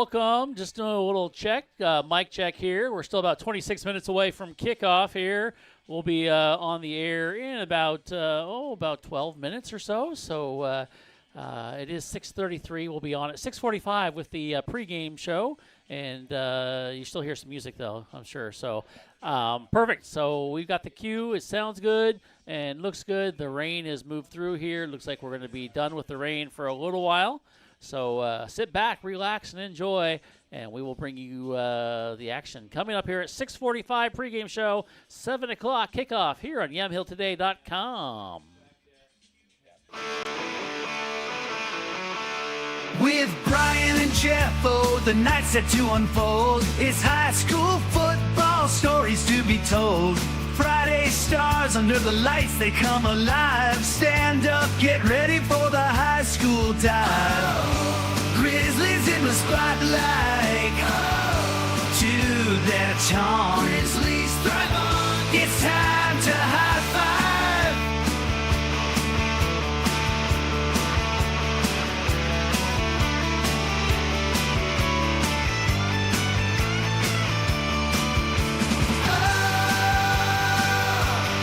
welcome. Just doing a little check, mic check here. We're still about 26 minutes away from kickoff here. We'll be on the air in about 12 minutes or so. So it is 6:33. We'll be on at 6:45 with the pregame show. And you still hear some music, though, I'm sure. So perfect. So we've got the cue. It sounds good and looks good. The rain has moved through here. Looks like we're going to be done with the rain for a little while. So sit back, relax, and enjoy, and we will bring you the action. Coming up here at 6:45 pregame show, 7 o'clock kickoff here on YamhillToday.com. With Brian and Jeff, oh, the night's set to unfold. It's high school football stories to be told. Friday stars under the lights, they come alive. Stand up, get ready for the high school dive. Grizzlies in the spotlight, to their charm. Grizzlies thrive on. It's time to high five.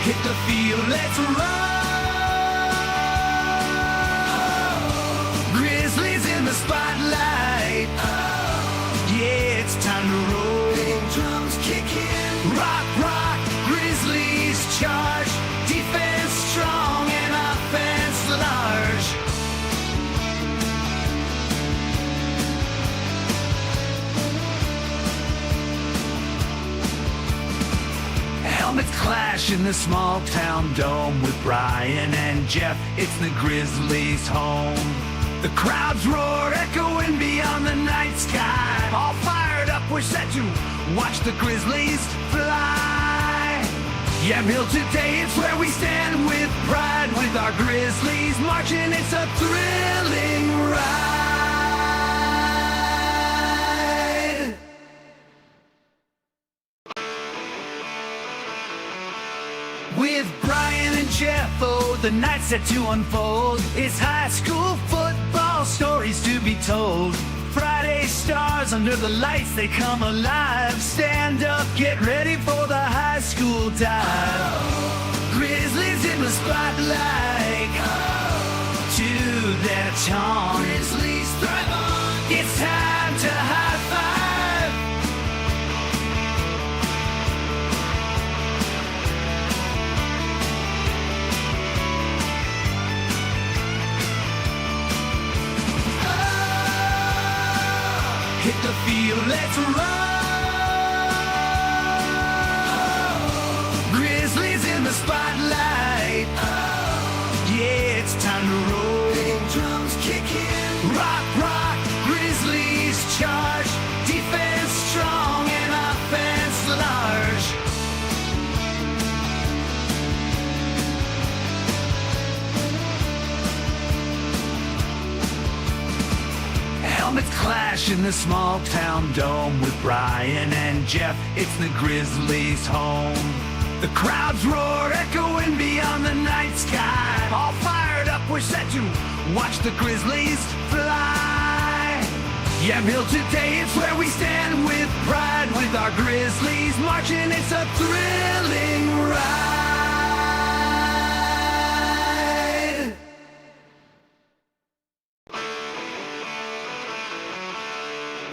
Hit the field, let's run. Grizzlies in the spotlight. Yeah, it's time to roll. Big drums kicking. Rock, rock, Grizzlies charge. Defense strong and offense large. Helmets clash in the small town dome with Brian and Jeff. It's the Grizzlies' home. The crowds roar, echoing beyond the night sky. All fired up, we're set to watch the Grizzlies fly. Yamhill today, it's where we stand with pride. With our Grizzlies marching, it's a thrilling ride. With Brian and Jeff, oh, the night's set to unfold. It's high school football stories to be told. Friday stars under the lights, they come alive. Stand up, get ready for the high school dive. Grizzlies in the spotlight, to their charm. Grizzlies thrive on. It's time to high five. Hit the field, let's run. Grizzlies in the spotlight. Yeah, it's time to roll. Big drums kicking. Rock, rock, Grizzlies charge. Defense strong and offense large. Helmets clash in the small town dome with Brian and Jeff. It's the Grizzlies' home. The crowds roar, echoing beyond the night sky. All fired up, we're set to watch the Grizzlies fly. Yamhill today, it's where we stand with pride. With our Grizzlies marching, it's a thrilling ride.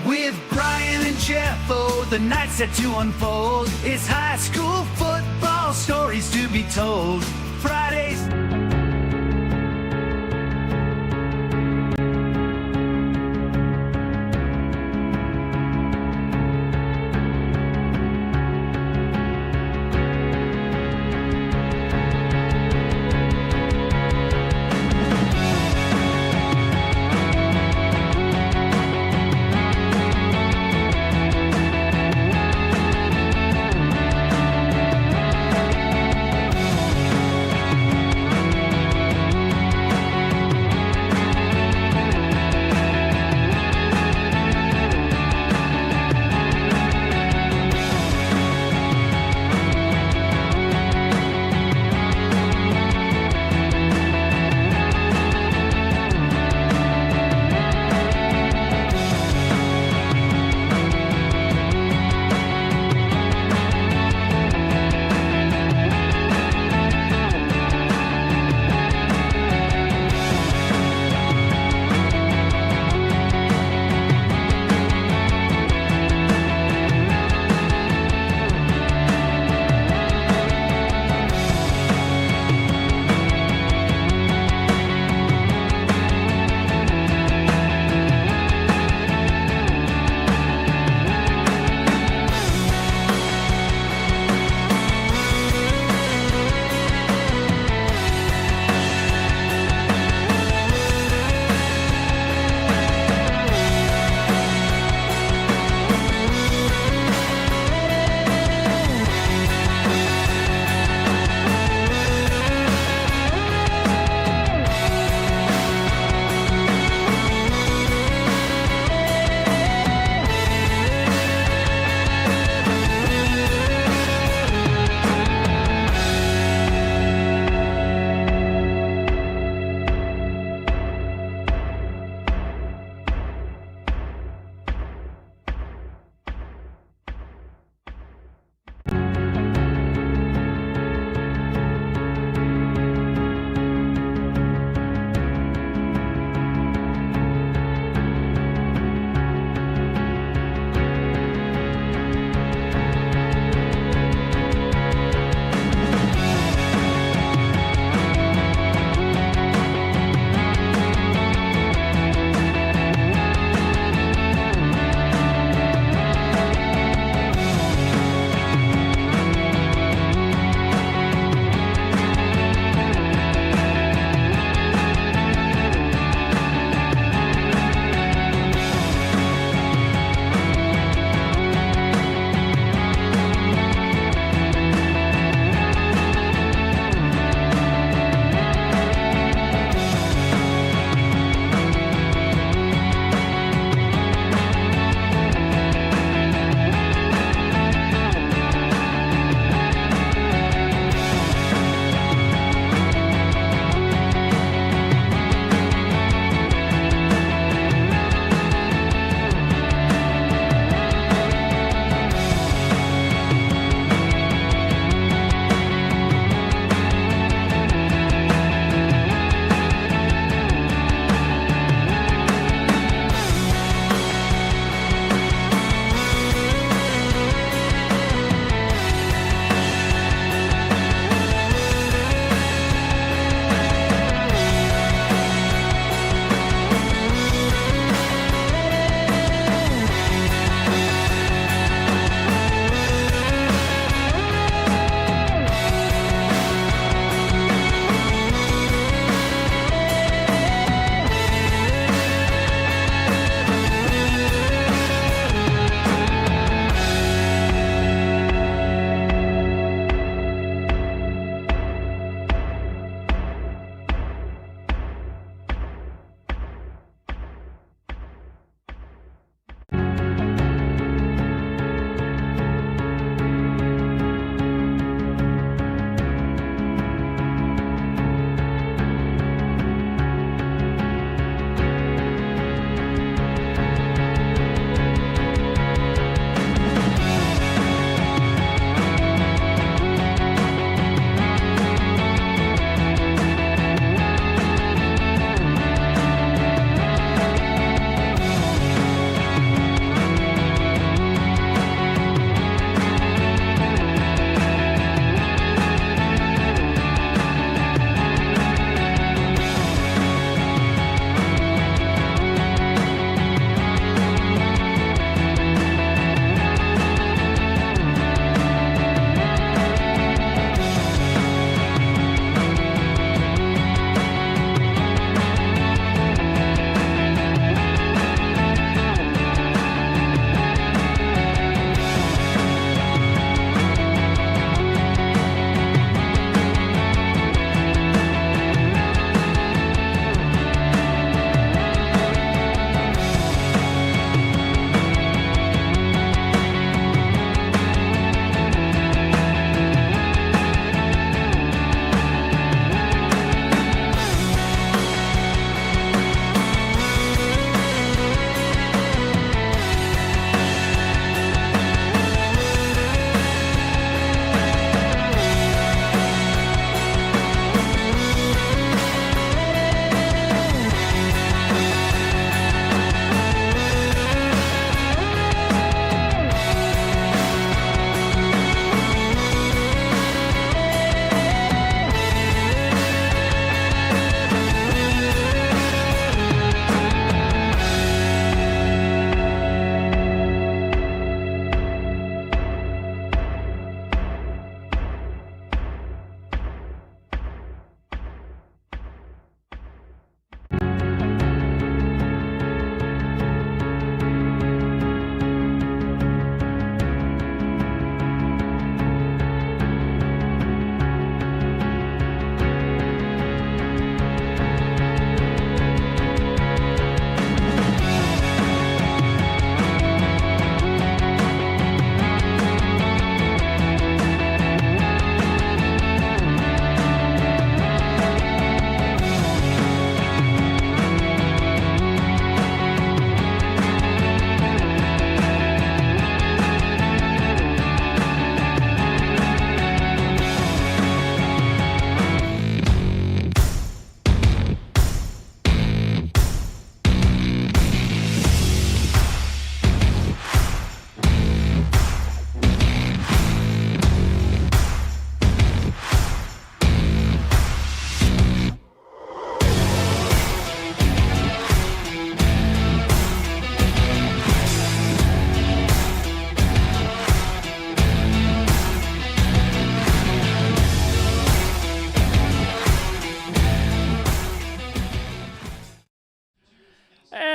With Brian and Jeff, oh, the night's set to unfold. It's high school football stories to be told. Fridays.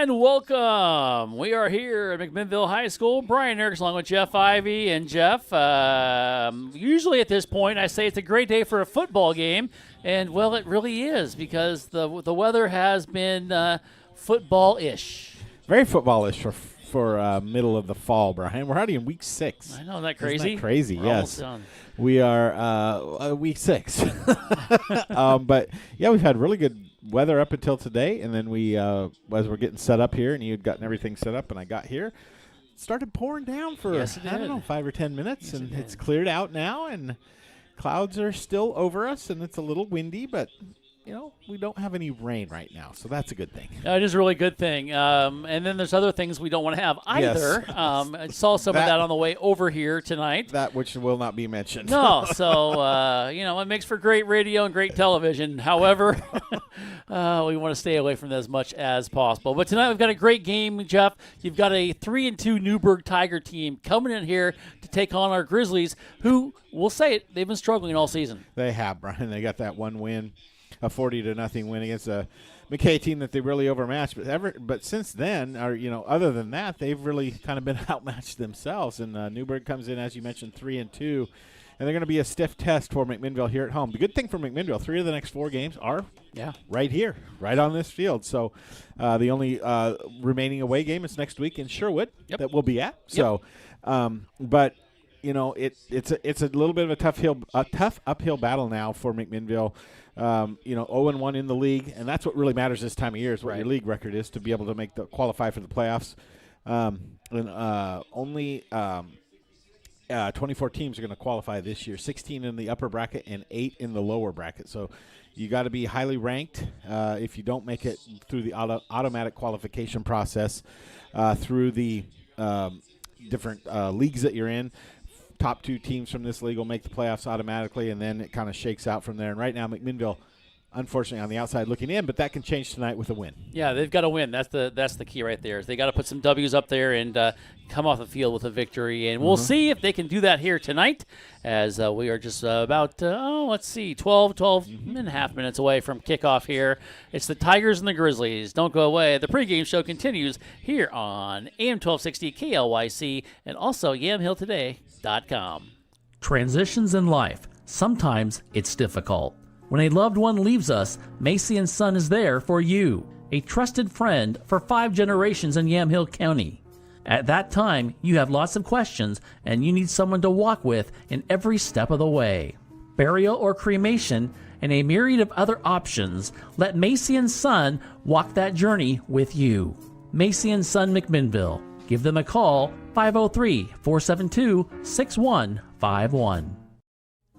And welcome. We are here at McMinnville High School. Brian Erickson along with Jeff Ivey. And Jeff, usually at this point I say it's a great day for a football game. And, well, it really is because the weather has been football-ish. Very football-ish for middle of the fall, Brian. We're already in week 6. I know, isn't that crazy? Isn't that crazy, We're yes. almost done. We are week 6. But, yeah, we've had really good weather up until today, and then we, as we're getting set up here, and you had gotten everything set up, and I got here, it started pouring down for, Yes, it I don't did. know, 5 or 10 minutes, Yes, and it it's did. cleared out now, and clouds are still over us, and it's a little windy, but, you know, we don't have any rain right now, so that's a good thing. It is a really good thing. And then there's other things we don't want to have either. Yes. I saw some of that on the way over here tonight. That which will not be mentioned. No, so, it makes for great radio and great television. However, we want to stay away from that as much as possible. But tonight we've got a great game, Jeff. You've got a 3-2 Newberg Tiger team coming in here to take on our Grizzlies, who, we'll say it, they've been struggling all season. They have, Brian. They got that one win, a 40-0 win against a McKay team that they really overmatched. But since then, other than that, they've really kind of been outmatched themselves. And Newberg comes in, as you mentioned, 3-2. And they're going to be a stiff test for McMinnville here at home. The good thing for McMinnville, 3 of the next 4 games are right here, right on this field. So the only remaining away game is next week in Sherwood that we'll be at. So, but it's a little bit of a tough uphill battle now for McMinnville. 0-1 in the league, and that's what really matters this time of year is what your league record is to be able to qualify for the playoffs. Only 24 teams are going to qualify this year, 16 in the upper bracket and 8 in the lower bracket. So you got to be highly ranked if you don't make it through the automatic qualification process through the different leagues that you're in. Top 2 teams from this league will make the playoffs automatically, and then it kind of shakes out from there. And right now, McMinnville, unfortunately, on the outside looking in, but that can change tonight with a win. Yeah, they've got to win. That's the key right there. Is they got to put some W's up there and come off the field with a victory. And we'll see if they can do that here tonight, as we are just about 12 and a half minutes away from kickoff here. It's the Tigers and the Grizzlies. Don't go away. The pregame show continues here on AM 1260 KLYC and also YamHillToday.com. Transitions in life. Sometimes it's difficult. When a loved one leaves us, Macy & Son is there for you, a trusted friend for 5 generations in Yamhill County. At that time, you have lots of questions and you need someone to walk with in every step of the way. Burial or cremation and a myriad of other options, let Macy & Son walk that journey with you. Macy & Son McMinnville. Give them a call, 503-472-6151.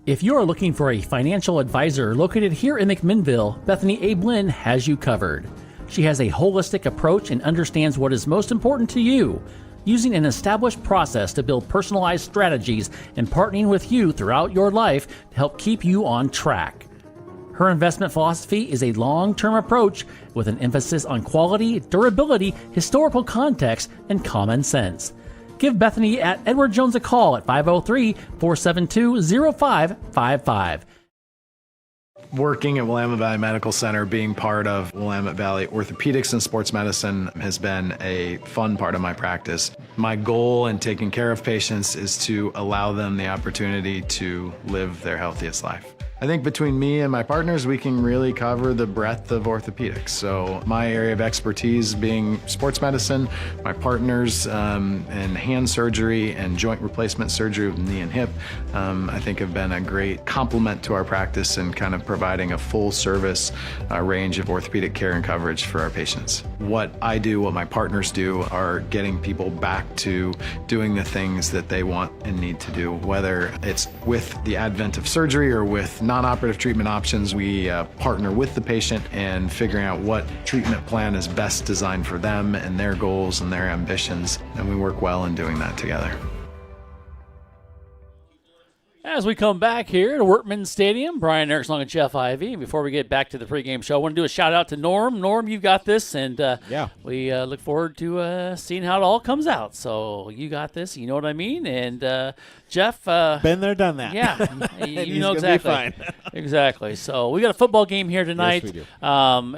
If you are looking for a financial advisor located here in McMinnville, Bethany A. Blinn has you covered. She has a holistic approach and understands what is most important to you, using an established process to build personalized strategies and partnering with you throughout your life to help keep you on track. Her investment philosophy is a long-term approach with an emphasis on quality, durability, historical context, and common sense. Give Bethany at Edward Jones a call at 503-472-0555. Working at Willamette Valley Medical Center, being part of Willamette Valley Orthopedics and Sports Medicine has been a fun part of my practice. My goal in taking care of patients is to allow them the opportunity to live their healthiest life. I think between me and my partners, we can really cover the breadth of orthopedics. So my area of expertise being sports medicine, my partners in hand surgery and joint replacement surgery with knee and hip, I think have been a great complement to our practice and kind of providing a full service range of orthopedic care and coverage for our patients. What I do, what my partners do, are getting people back to doing the things that they want and need to do, whether it's with the advent of surgery or with non-operative treatment options. We partner with the patient and figuring out what treatment plan is best designed for them and their goals and their ambitions, and we work well in doing that together. As we come back here to Workman Stadium, Brian Erickson along with Jeff Ivey. Before we get back to the pregame show, I want to do a shout-out to Norm. Norm, you've got this, and we look forward to seeing how it all comes out. So you got this, you know what I mean? And Jeff. Been there, done that. Yeah, you know he's exactly. gonna be fine. Exactly. So we got a football game here tonight. Yes, we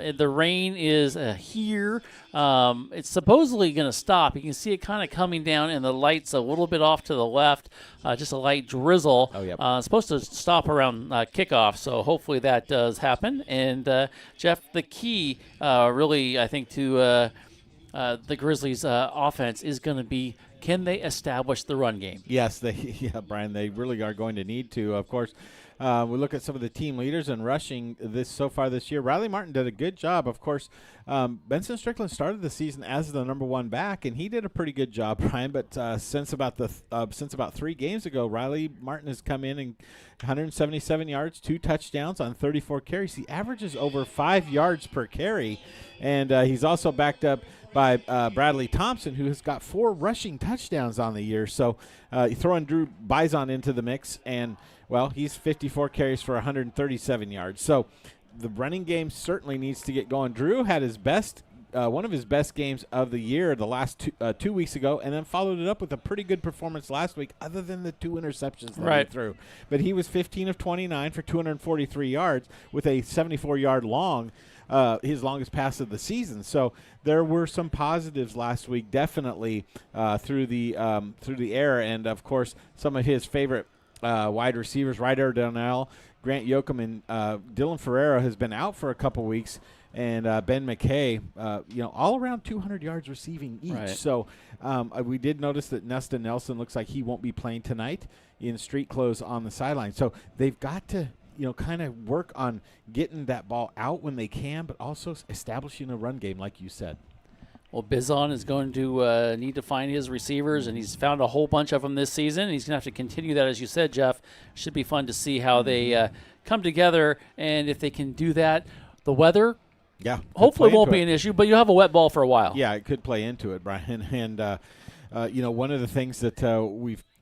do. The rain is here. It's supposedly going to stop. You can see it kind of coming down, and the light's a little bit off to the left, just a light drizzle. Oh, yep. It's supposed to stop around kickoff, so hopefully that does happen. And, Jeff, the key really, I think, to the Grizzlies' offense is going to be, can they establish the run game? Yes, Brian, they really are going to need to. Of course, we look at some of the team leaders in rushing so far this year. Riley Martin did a good job. Of course, Benson Strickland started the season as the number one back, and he did a pretty good job, Brian. But since about 3 games ago, Riley Martin has come in and 177 yards, 2 touchdowns on 34 carries. He averages over 5 yards per carry, and he's also backed up by Bradley Thompson, who has got 4 rushing touchdowns on the year. So you throw in Drew Bison into the mix, and, well, he's 54 carries for 137 yards. So the running game certainly needs to get going. Drew had his best, one of his best games of the year the last 2 weeks ago, and then followed it up with a pretty good performance last week, other than the 2 interceptions that he threw. But he was 15 of 29 for 243 yards with a 74-yard long, his longest pass of the season. So there were some positives last week, definitely through the air, and of course some of his favorite wide receivers, Ryder Donnell, Grant Yoakum, and Dylan Ferreira has been out for a couple weeks, and Ben McKay, all around 200 yards receiving each. Right. So we did notice that Nesta Nelson looks like he won't be playing tonight in street clothes on the sideline. So they've got to kind of work on getting that ball out when they can, but also establishing a run game, like you said. Well, Bison is going to need to find his receivers, and he's found a whole bunch of them this season. He's going to have to continue that, as you said, Jeff. Should be fun to see how they come together, and if they can do that. The weather, hopefully won't be an issue, but you'll have a wet ball for a while. Yeah, it could play into it, Brian. And, one of the things that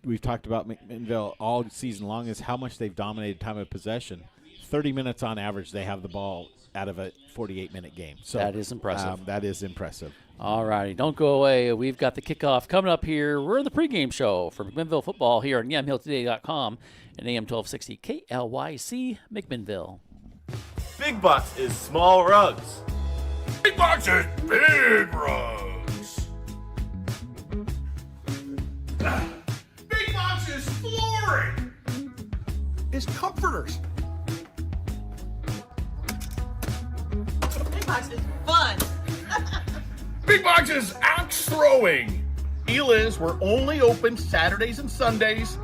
we've talked about McMinnville all season long is how much they've dominated time of possession. 30 minutes on average they have the ball out of a 48-minute game. So that is impressive. That is impressive. All righty, don't go away. We've got the kickoff coming up here. We're in the pregame show for McMinnville football here on YamHillToday.com and AM 1260 KLYC McMinnville. Big Box is small rugs. Big Box is big rugs. Big Box is flooring. Is comforters. Big Box is fun. Big Box is axe throwing. Elan's, we're only open Saturdays and Sundays,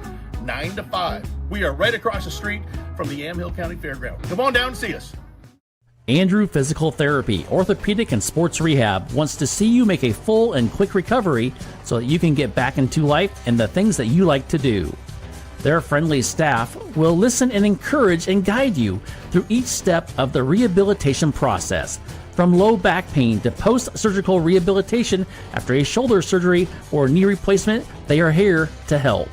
9 to 5. We are right across the street from the Yamhill County Fairground. Come on down and see us. Andrew Physical Therapy, Orthopedic and Sports Rehab wants to see you make a full and quick recovery so that you can get back into life and the things that you like to do. Their friendly staff will listen and encourage and guide you through each step of the rehabilitation process, from low back pain to post-surgical rehabilitation after a shoulder surgery or knee replacement. They are here to help.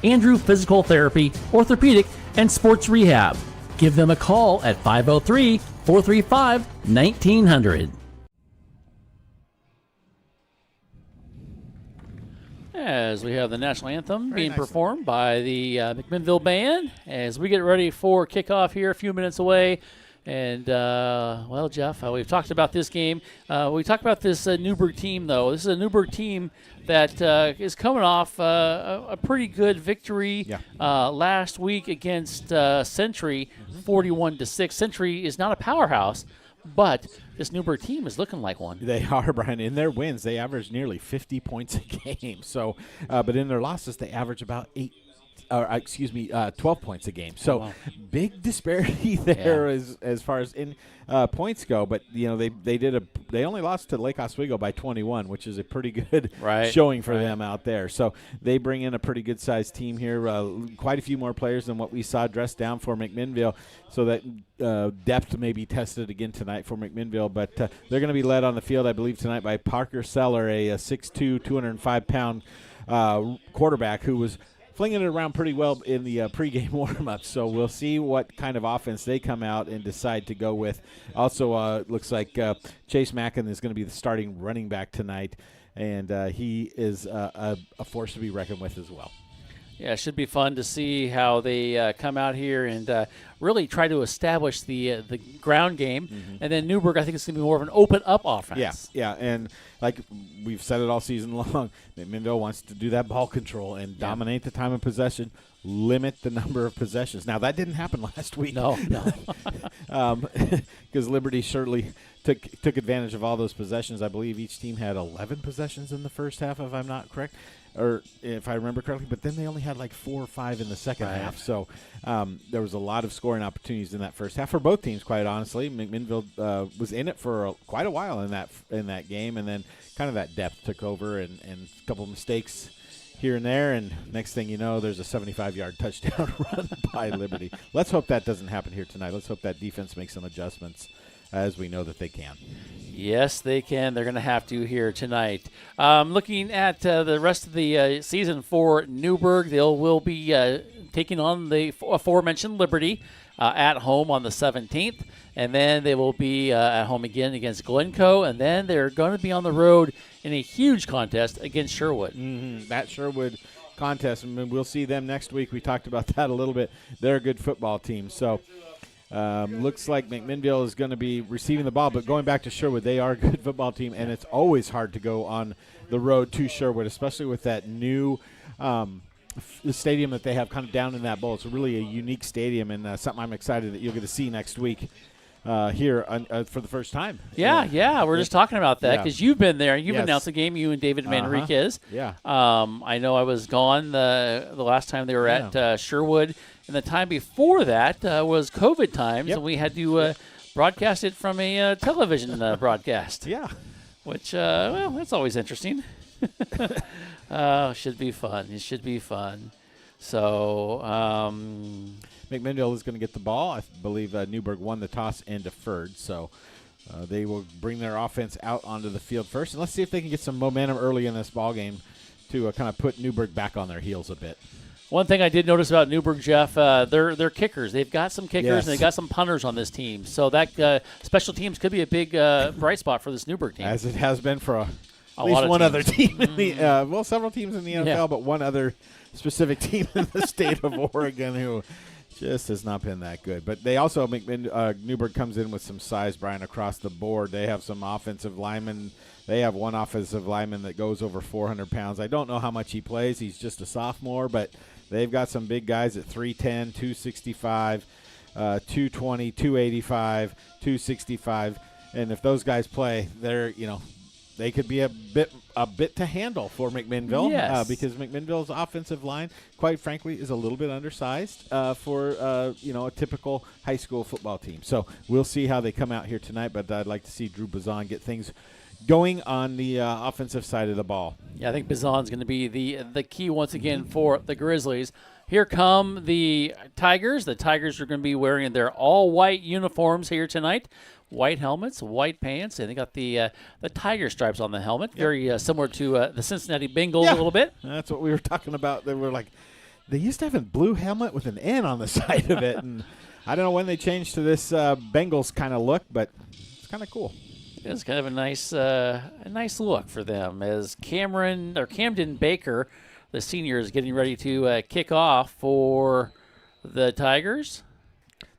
Andrew Physical Therapy, Orthopedic and Sports Rehab. Give them a call at 503-435-1900. As we have the national anthem being performed by the McMinnville Band, as we get ready for kickoff here, a few minutes away. And, well, Jeff, we've talked about this game. We talked about this Newberg team, though. This is a Newberg team that is coming off a pretty good victory last week against Century, 41-6. Century is not a powerhouse, but this Newberg team is looking like one. They are, Brian. In their wins, they average nearly 50 points a game. So, but in their losses, they average about 12 points a game. So big disparity there as far as in points go. But they only lost to Lake Oswego by 21, which is a pretty good showing for them out there. So they bring in a pretty good sized team here. Quite a few more players than what we saw dressed down for McMinnville. So that depth may be tested again tonight for McMinnville. But they're going to be led on the field, I believe, tonight by Parker Seller, a 6'2", 205-pound quarterback who was flinging it around pretty well in the pregame warm-up. So we'll see what kind of offense they come out and decide to go with. Also, looks like Chase Mackin is going to be the starting running back tonight, and he is a force to be reckoned with as well. Yeah, it should be fun to see how they come out here and really try to establish the ground game. And then Newberg, I think it's going to be more of an open-up offense. Yeah, and like we've said it all season long, McMinnville wants to do that ball control and dominate the time of possession, limit the number of possessions. Now, that didn't happen last week. No. Because Liberty certainly took advantage of all those possessions. I believe each team had 11 possessions in the first half, if I'm not correct, or if I remember correctly. But then they only had like 4 or 5 in the second half. So there was a lot of scoring opportunities in that first half for both teams, quite honestly. McMinnville was in it for quite a while in that game, and then kind of that depth took over and a couple of mistakes here and there, and next thing you know, there's a 75-yard touchdown run by Liberty. Let's hope that doesn't happen here tonight. Let's hope that defense makes some adjustments, as we know that they can. Yes, they can. They're going to have to here tonight. Looking at the rest of the season for Newberg, they will be taking on the aforementioned Liberty at home on the 17th, and then they will be at home again against Glencoe, and then they're going to be on the road in a huge contest against Sherwood. That Sherwood contest, and we'll see them next week. We talked about that a little bit. They're a good football team. So looks like McMinnville is going to be receiving the ball, but going back to Sherwood, they are a good football team, and it's always hard to go on the road to Sherwood, especially with that new stadium that they have kind of down in that bowl. It's really a unique stadium, and something I'm excited that you'll get to see next week here for the first time. Yeah. We're just talking about that because you've been there. You've announced the game, you and David Manriquez. Yeah. I know I was gone the last time they were at Sherwood, and the time before that was COVID times, and we had to broadcast it from a television broadcast. Yeah. Which, that's always interesting. Should be fun. It should be fun. So, McMinnville is going to get the ball. I believe Newberg won the toss and deferred, so they will bring their offense out onto the field first. And let's see if they can get some momentum early in this ball game to kind of put Newberg back on their heels a bit. One thing I did notice about Newberg, Jeff, they're kickers. They've got some kickers and they've got some punters on this team. So that special teams could be a big bright spot for this Newberg team. As it has been for at lot least of one teams. other team in the several teams in the NFL, but one other specific team in the state of Oregon who just has not been that good. But they also, Newberg comes in with some size, Brian, across the board. They have some offensive linemen. They have one offensive lineman that goes over 400 pounds. I don't know how much he plays. He's just a sophomore, but they've got some big guys at 310, 265, 220, 285, 265. And if those guys play, they could be a bit to handle for McMinnville because McMinnville's offensive line, quite frankly, is a little bit undersized for a typical high school football team. So we'll see how they come out here tonight, but I'd like to see Drew Bazan get things going on the offensive side of the ball. Yeah, I think Bazan's going to be the key once again for the Grizzlies. Here come the Tigers. The Tigers are going to be wearing their all-white uniforms here tonight. White helmets, white pants, and they got the tiger stripes on the helmet. Very similar to the Cincinnati Bengals a little bit. That's what we were talking about. They were like, they used to have a blue helmet with an N on the side of it, and I don't know when they changed to this Bengals kind of look, but it's kind of cool. It's kind of a nice look for them as Camden Baker, the senior, is getting ready to kick off for the Tigers.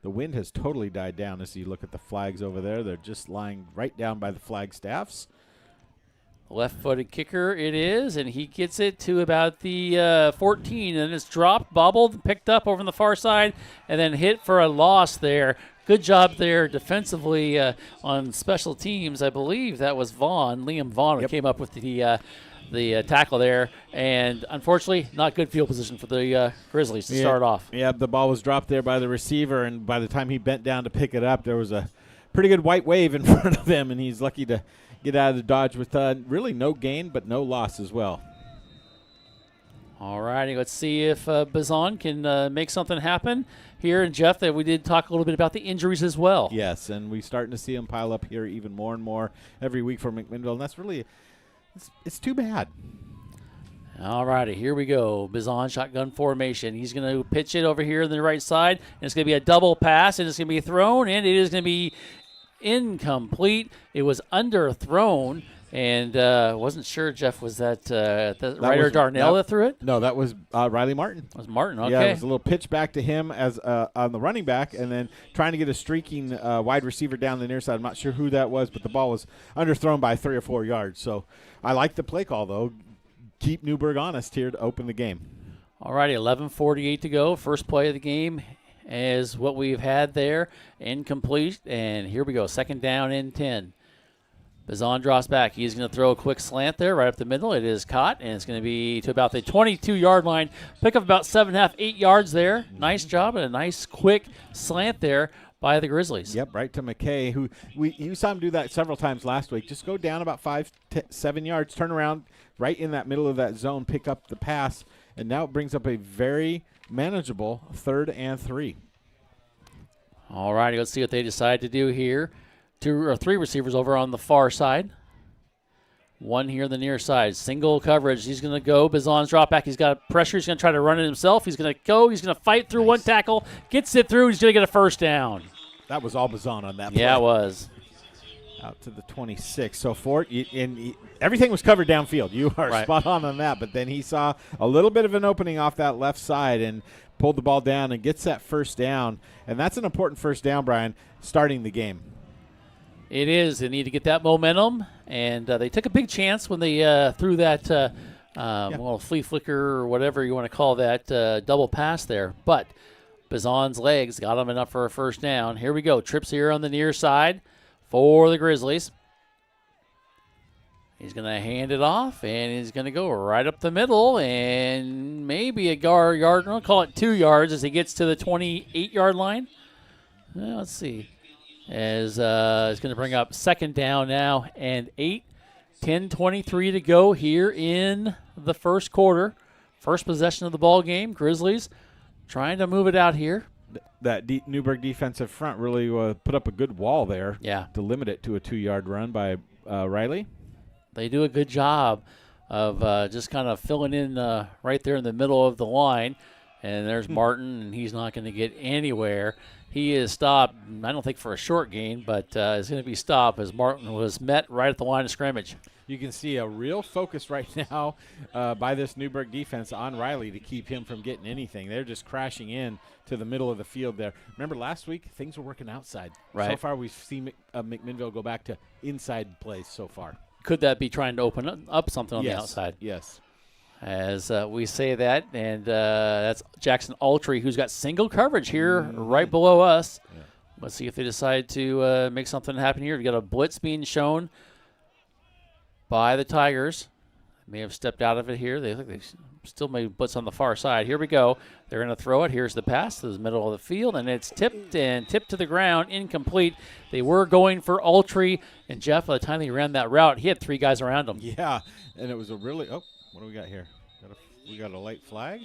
The wind has totally died down as you look at the flags over there. They're just lying right down by the flag staffs. Left-footed kicker it is, and he gets it to about the 14, and it's dropped, bobbled, picked up over on the far side, and then hit for a loss there. Good job there defensively on special teams. I believe that was Liam Vaughn, who came up with the tackle there, and unfortunately, not good field position for the Grizzlies to start off. Yeah, the ball was dropped there by the receiver, and by the time he bent down to pick it up, there was a pretty good white wave in front of him, and he's lucky to get out of the dodge with really no gain but no loss as well. All righty, let's see if Bazan can make something happen here. And Jeff, that we did talk a little bit about the injuries as well. Yes, and we're starting to see them pile up here even more and more every week for McMinnville, and that's really it's too bad. All righty, here we go. Bizon shotgun formation. He's going to pitch it over here on the right side, and it's going to be a double pass, and it's going to be thrown, and it is going to be incomplete. It was underthrown, and wasn't sure, Jeff, was that Ryder Darnell that threw it? No, that was Riley Martin. It was Martin, okay. Yeah, it was a little pitch back to him as on the running back, and then trying to get a streaking wide receiver down the near side. I'm not sure who that was, but the ball was underthrown by 3 or 4 yards. So I like the play call, though. Keep Newberg honest here to open the game. All righty, 11:48 to go. First play of the game is what we've had there. Incomplete, and here we go. Second down and 10. Bizon drops back. He's going to throw a quick slant there right up the middle. It is caught, and it's going to be to about the 22-yard line. Pick up about 7.5, 8 yards there. Nice job and a nice quick slant there by the Grizzlies. Yep, right to McKay, who you saw him do that several times last week. Just go down about 7 yards, turn around right in that middle of that zone, pick up the pass, and now it brings up a very manageable 3rd and 3. All righty, let's see what they decide to do here. 2 or 3 receivers over on the far side. 1 here on the near side. Single coverage. He's going to go. Bizon's drop back. He's got pressure. He's going to try to run it himself. He's going to go. He's going to fight through one tackle. Gets it through. He's going to get a first down. That was all Bizon on that play. Yeah, it was. Out to the 26. So everything was covered downfield. You are spot on that. But then he saw a little bit of an opening off that left side and pulled the ball down and gets that first down. And that's an important first down, Brian, starting the game. It is. They need to get that momentum. And they took a big chance when they threw that well, flea flicker or whatever you want to call that double pass there. But Bizon's legs got him enough for a first down. Here we go. Trips here on the near side for the Grizzlies. He's going to hand it off, and he's going to go right up the middle, and maybe a yard. I'll call it 2 yards as he gets to the 28-yard line. Let's see. As it's going to bring up second down now and 8. 10:23 to go here in the first quarter. First possession of the ball game. Grizzlies trying to move it out here. That Newberg defensive front really put up a good wall there to limit it to a 2-yard run by Riley. They do a good job of just kind of filling in right there in the middle of the line. And there's Martin, and he's not going to get anywhere. He is stopped, I don't think for a short gain, but it's going to be stopped as Martin was met right at the line of scrimmage. You can see a real focus right now by this Newberg defense on Riley to keep him from getting anything. They're just crashing in to the middle of the field there. Remember last week, things were working outside. Right. So far, we've seen McMinnville go back to inside plays so far. Could that be trying to open up something on the outside? Yes. As we say that, and that's Jackson Altree, who's got single coverage here right below us. Yeah. Let's see if they decide to make something happen here. We've got a blitz being shown by the Tigers. May have stepped out of it here. They look, they still may blitz on the far side. Here we go. They're going to throw it. Here's the pass to the middle of the field, and it's tipped to the ground, incomplete. They were going for Altree, and Jeff, by the time he ran that route, he had 3 guys around him. Yeah, and it was a really what do we got here? We got a late flag.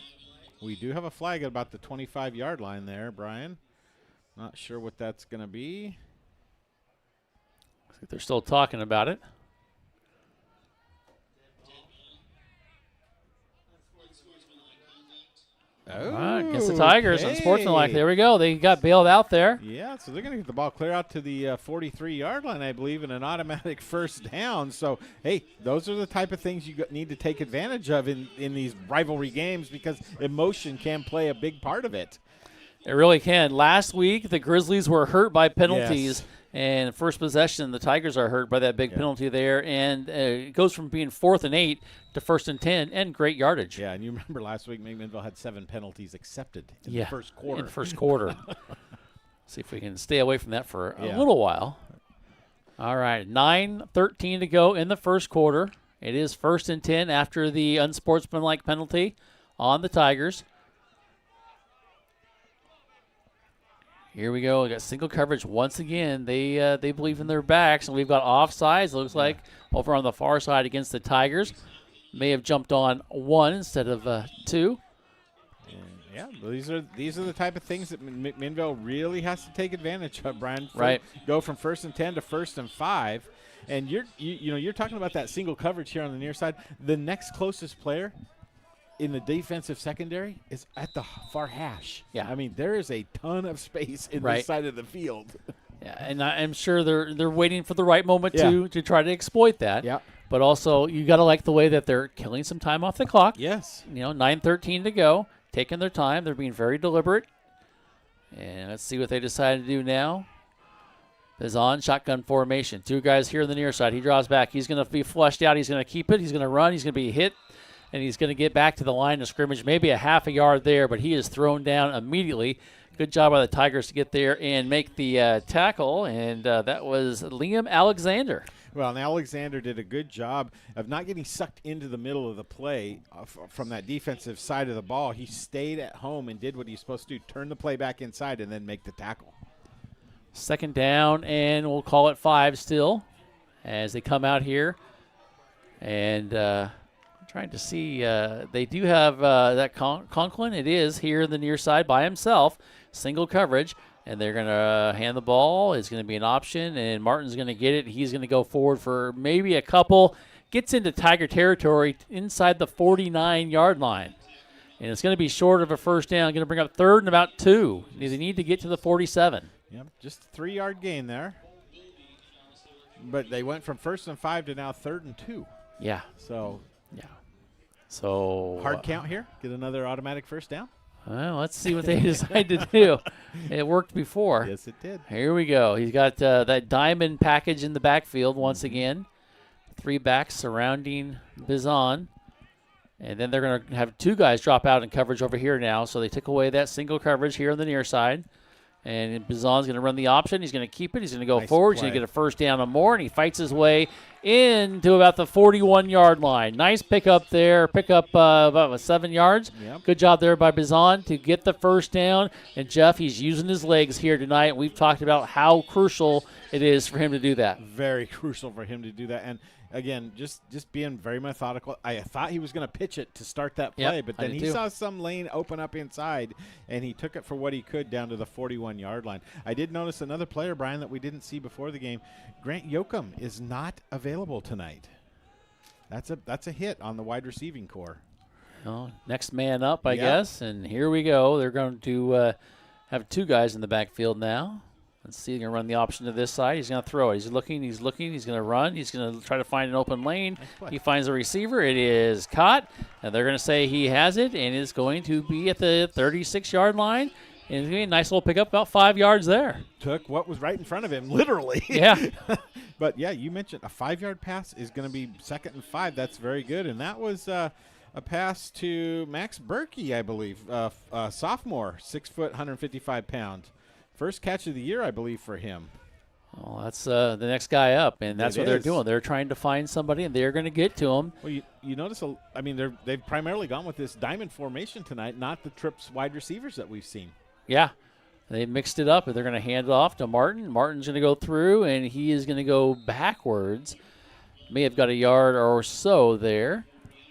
We do have a flag at about the 25-yard line there, Brian. Not sure what that's going to be. Looks like they're still talking about it. Against the Tigers, unsportsmanlike. There we go. They got bailed out there. Yeah, so they're going to get the ball clear out to the 43-yard line, I believe, and an automatic first down. So, hey, those are the type of things you need to take advantage of in these rivalry games because emotion can play a big part of it. It really can. Last week, the Grizzlies were hurt by penalties. Yes. And first possession, the Tigers are hurt by that big penalty there. And it goes from being 4th and 8 to 1st and 10, and great yardage. Yeah, and you remember last week McMinnville had 7 penalties accepted in the first quarter. In the first quarter. See if we can stay away from that for a little while. All right, 9:13 to go in the first quarter. It is 1st and 10 after the unsportsmanlike penalty on the Tigers. Here we go. We got single coverage once again. They believe in their backs, and we've got offsides. It looks like over on the far side against the Tigers. May have jumped on 1 instead of 2. Yeah, these are the type of things that McMinnville really has to take advantage of, Brian. Go from 1st and 10 to 1st and 5, and you're talking about that single coverage here on the near side. The next closest player in the defensive secondary is at the far hash. Yeah. I mean, there is a ton of space in Right. this side of the field. Yeah, and I'm sure they're waiting for the right moment Yeah. to try to exploit that. Yeah. But also, you got to like the way that they're killing some time off the clock. Yes. 9:13 to go, taking their time. They're being very deliberate. And let's see what they decide to do now. Bizon, shotgun formation. 2 guys here on the near side. He draws back. He's going to be flushed out. He's going to keep it. He's going to run. He's going to be hit. And he's going to get back to the line of scrimmage, maybe a half a yard there, but he is thrown down immediately. Good job by the Tigers to get there and make the tackle, and that was Liam Alexander. Well, and Alexander did a good job of not getting sucked into the middle of the play from that defensive side of the ball. He stayed at home and did what he's supposed to do, turn the play back inside and then make the tackle. 2nd down, and we'll call it 5 still as they come out here. And I'm trying to see. They do have that Conklin. It is here in the near side by himself, single coverage. And they're going to hand the ball. It's going to be an option, and Martin's going to get it. He's going to go forward for maybe a couple. Gets into Tiger territory inside the 49-yard line. And it's going to be short of a first down. Going to bring up 3rd and about 2. They need to get to the 47. Yep, just a 3-yard gain there. But they went from 1st and 5 to now 3rd and 2. Yeah. So hard count here. Get another automatic first down. Well, let's see what they decide to do. It worked before. Yes, it did. Here we go. He's got that diamond package in the backfield once again. 3 backs surrounding Bizon. And then they're going to have 2 guys drop out in coverage over here now. So they took away that single coverage here on the near side. And Bizon's going to run the option. He's going to keep it. He's going to go Nice forward. He's play. going to get a first down or more. And he fights his way into about the 41-yard line. Nice pickup there. Pickup about 7 yards. Yep. Good job there by Bizon to get the first down. And, Jeff, he's using his legs here tonight. We've talked about how crucial it is for him to do that. Very crucial for him to do that. And, again, just being very methodical. I thought he was going to pitch it to start that play, Yep, but I then did he too. saw some lane open up inside, and he took it for what he could down to the 41-yard line. I did notice another player, Brian, that we didn't see before the game. Grant Yoakum is not available tonight. That's a hit on the wide receiving core. Well, next man up, I Yep. guess. And here we go. They're going to have 2 guys in the backfield now. Let's see. They're going to run the option to this side. He's going to throw it. He's looking. He's going to run. He's going to try to find an open lane. play. He finds a receiver. It is caught. And they're going to say he has it. And it's going to be at the 36-yard line. And it's going to be a nice little pickup, about 5 yards there. Took what was right in front of him, literally. Yeah. But, yeah, you mentioned a 5-yard pass is going to be 2nd and 5. That's very good. And that was a pass to Max Berkey, I believe, sophomore, 6 foot, 155 pounds. First catch of the year, I believe, for him. Well, that's the next guy up, and that's It what they're is. doing. They're trying to find somebody, and they're going to get to him. Well, you notice, they've primarily gone with this diamond formation tonight, not the trips wide receivers that we've seen. Yeah, they mixed it up, and they're going to hand it off to Martin. Martin's going to go through, and he is going to go backwards. May have got a yard or so there.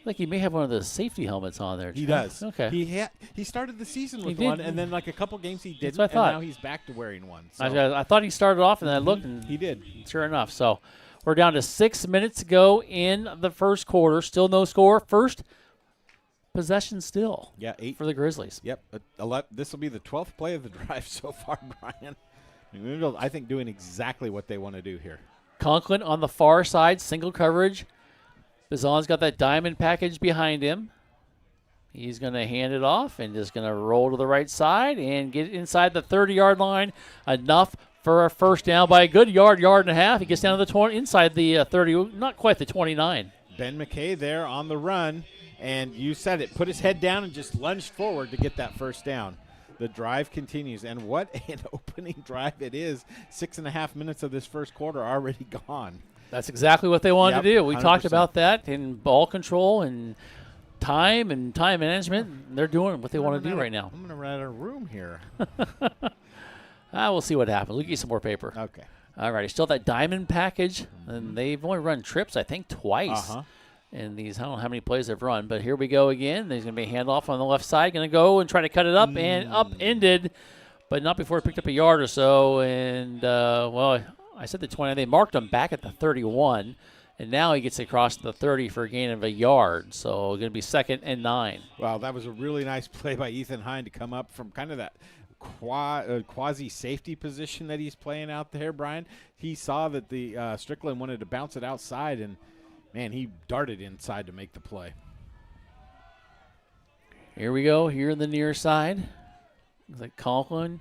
Like he may have one of the safety helmets on there. He Jeff. does. Okay. He started the season He with did. one, and then like a couple games he didn't, what I thought. and now he's back to wearing one. So. I thought he started off, and then I looked, and He did. sure enough. So we're down to 6 minutes to go in the first quarter. Still no score. First possession still. Yeah, 8 for the Grizzlies. Yep. This will be the 12th play of the drive so far, Brian. McMinnville, I think, doing exactly what they want to do here. Conklin on the far side, single coverage. Bizon's got that diamond package behind him. He's going to hand it off and just going to roll to the right side and get inside the 30-yard line. Enough for a first down by a good yard and a half. He gets down to the 20, inside the 30, not quite the 29. Ben McKay there on the run, and you said it. Put his head down and just lunged forward to get that first down. The drive continues, and what an opening drive it is. 6.5 minutes of this first quarter already gone. That's exactly what they wanted Yep, to do. We talked 100%. about that in ball control and time management. They're doing what they want to do right now. I'm going to run out of room here. We'll see what happens. We'll get some more paper. Okay. All right. Still that diamond package, and they've only run trips, I think, twice. Uh-huh. In these, I don't know how many plays they've run, but here we go again. There's going to be a handoff on the left side. Going to go and try to cut it up and upended, but not before it picked up a yard or so. And, I said the 20. They marked them back at the 31, And now he gets across the 30 for a gain of a yard. So going to be 2nd and 9. Wow, that was a really nice play by Ethan Hine to come up from kind of that quasi-safety position that he's playing out there, Brian. He saw that the Strickland wanted to bounce it outside, and, man, he darted inside to make the play. Here we go, here in the near side. Looks like Conklin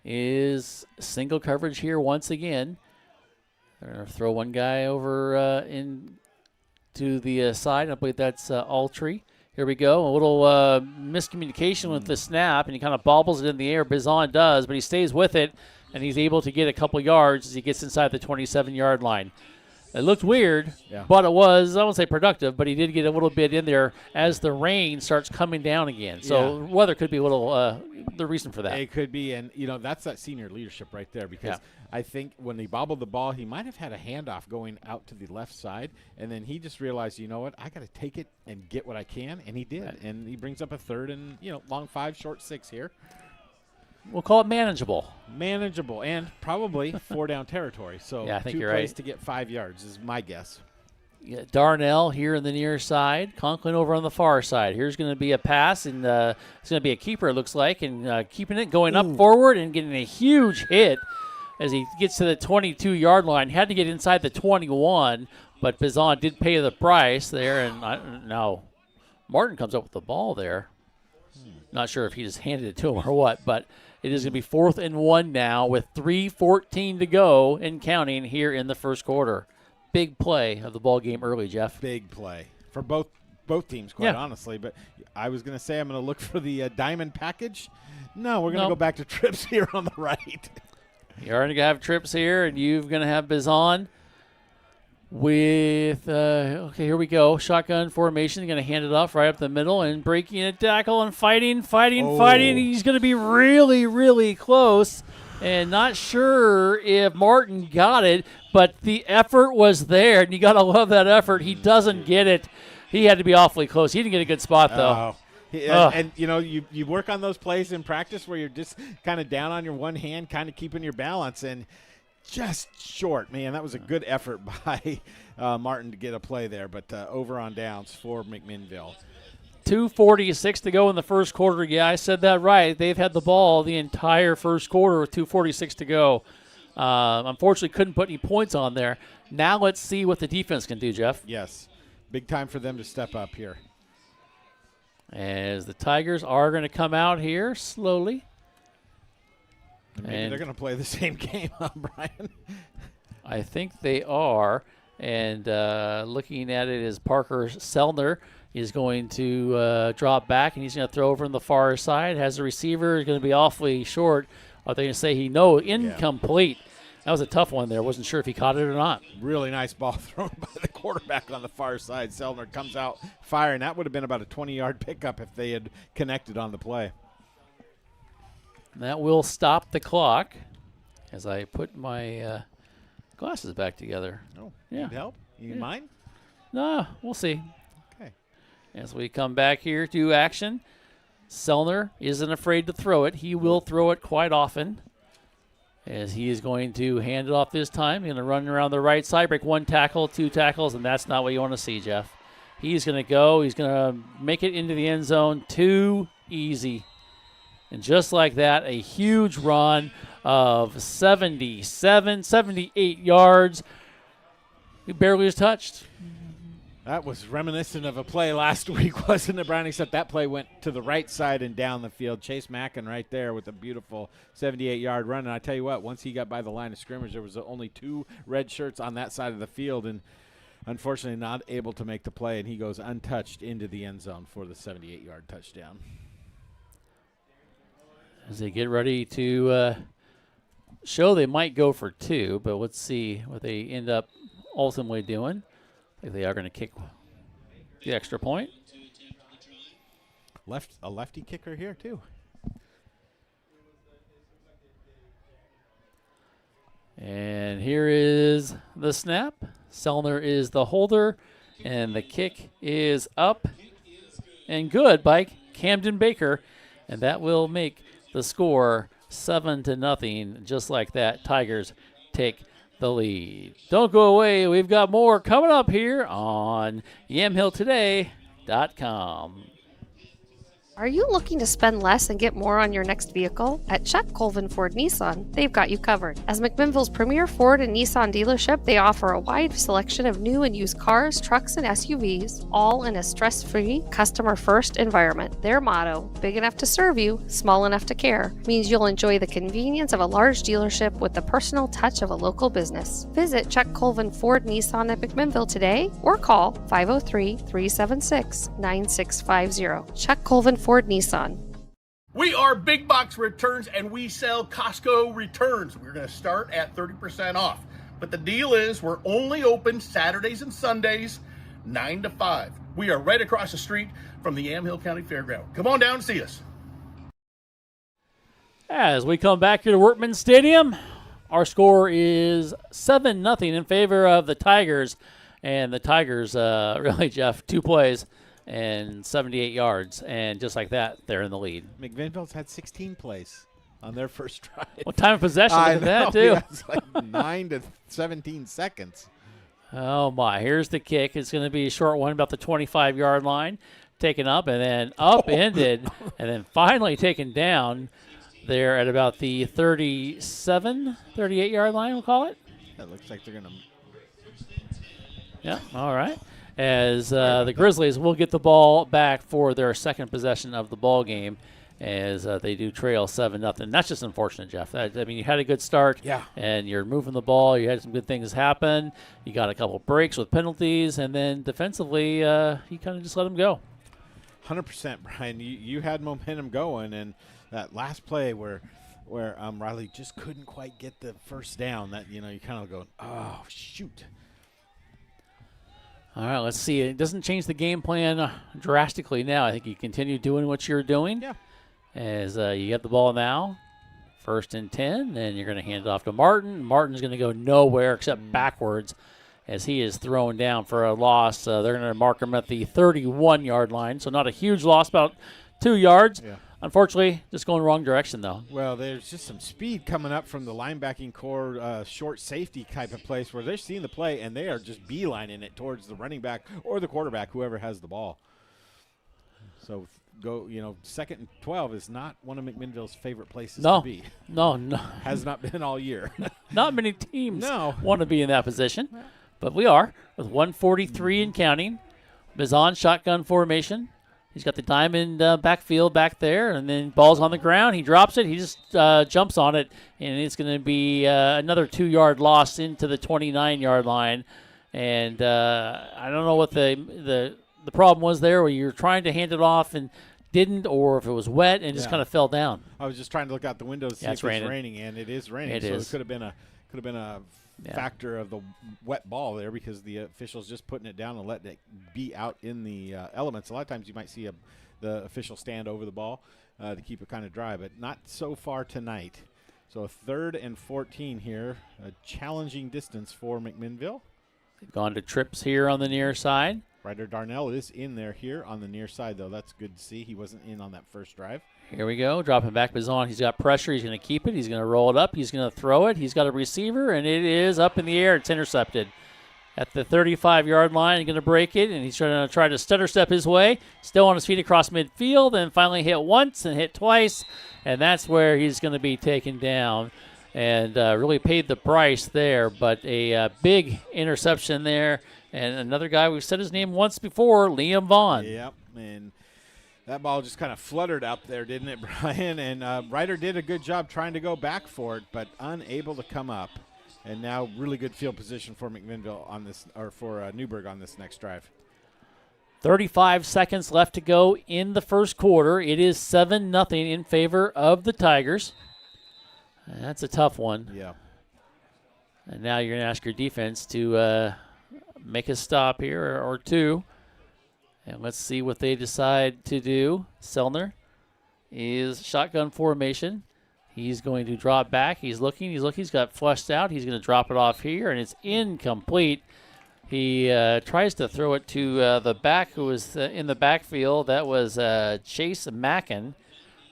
is single coverage here once again. They're going to throw one guy over in to the side. I believe that's Altry. Here we go. A little miscommunication with the snap, and he kind of bobbles it in the air. Bizon does, but he stays with it, and he's able to get a couple yards as he gets inside the 27-yard line. It looked weird, but it was, I won't say productive, but he did get a little bit in there as the rain starts coming down again. So weather could be a little the reason for that. It could be, and, that's that senior leadership right there, because I think when he bobbled the ball, he might have had a handoff going out to the left side, and then he just realized, you know what, I got to take it and get what I can, and he did. And he brings up a 3rd and, long 5, short 6 here. We'll call it manageable. Manageable, and probably 4-down territory. So I think 2 you're plays right. to get 5 yards is my guess. Darnell here in the near side. Conklin over on the far side. Here's going to be a pass, and it's going to be a keeper, it looks like, and keeping it going up forward and getting a huge hit as he gets to the 22-yard line. Had to get inside the 21, but Bizon did pay the price there, and now Martin comes up with the ball there. Not sure if he just handed it to him or what, but it is going to be 4th and 1 now with 3:14 to go and counting here in the first quarter. Big play of the ball game early, Jeff. Big play for both teams, quite honestly. But I was going to say I'm going to look for the diamond package. No, we're going to go back to trips here on the right. You're already going to have trips here, and you're going to have Bizon with, okay, here we go. Shotgun formation. Going to hand it off right up the middle and breaking a tackle and fighting. He's going to be really, really close. And not sure if Martin got it, but the effort was there, and you got to love that effort. He doesn't get it. He had to be awfully close. He didn't get a good spot, though. And you work on those plays in practice where you're just kind of down on your one hand, kind of keeping your balance, and just short, man. That was a good effort by Martin to get a play there, but over on downs for McMinnville. 2:46 to go in the first quarter. Yeah, I said that right. They've had the ball the entire first quarter with 2:46 to go. Unfortunately, couldn't put any points on there. Now let's see what the defense can do, Jeff. Yes, big time for them to step up here. As the Tigers are going to come out here slowly. Maybe they're going to play the same game, huh, Brian? I think they are. And looking at it is Parker Selner is going to drop back, and he's going to throw over on the far side. Has a receiver, is going to be awfully short. Are they going to say incomplete? That was a tough one there. Wasn't sure if he caught it or not. Really nice ball thrown by the quarterback on the far side. Selner comes out firing. That would have been about a 20-yard pickup if they had connected on the play. That will stop the clock as I put my glasses back together. Oh, yeah. Need help? You need mine? No, we'll see. Okay. As we come back here to action, Selner isn't afraid to throw it. He will throw it quite often as he is going to hand it off this time. He's going to run around the right side, break 1 tackle, 2 tackles, and that's not what you want to see, Jeff. He's going to go. He's going to make it into the end zone. Too easy. And just like that, a huge run of 78 yards. He barely was touched. That was reminiscent of a play last week, wasn't it, Brian? Except that play went to the right side and down the field. Chase Mackin right there with a beautiful 78-yard run. And I tell you what, once he got by the line of scrimmage, there was only 2 red shirts on that side of the field, and unfortunately not able to make the play, and he goes untouched into the end zone for the 78-yard touchdown. As they get ready to show they might go for 2, but let's see what they end up ultimately doing. I think they are going to kick the extra point. A lefty kicker here, too. And here is the snap. Selner is the holder, and the kick is up and good by Camden Baker, and that will make the score 7-0. Just like that, Tigers take the lead. Don't go away. We've got more coming up here on YamhillToday.com. Are you looking to spend less and get more on your next vehicle? At Chuck Colvin Ford Nissan, they've got you covered. As McMinnville's premier Ford and Nissan dealership, they offer a wide selection of new and used cars, trucks, and SUVs, all in a stress-free, customer-first environment. Their motto, big enough to serve you, small enough to care, means you'll enjoy the convenience of a large dealership with the personal touch of a local business. Visit Chuck Colvin Ford Nissan at McMinnville today or call 503-376-9650. Chuck Colvin Ford Nissan. We are Big Box Returns, and we sell Costco returns. We're going to start at 30% off. But the deal is we're only open Saturdays and Sundays, 9 to 5. We are right across the street from the Yamhill County Fairground. Come on down and see us. As we come back here to Workman Stadium, our score is 7-0 in favor of the Tigers. And the Tigers, really, Jeff, 2 plays and 78 yards, and just like that, they're in the lead. McMinnville's had 16 plays on their first drive. Well, time of possession, look at that, too. Yeah, it's like 9 to 17 seconds. Oh, my. Here's the kick. It's going to be a short one, about the 25-yard line, taken up, and then upended, and then finally taken down there at about the 38-yard line, we'll call it. That looks like they're going to... Yeah, all right. As the Grizzlies will get the ball back for their second possession of the ball game, as they do trail 7-0. That's just unfortunate, Jeff. I mean, you had a good start, yeah, and you're moving the ball. You had some good things happen. You got a couple breaks with penalties, and then defensively, you kind of just let them go. 100%, Brian. You had momentum going, and that last play where Riley just couldn't quite get the first down, that you kind of go, oh, shoot. All right, let's see. It doesn't change the game plan drastically now. I think you continue doing what you're doing. Yeah. As you get the ball now, 1st and 10, and you're going to hand it off to Martin. Martin's going to go nowhere except backwards as he is thrown down for a loss. They're going to mark him at the 31-yard line, so not a huge loss, about 2 yards. Yeah. Unfortunately, just going the wrong direction, though. Well, there's just some speed coming up from the linebacking core, short safety type of place where they're seeing the play, and they are just beelining it towards the running back or the quarterback, whoever has the ball. So, 2nd and 12 is not one of McMinnville's favorite places to be. No. Has not been all year. Not many teams want to be in that position, but we are with 1:43 and counting. Bizon shotgun formation. He's got the diamond backfield back there, and then ball's on the ground. He drops it. He just jumps on it, and it's going to be another 2-yard loss into the 29-yard line. And I don't know what the problem was there, where you're trying to hand it off and didn't, or if it was wet and just kind of fell down. I was just trying to look out the window to see if it's raining, and it is raining. It could have been a factor of the wet ball there, because the officials just putting it down and letting it be out in the elements. A lot of times you might see the official stand over the ball to keep it kind of dry, but not so far tonight. So a 3rd and 14 here, a challenging distance for McMinnville. They've gone to trips here on the near side. Ryder Darnell is in there here on the near side, though. That's good to see. He wasn't in on that first drive. Here we go. Dropping back Bizon. He's got pressure. He's going to keep it. He's going to roll it up. He's going to throw it. He's got a receiver, and it is up in the air. It's intercepted. At the 35-yard line, he's going to break it, and he's going to try to stutter step his way. Still on his feet across midfield, and finally hit once and hit twice, and that's where he's going to be taken down. And really paid the price there, but a big interception there. And another guy, we've said his name once before, Liam Vaughn. Yep, and that ball just kind of fluttered up there, didn't it, Brian? And Ryder did a good job trying to go back for it, but unable to come up. And now really good field position for McMinnville on this, or for Newberg on this next drive. 35 seconds left to go in the first quarter. It is 7-0 in favor of the Tigers. That's a tough one. Yeah. And now you're going to ask your defense to make a stop here or two. And let's see what they decide to do. Selner is shotgun formation. He's going to drop back. He's looking. He's got flushed out. He's going to drop it off here, and it's incomplete. He tries to throw it to the back who was in the backfield. That was Chase Mackin.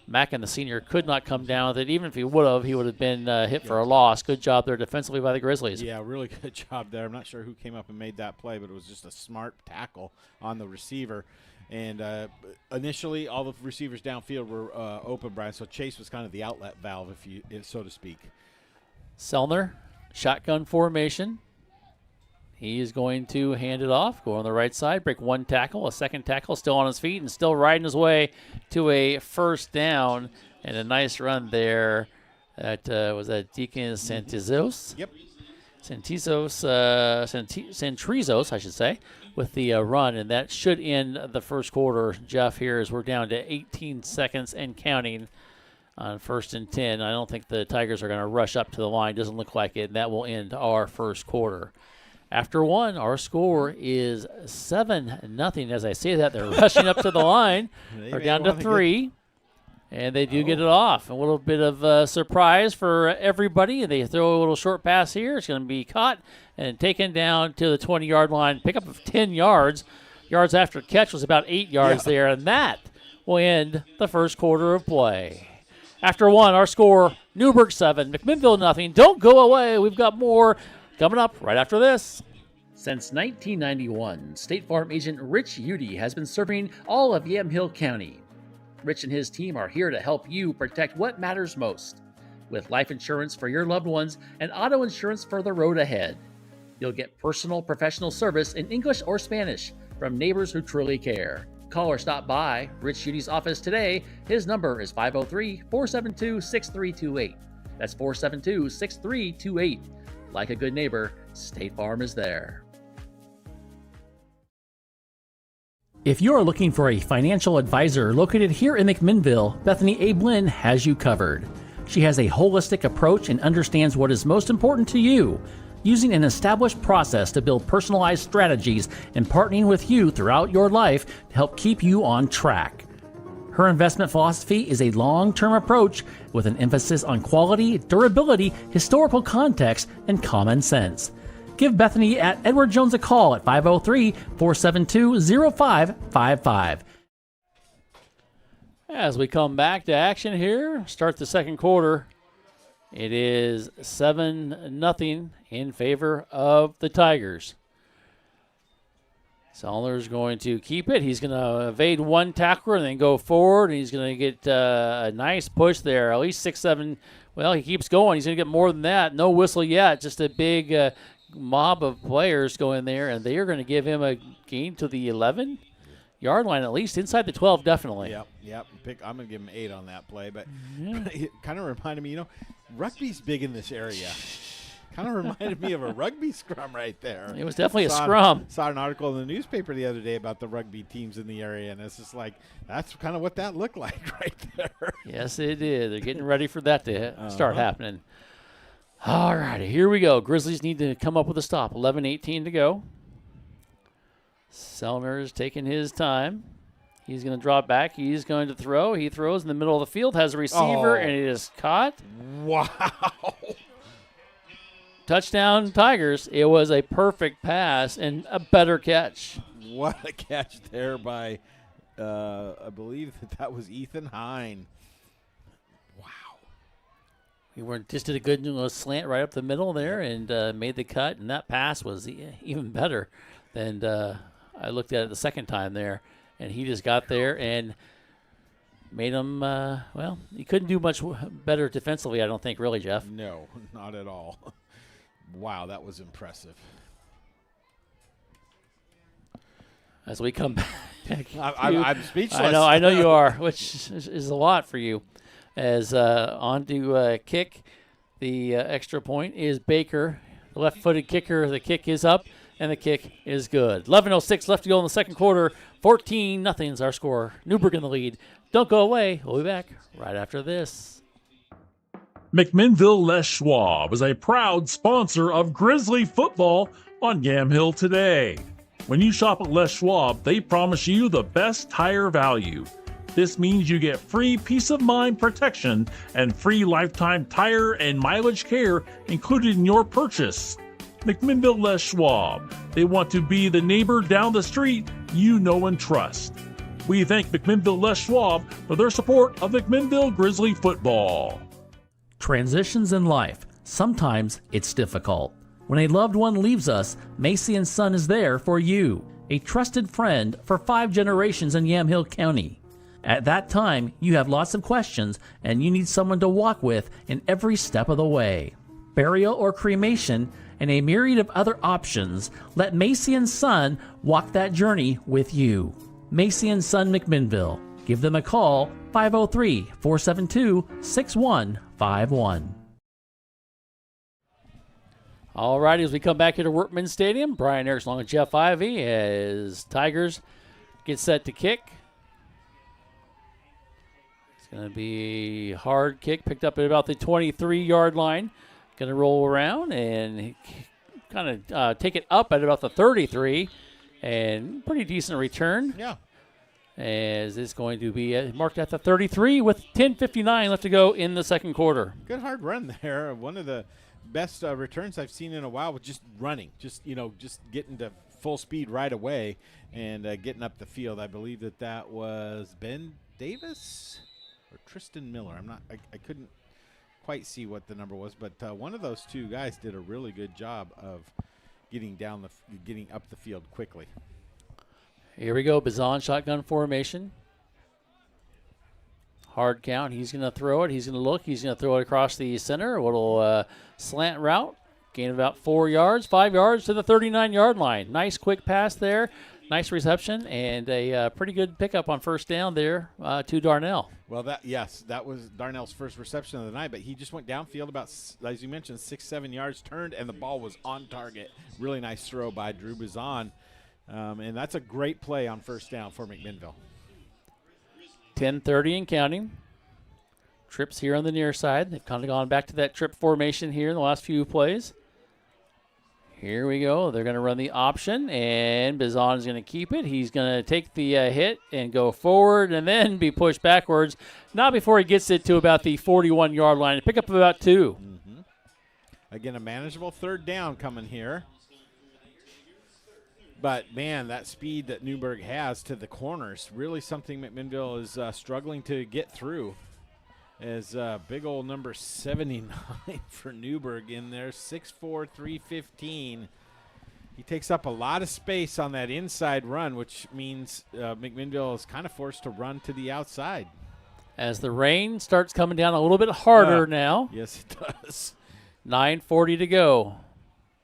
Mackin, the senior, could not come down with it. Even if he would have been hit for a loss. Good job there defensively by the Grizzlies. Yeah, really good job there. I'm not sure who came up and made that play, but it was just a smart tackle on the receiver. And initially, all the receivers downfield were open, Brian, so Chase was kind of the outlet valve, so to speak. Selner, shotgun formation. He is going to hand it off, go on the right side, break one tackle, a second tackle, still on his feet and still riding his way to a first down. And a nice run there. That was that Deacon Santizos. Yep. Santrizos, I should say, with the run. And that should end the first quarter, Jeff, here as we're down to 18 seconds and counting on 1st and 10. I don't think the Tigers are going to rush up to the line. Doesn't look like it. And that will end our first quarter. After one, our score is 7-0. As I say that, they're rushing up to the line. They're down to 3, and they do get it off. A little bit of surprise for everybody. They throw a little short pass here. It's going to be caught and taken down to the 20-yard line. Pickup of 10 yards. Yards after catch was about 8 yards there, and that will end the first quarter of play. After one, our score, Newberg 7, McMinnville 0. Don't go away. We've got more coming up right after this. Since 1991, State Farm agent Rich Udy has been serving all of Yamhill County. Rich and his team are here to help you protect what matters most, with life insurance for your loved ones and auto insurance for the road ahead. You'll get personal professional service in English or Spanish from neighbors who truly care. Call or stop by Rich Udy's office today. His number is 503-472-6328. That's 472-6328. Like a good neighbor, State Farm is there. If you are looking for a financial advisor located here in McMinnville, Bethany A. Blinn has you covered. She has a holistic approach and understands what is most important to you, using an established process to build personalized strategies and partnering with you throughout your life to help keep you on track. Her investment philosophy is a long-term approach with an emphasis on quality, durability, historical context, and common sense. Give Bethany at Edward Jones a call at 503-472-0555. As we come back to action here, start the second quarter. It is 7-0 in favor of the Tigers. Sellner's going to keep it. He's going to evade one tackler and then go forward. And he's going to get a nice push there, at least 6-7. Well, he keeps going. He's going to get more than that. No whistle yet. Just a big mob of players going there, and they are going to give him a gain to the 11-yard line, at least inside the 12, definitely. Yep. I'm going to give him 8 on that play, but it kind of reminded me, rugby's big in this area. Kind of reminded me of a rugby scrum right there. It was definitely a scrum. Saw an article in the newspaper the other day about the rugby teams in the area, and it's just like, that's kind of what that looked like right there. Yes, it did. They're getting ready for that to start happening. All righty, here we go. Grizzlies need to come up with a stop. 11:18 to go. Sellner's taking his time. He's going to drop back. He's going to throw. He throws in the middle of the field, has a receiver, and it is caught. Wow. Touchdown, Tigers. It was a perfect pass and a better catch. What a catch there by, I believe that was Ethan Hine. Wow. We just did a good slant right up the middle there and made the cut, and that pass was even better than I looked at it the second time there. And he just got there and made him, he couldn't do much better defensively, I don't think, really, Jeff. No, not at all. Wow, that was impressive. As we come back. I'm speechless. I know you are, which is a lot for you. As on to kick the extra point is Baker, the left-footed kicker. The kick is up, and the kick is good. 11:06 left to go in the second quarter. 14-0 is our score. Newberg in the lead. Don't go away. We'll be back right after this. McMinnville Les Schwab is a proud sponsor of Grizzly football on Yamhill today. When you shop at Les Schwab, they promise you the best tire value. This means you get free peace of mind protection and free lifetime tire and mileage care included in your purchase. McMinnville Les Schwab. They want to be the neighbor down the street you know and trust. We thank McMinnville Les Schwab for their support of McMinnville Grizzly football. Transitions in life. Sometimes it's difficult. When a loved one leaves us, Macy & Son is there for you, a trusted friend for 5 generations in Yamhill County. At that time, you have lots of questions and you need someone to walk with in every step of the way. Burial or cremation and a myriad of other options, let Macy & Son walk that journey with you. Macy & Son McMinnville. Give them a call, 503-472-6151. All right, as we come back here to Workman Stadium, Brian Erickson along with Jeff Ivey as Tigers get set to kick. It's going to be a hard kick, picked up at about the 23-yard line. Going to roll around and kind of take it up at about the 33, and pretty decent return. Yeah. As it's going to be marked at the 33 with 10:59 left to go in the second quarter. Good hard run there. One of the best returns I've seen in a while with just running, just getting to full speed right away and getting up the field. I believe that was Ben Davis or Tristan Miller. I couldn't quite see what the number was, but one of those two guys did a really good job of getting up the field quickly. Here we go, Bazan shotgun formation. Hard count. He's going to throw it. He's going to look. He's going to throw it across the center. A little slant route. Gain about 4 yards, 5 yards to the 39-yard line. Nice quick pass there. Nice reception and a pretty good pickup on first down there to Darnell. Well, that was Darnell's first reception of the night, but he just went downfield about, as you mentioned, 6-7 yards, turned, and the ball was on target. Really nice throw by Drew Bazan, and that's a great play on first down for McMinnville. 10:30 and counting. Trips here on the near side. They've kind of gone back to that trip formation here in the last few plays. Here we go. They're going to run the option, and Bazan is going to keep it. He's going to take the hit and go forward and then be pushed backwards. Not before he gets it to about the 41-yard line. Pick up about 2. Mm-hmm. Again, a manageable third down coming here. But, man, that speed that Newberg has to the corners, really something McMinnville is struggling to get through. As big old number 79 for Newberg in there, 6'4", 315. He takes up a lot of space on that inside run, which means McMinnville is kind of forced to run to the outside. As the rain starts coming down a little bit harder now. Yes, it does. 9:40 to go.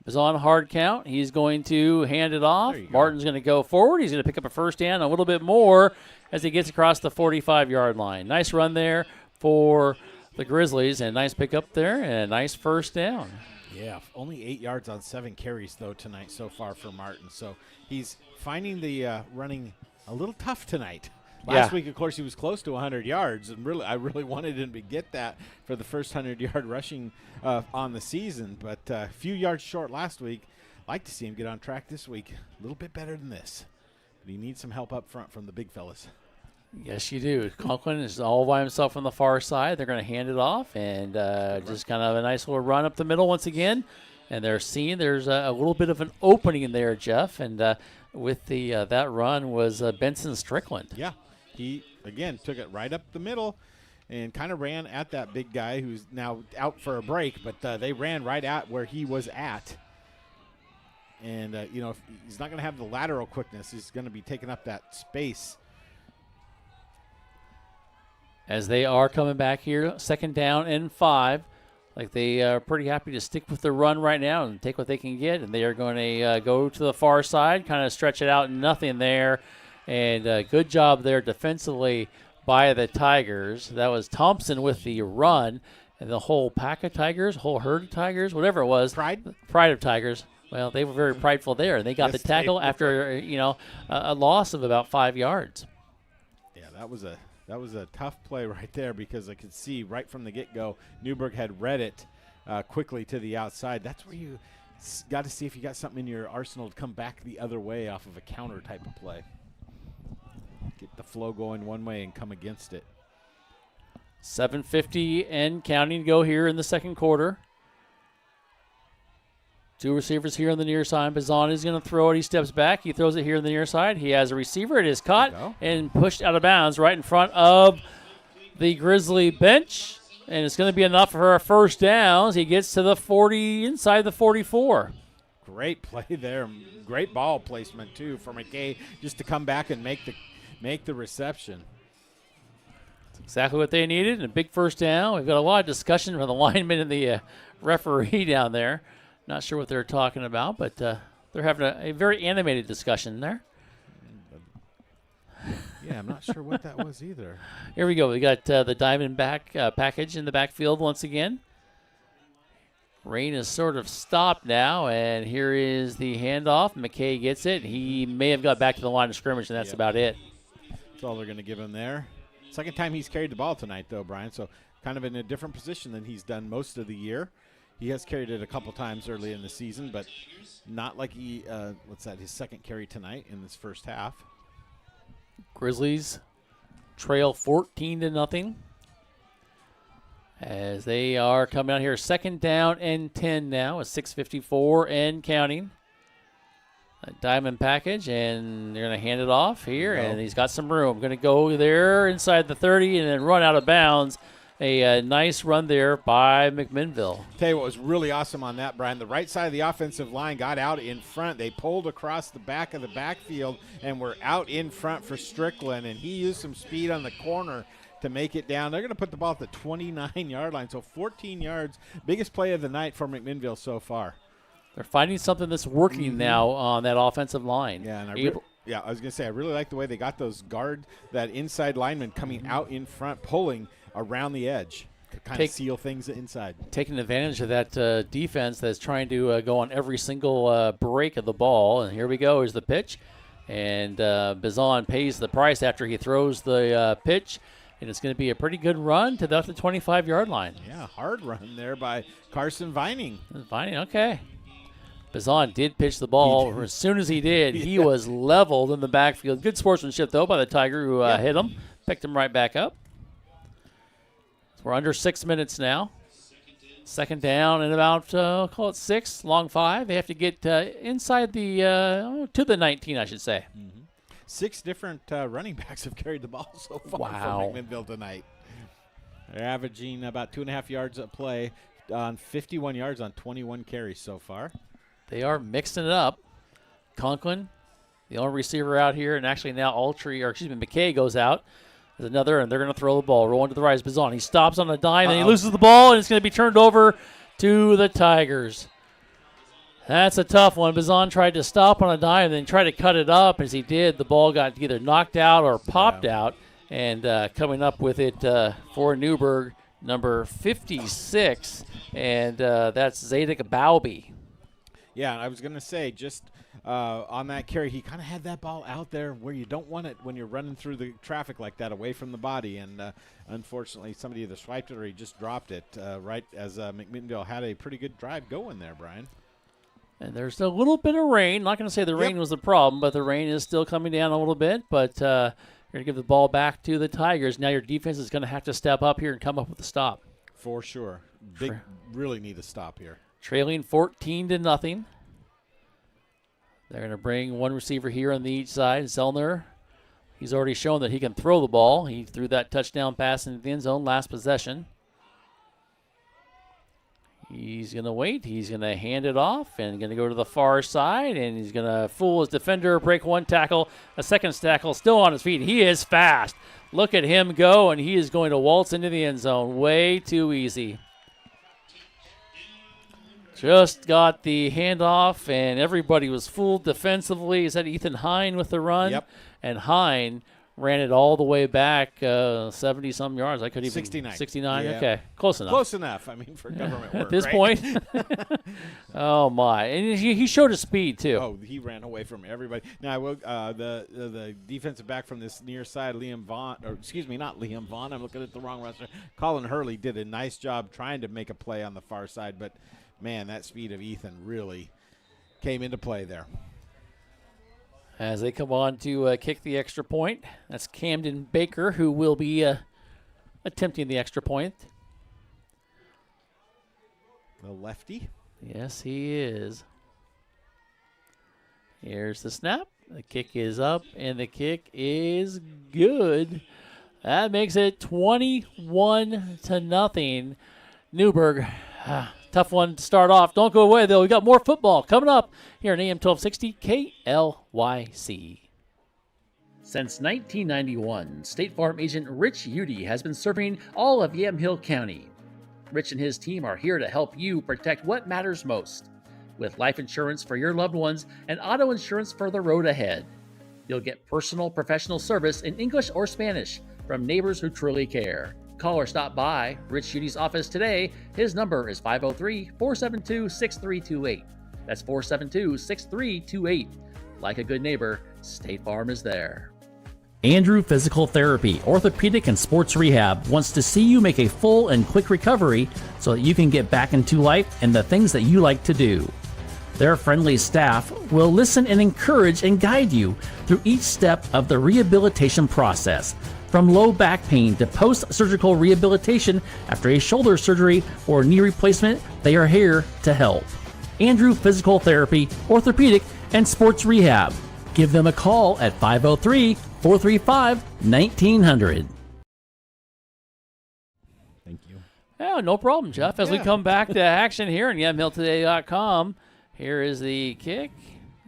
Is on hard count. He's going to hand it off. Martin's going to go forward. He's going to pick up a first down, a little bit more as he gets across the 45-yard line. Nice run there for the Grizzlies, and nice pickup there, and a nice first down. Yeah, only 8 yards on 7 carries, though, tonight so far for Martin. So he's finding the running a little tough tonight. Last week, of course, he was close to 100 yards, and I really wanted him to get that for the first 100-yard rushing on the season. But a few yards short last week. Like to see him get on track this week. A little bit better than this. But he needs some help up front from the big fellas. Yes, you do. Conklin is all by himself on the far side. They're going to hand it off, and just kind of a nice little run up the middle once again. And they're seeing there's a little bit of an opening in there, Jeff. And with the that run was Benson Strickland. Yeah. He, again, took it right up the middle and kind of ran at that big guy who's now out for a break, but they ran right at where he was at. And, if he's not going to have the lateral quickness, he's going to be taking up that space. As they are coming back here, second down and 5. Like they are pretty happy to stick with the run right now and take what they can get. And they are going to go to the far side, kind of stretch it out, nothing there. And good job there defensively by the Tigers. That was Thompson with the run. And the whole pack of Tigers, whole herd of Tigers, whatever it was. Pride of Tigers. Well, they were very prideful there. And they got the tackle after, a loss of about 5 yards. Yeah, that was a tough play right there because I could see right from the get-go Newberg had read it quickly to the outside. That's where you got to see if you got something in your arsenal to come back the other way off of a counter type of play. Get the flow going one way and come against it. 7:50 and counting to go here in the second quarter. Two receivers here on the near side. Bazan is going to throw it. He steps back. He throws it here on the near side. He has a receiver. It is caught and pushed out of bounds right in front of the Grizzly bench. And it's going to be enough for a first down. He gets to the 40, inside the 44. Great play there. Great ball placement, too, for McKay just to come back and make the reception. That's exactly what they needed, and a big first down. We've got a lot of discussion from the lineman and the referee down there. Not sure what they're talking about, but they're having a very animated discussion there. Yeah, I'm not sure what that was either. Here we go. We got the diamond back package in the backfield once again. Rain is sort of stopped now, and here is the handoff. McKay gets it. He may have got back to the line of scrimmage, and that's about it. That's all they're going to give him there. Second time he's carried the ball tonight, though, Brian, so kind of in a different position than he's done most of the year. He has carried it a couple times early in the season, but not like his second carry tonight in this first half. Grizzlies trail 14-0 as they are coming out here. Second down and 10 now with 6:54 and counting. A diamond package, and they're going to hand it off here, and he's got some room. Going to go there inside the 30 and then run out of bounds. A nice run there by McMinnville. Tell you what was really awesome on that, Brian. The right side of the offensive line got out in front. They pulled across the back of the backfield and were out in front for Strickland, and he used some speed on the corner to make it down. They're going to put the ball at the 29-yard line, so 14 yards. Biggest play of the night for McMinnville so far. They're finding something that's working now on that offensive line. Yeah, and I was going to say, I really like the way they got that inside lineman coming out in front, pulling around the edge to kind of seal things inside. Taking advantage of that defense that's trying to go on every single break of the ball. And here we go is the pitch. And Bazan pays the price after he throws the pitch. And it's going to be a pretty good run to the 25-yard line. Yeah, hard run there by Carson Vining. Vining, okay. Bazan did pitch the ball. As soon as he did, he was leveled in the backfield. Good sportsmanship, though, by the Tiger who hit him. Picked him right back up. We're under 6 minutes now. Second down and about, call it 6, long 5. They have to get inside to the 19, I should say. Mm-hmm. 6 different running backs have carried the ball so far for McMinnville tonight. They're averaging about 2.5 yards a play on 51 yards on 21 carries so far. They are mixing it up. Conklin, the only receiver out here, and actually now McKay goes out. There's another, and they're going to throw the ball. Rolling to the right is Bazan. He stops on a dime, and he loses the ball, and it's going to be turned over to the Tigers. That's a tough one. Bazan tried to stop on a dime and then tried to cut it up. As he did, the ball got either knocked out or popped out. And coming up with it for Newberg, number 56, and that's Zadok Bowby. Yeah, I was going to say, just on that carry, he kind of had that ball out there where you don't want it when you're running through the traffic like that, away from the body. And unfortunately, somebody either swiped it or he just dropped it right as McMinnville had a pretty good drive going there, Brian. And there's a little bit of rain. Not going to say the rain was the problem, but the rain is still coming down a little bit. But you're going to give the ball back to the Tigers. Now your defense is going to have to step up here and come up with a stop. For sure. Really need a stop here. Trailing 14-0. They're going to bring one receiver here on the each side. Zellner, he's already shown that he can throw the ball. He threw that touchdown pass into the end zone last possession. He's going to wait. He's going to hand it off and going to go to the far side, and he's going to fool his defender, break one tackle, a second tackle, still on his feet. He is fast. Look at him go, and he is going to waltz into the end zone. Way too easy. Just got the handoff, and everybody was fooled defensively. Is that Ethan Hine with the run? Yep. And Hine ran it all the way back 70-some yards. I could even 69. 69? Yeah. Okay. Close enough. Close enough. I mean, for government work, at this right? point. Oh, my. And he showed his speed, too. Oh, he ran away from everybody. Now, I will, the defensive back from this near side, Liam Vaughn, or excuse me, not Liam Vaughn. I'm looking at the wrong roster. Colin Hurley did a nice job trying to make a play on the far side, but, man, that speed of Ethan really came into play there. As they come on to kick the extra point, that's Camden Baker who will be attempting the extra point. The lefty. Yes, he is. Here's the snap. The kick is up, and the kick is good. That makes it 21-0. Newberg, tough one to start off. Don't go away, though. We got more football coming up here on AM 1260 KLYC. Since 1991, State Farm agent Rich Udy has been serving all of Yamhill County. Rich and his team are here to help you protect what matters most, with life insurance for your loved ones and auto insurance for the road ahead. You'll get personal professional service in English or Spanish from neighbors who truly care. Call or stop by Rich Udy's office today. His number is 503-472-6328. That's 472-6328. Like a good neighbor, State Farm is there. Andrew Physical Therapy, Orthopedic and Sports Rehab wants to see you make a full and quick recovery so that you can get back into life and the things that you like to do. Their friendly staff will listen and encourage and guide you through each step of the rehabilitation process, from low back pain to post-surgical rehabilitation after a shoulder surgery or knee replacement. They are here to help. Andrew Physical Therapy, Orthopedic and Sports Rehab. Give them a call at 503-435-1900. Thank you. Yeah, no problem, Jeff. As we come back to action here on YamhillToday.com, here is the kick.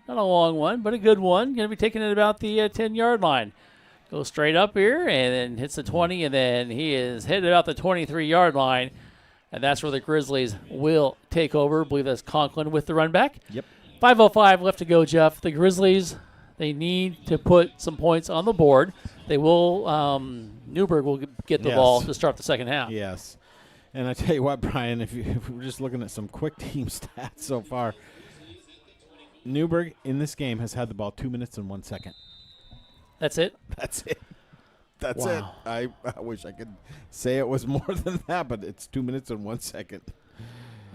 Not a long one, but a good one. Going to be taking it about the 10-yard line. Goes straight up here and then hits the 20, and then he is headed out the 23-yard line. And that's where the Grizzlies will take over. I believe that's Conklin with the run back. Yep. 5:05 left to go, Jeff. The Grizzlies, they need to put some points on the board. They will, Newberg will get the ball to start the second half. Yes. And I tell you what, Brian, if we're just looking at some quick team stats so far, Newberg in this game has had the ball 2 minutes and 1 second. That's it? That's it. That's Wow. it. I wish I could say it was more than that, but it's 2 minutes and 1 second.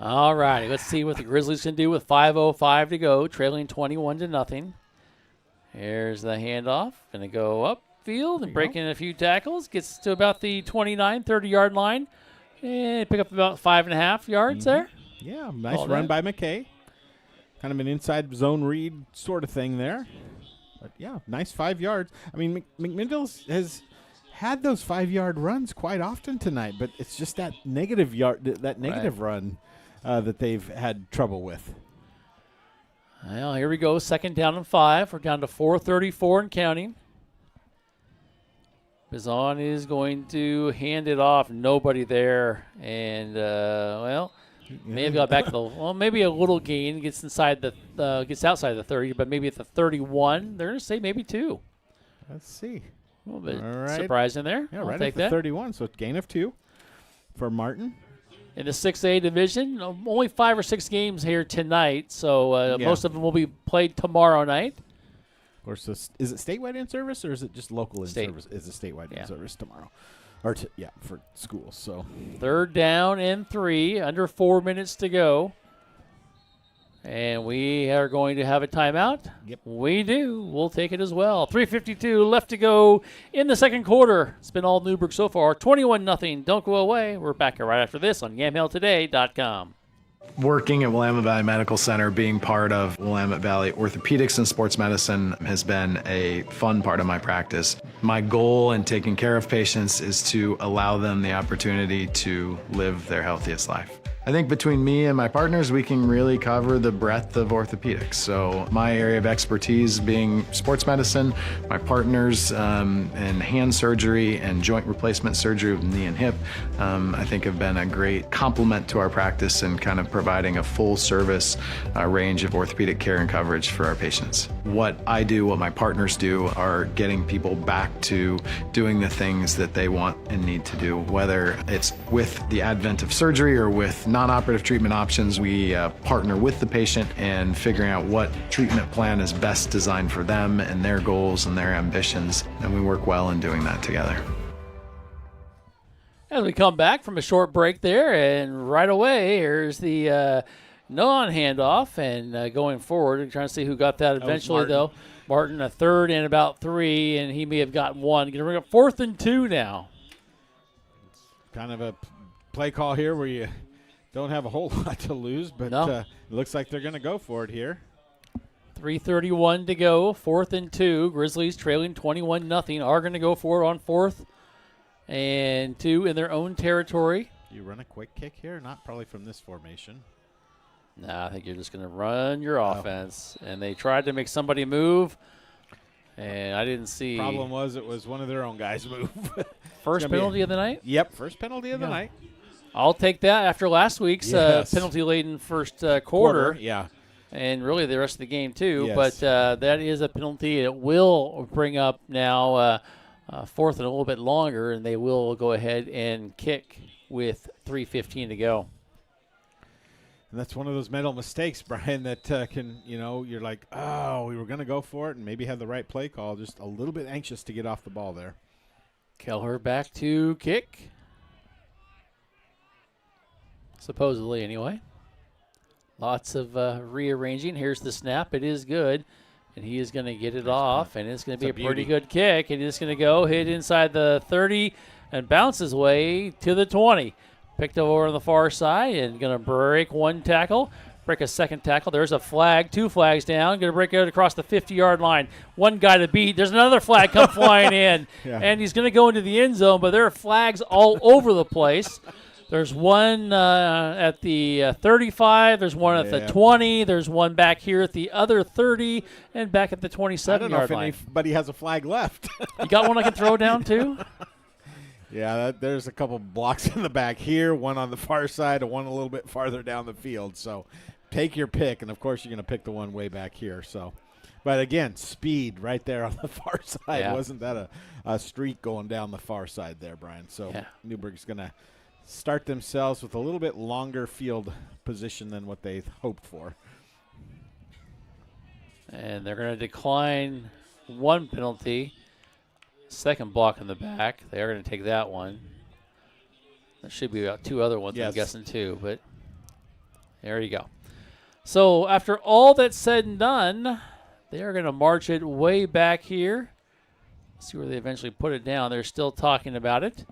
All righty. Let's see what the Grizzlies can do with 5:05 to go, trailing 21-0. Here's the handoff. Going to go upfield and break in a few tackles. Gets to about the 29, 30-yard line. And pick up about 5.5 yards there. Yeah, nice run by McKay. Kind of an inside zone read sort of thing there. But, yeah, nice 5 yards. I mean, McMinnville has had those 5-yard runs quite often tonight, but it's just that negative run that they've had trouble with. Well, here we go. Second down and 5. We're down to 4:34 and counting. Bizon is going to hand it off. Nobody there. And, may have got back to maybe a little gain. Gets outside the 30, but maybe at the 31. They're going to say maybe 2. Let's see. A little bit All right. surprising there. Yeah, I'll right take at the that. 31, so gain of 2 for Martin. In the 6A division, only 5 or 6 games here tonight, so most of them will be played tomorrow night. Of course, is it statewide in service or is it just local in service? Is it statewide in service tomorrow? Or for schools. So 3rd down and 3, under 4 minutes to go. And we are going to have a timeout. Yep. We do. We'll take it as well. 3:52 left to go in the second quarter. It's been all Newberg so far. 21-0. Don't go away. We're back here right after this on YamhillToday.com. Working at Willamette Valley Medical Center, being part of Willamette Valley Orthopedics and Sports Medicine has been a fun part of my practice. My goal in taking care of patients is to allow them the opportunity to live their healthiest life. I think between me and my partners, we can really cover the breadth of orthopedics. So my area of expertise being sports medicine, my partners in hand surgery and joint replacement surgery with knee and hip, I think have been a great complement to our practice and kind of providing a full service range of orthopedic care and coverage for our patients. What I do, what my partners do, are getting people back to doing the things that they want and need to do, whether it's with the advent of surgery or with non-operative treatment options. We partner with the patient and figuring out what treatment plan is best designed for them and their goals and their ambitions, and we work well in doing that together. As we come back from a short break there, and right away, here's the non-handoff, and going forward, we're trying to see who got that eventually, though. Martin, a 3rd and about 3, and he may have gotten 1. Going to bring up 4th and 2 now. Kind of a play call here where you don't have a whole lot to lose, but it looks like they're going to go for it here. 3:31 to go. 4th and 2. Grizzlies trailing 21-0. Are going to go for it on 4th and 2 in their own territory. You run a quick kick here? Not probably from this formation. No, I think you're just going to run your offense. And they tried to make somebody move, and I didn't see. Problem was it was one of their own guys move. First penalty of the night? Yep, first penalty of the night. I'll take that after last week's penalty-laden first quarter. Yeah. And really the rest of the game too. Yes. But that is a penalty. It will bring up now 4th and a little bit longer, and they will go ahead and kick with 3:15 to go. And that's one of those mental mistakes, Brian, that can, you're like, oh, we were going to go for it and maybe have the right play call. Just a little bit anxious to get off the ball there. Kelleher back to kick. Supposedly, anyway. Lots of rearranging. Here's the snap. It is good. And he is going to get it off, and it's going to be a pretty good kick. And it's going to go hit inside the 30 and bounce his way to the 20. Picked over on the far side and going to break one tackle, break a second tackle. There's a flag, 2 flags down. Going to break it across the 50-yard line. One guy to beat. There's another flag come flying in, and he's going to go into the end zone, but there are flags all over the place. There's one at the 35. There's one at the 20. There's one back here at the other 30 and back at the 27-yard line. I don't know if anybody has a flag left. You got one I can throw down too? Yeah, there's a couple blocks in the back here, one on the far side and one a little bit farther down the field. So take your pick, and, of course, you're going to pick the one way back here. So, but, again, speed right there on the far side. Yeah. Wasn't that a streak going down the far side there, Brian? So Newberg's going to start themselves with a little bit longer field position than what they hoped for. And they're going to decline one penalty. Second block in the back. They are going to take that one. There should be about 2 other ones, I'm guessing, too. But there you go. So after all that's said and done, they are going to march it way back here. See where they eventually put it down. They're still talking about it.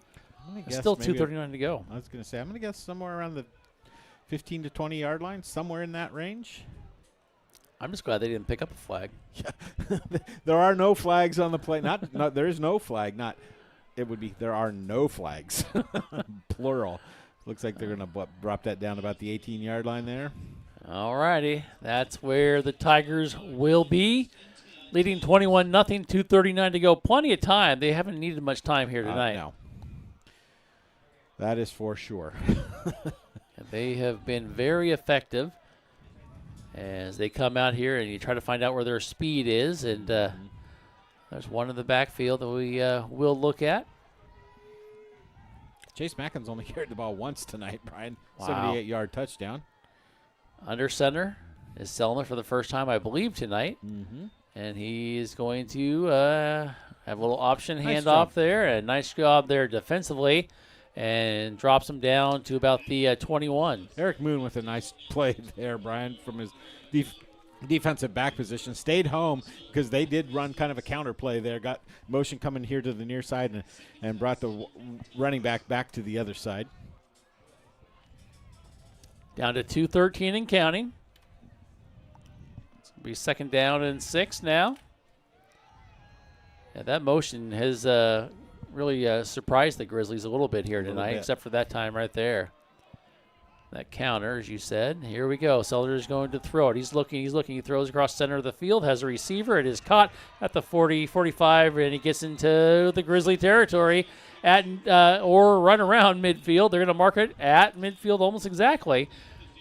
Still 2:39 to go. I was going to say, I'm going to guess somewhere around the 15 to 20-yard line, somewhere in that range. I'm just glad they didn't pick up a flag. There are no flags on the play. There is no flag. There are no flags. Plural. Looks like they're going to drop that down about the 18-yard line there. All righty. That's where the Tigers will be. Leading 21-0, 2:39 to go. Plenty of time. They haven't needed much time here tonight. No. That is for sure. They have been very effective as they come out here, and you try to find out where their speed is. And there's one in the backfield that we will look at. Chase Mackin's only carried the ball once tonight, Brian. Wow. 78-yard touchdown. Under center is Selner for the first time, I believe, tonight. Mm-hmm. And he is going to have a little option handoff there. A nice job there defensively. And drops him down to about the 21. Eric Moon with a nice play there, Brian, from his defensive back position. Stayed home because they did run kind of a counter play there. Got motion coming here to the near side and brought the running back to the other side. Down to 2:13 and counting. It's going to be 2nd down and 6 now. Yeah, that motion has really surprised the Grizzlies a little bit here tonight, except for that time right there. That counter, as you said. Here we go. Selder is going to throw it. He's looking. He throws across center of the field, has a receiver. It is caught at the 40, 45, and he gets into the Grizzly territory or run around midfield. They're going to mark it at midfield almost exactly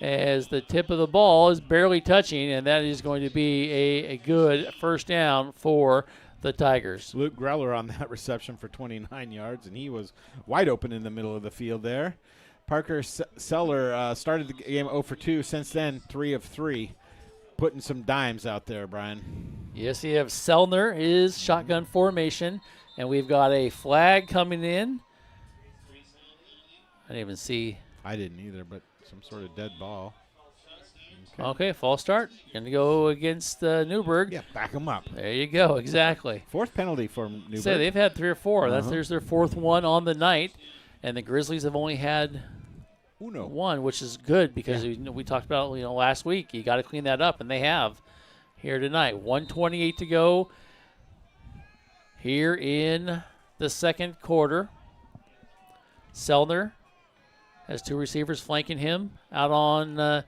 as the tip of the ball is barely touching, and that is going to be a good first down for the Tigers. Luke Greller on that reception for 29 yards, and he was wide open in the middle of the field there. Parker Seller started the game 0 for 2. Since then, 3 of 3, putting some dimes out there, Brian. Yes, you have Selner is shotgun formation, and we've got a flag coming in. I didn't even see. I didn't either, but some sort of dead ball. Okay, false start. Going to go against Newberg. Yeah, back them up. There you go, exactly. 4th penalty for Newberg. So they've had 3 or 4. There's their 4th one on the night, and the Grizzlies have only had one, which is good because we talked about last week. You got to clean that up, and they have. here tonight. 1:28 to go here in the second quarter. Selner has two receivers flanking him. Out on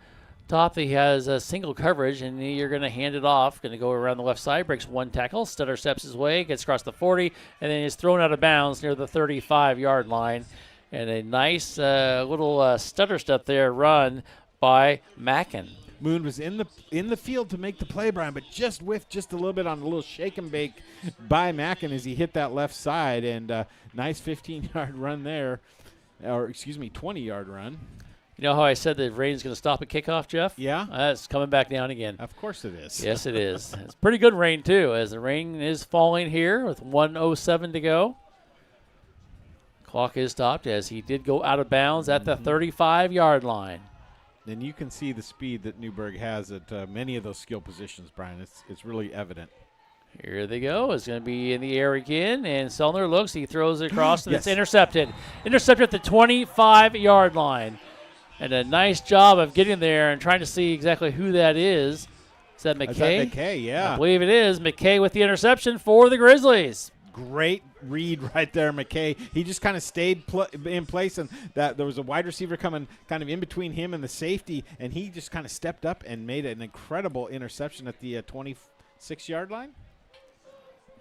top, he has a single coverage, and you're going to hand it off. Going to go around the left side, breaks one tackle, stutter steps his way, gets across the 40, and then is thrown out of bounds near the 35-yard line. And a nice little stutter step there run by Mackin. Moon was in the field to make the play, Brian, but just whiffed just a little bit on a little shake and bake by Mackin as he hit that left side. And nice 15-yard run there, or excuse me, 20-yard run. You know how I said the rain's going to stop at kickoff, Jeff? Yeah. It's coming back down again. Of course it is. Yes, it is. It's pretty good rain, too, as the rain is falling here with 1:07 to go. Clock is stopped as he did go out of bounds at the 35-yard line. And you can see the speed that Newberg has at many of those skill positions, Brian. It's really evident. Here they go. It's going to be in the air again, and Selner looks. He throws it across, and Yes. it's intercepted. Intercepted at the 25-yard line. And a nice job of getting there and trying to see exactly who that is. Is that McKay? Is that McKay? Yeah. I believe it is. McKay with the interception for the Grizzlies. Great read right there, McKay. He just kind of stayed in place, and that there was a wide receiver coming kind of in between him and the safety, and he just kind of stepped up and made an incredible interception at the 26-yard line.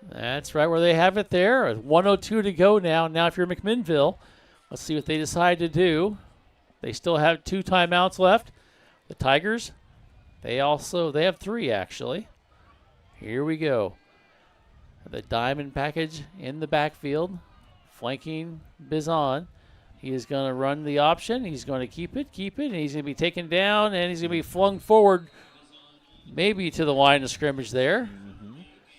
That's right where they have it there. 1:02 to go now. Now if you're McMinnville, let's see what they decide to do. They still have 2 timeouts left. The Tigers, they have 3 actually. Here we go. The diamond package in the backfield, flanking Bizon. He is going to run the option. He's going to keep it, and he's going to be taken down, and he's going to be flung forward maybe to the line of scrimmage there.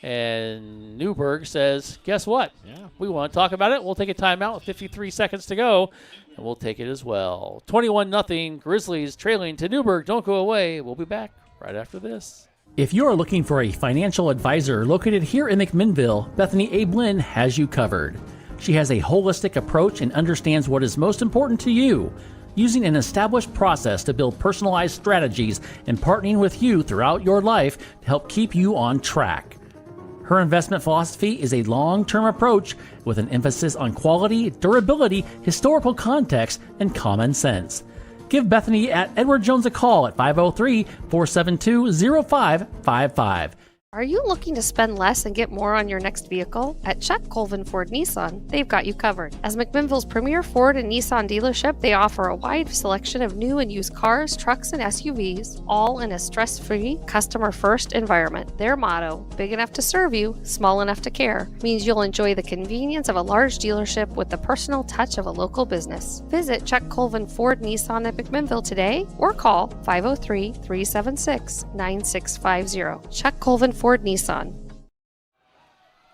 And Newberg says, guess what? Yeah. We want to talk about it. We'll take a timeout with 53 seconds to go, and we'll take it as well. 21-0, Grizzlies trailing to Newberg. Don't go away. We'll be back right after this. If you are looking for a financial advisor located here in McMinnville, Bethany A. Blinn has you covered. She has a holistic approach and understands what is most important to you, using an established process to build personalized strategies and partnering with you throughout your life to help keep you on track. Her investment philosophy is a long-term approach with an emphasis on quality, durability, historical context, and common sense. Give Bethany at Edward Jones a call at 503-472-0555. Are you looking to spend less and get more on your next vehicle? At Chuck Colvin Ford Nissan, they've got you covered. As McMinnville's premier Ford and Nissan dealership, they offer a wide selection of new and used cars, trucks, and SUVs, all in a stress-free, customer-first environment. Their motto, big enough to serve you, small enough to care, means you'll enjoy the convenience of a large dealership with the personal touch of a local business. Visit Chuck Colvin Ford Nissan at McMinnville today or call 503-376-9650. Chuck Colvin Ford Nissan.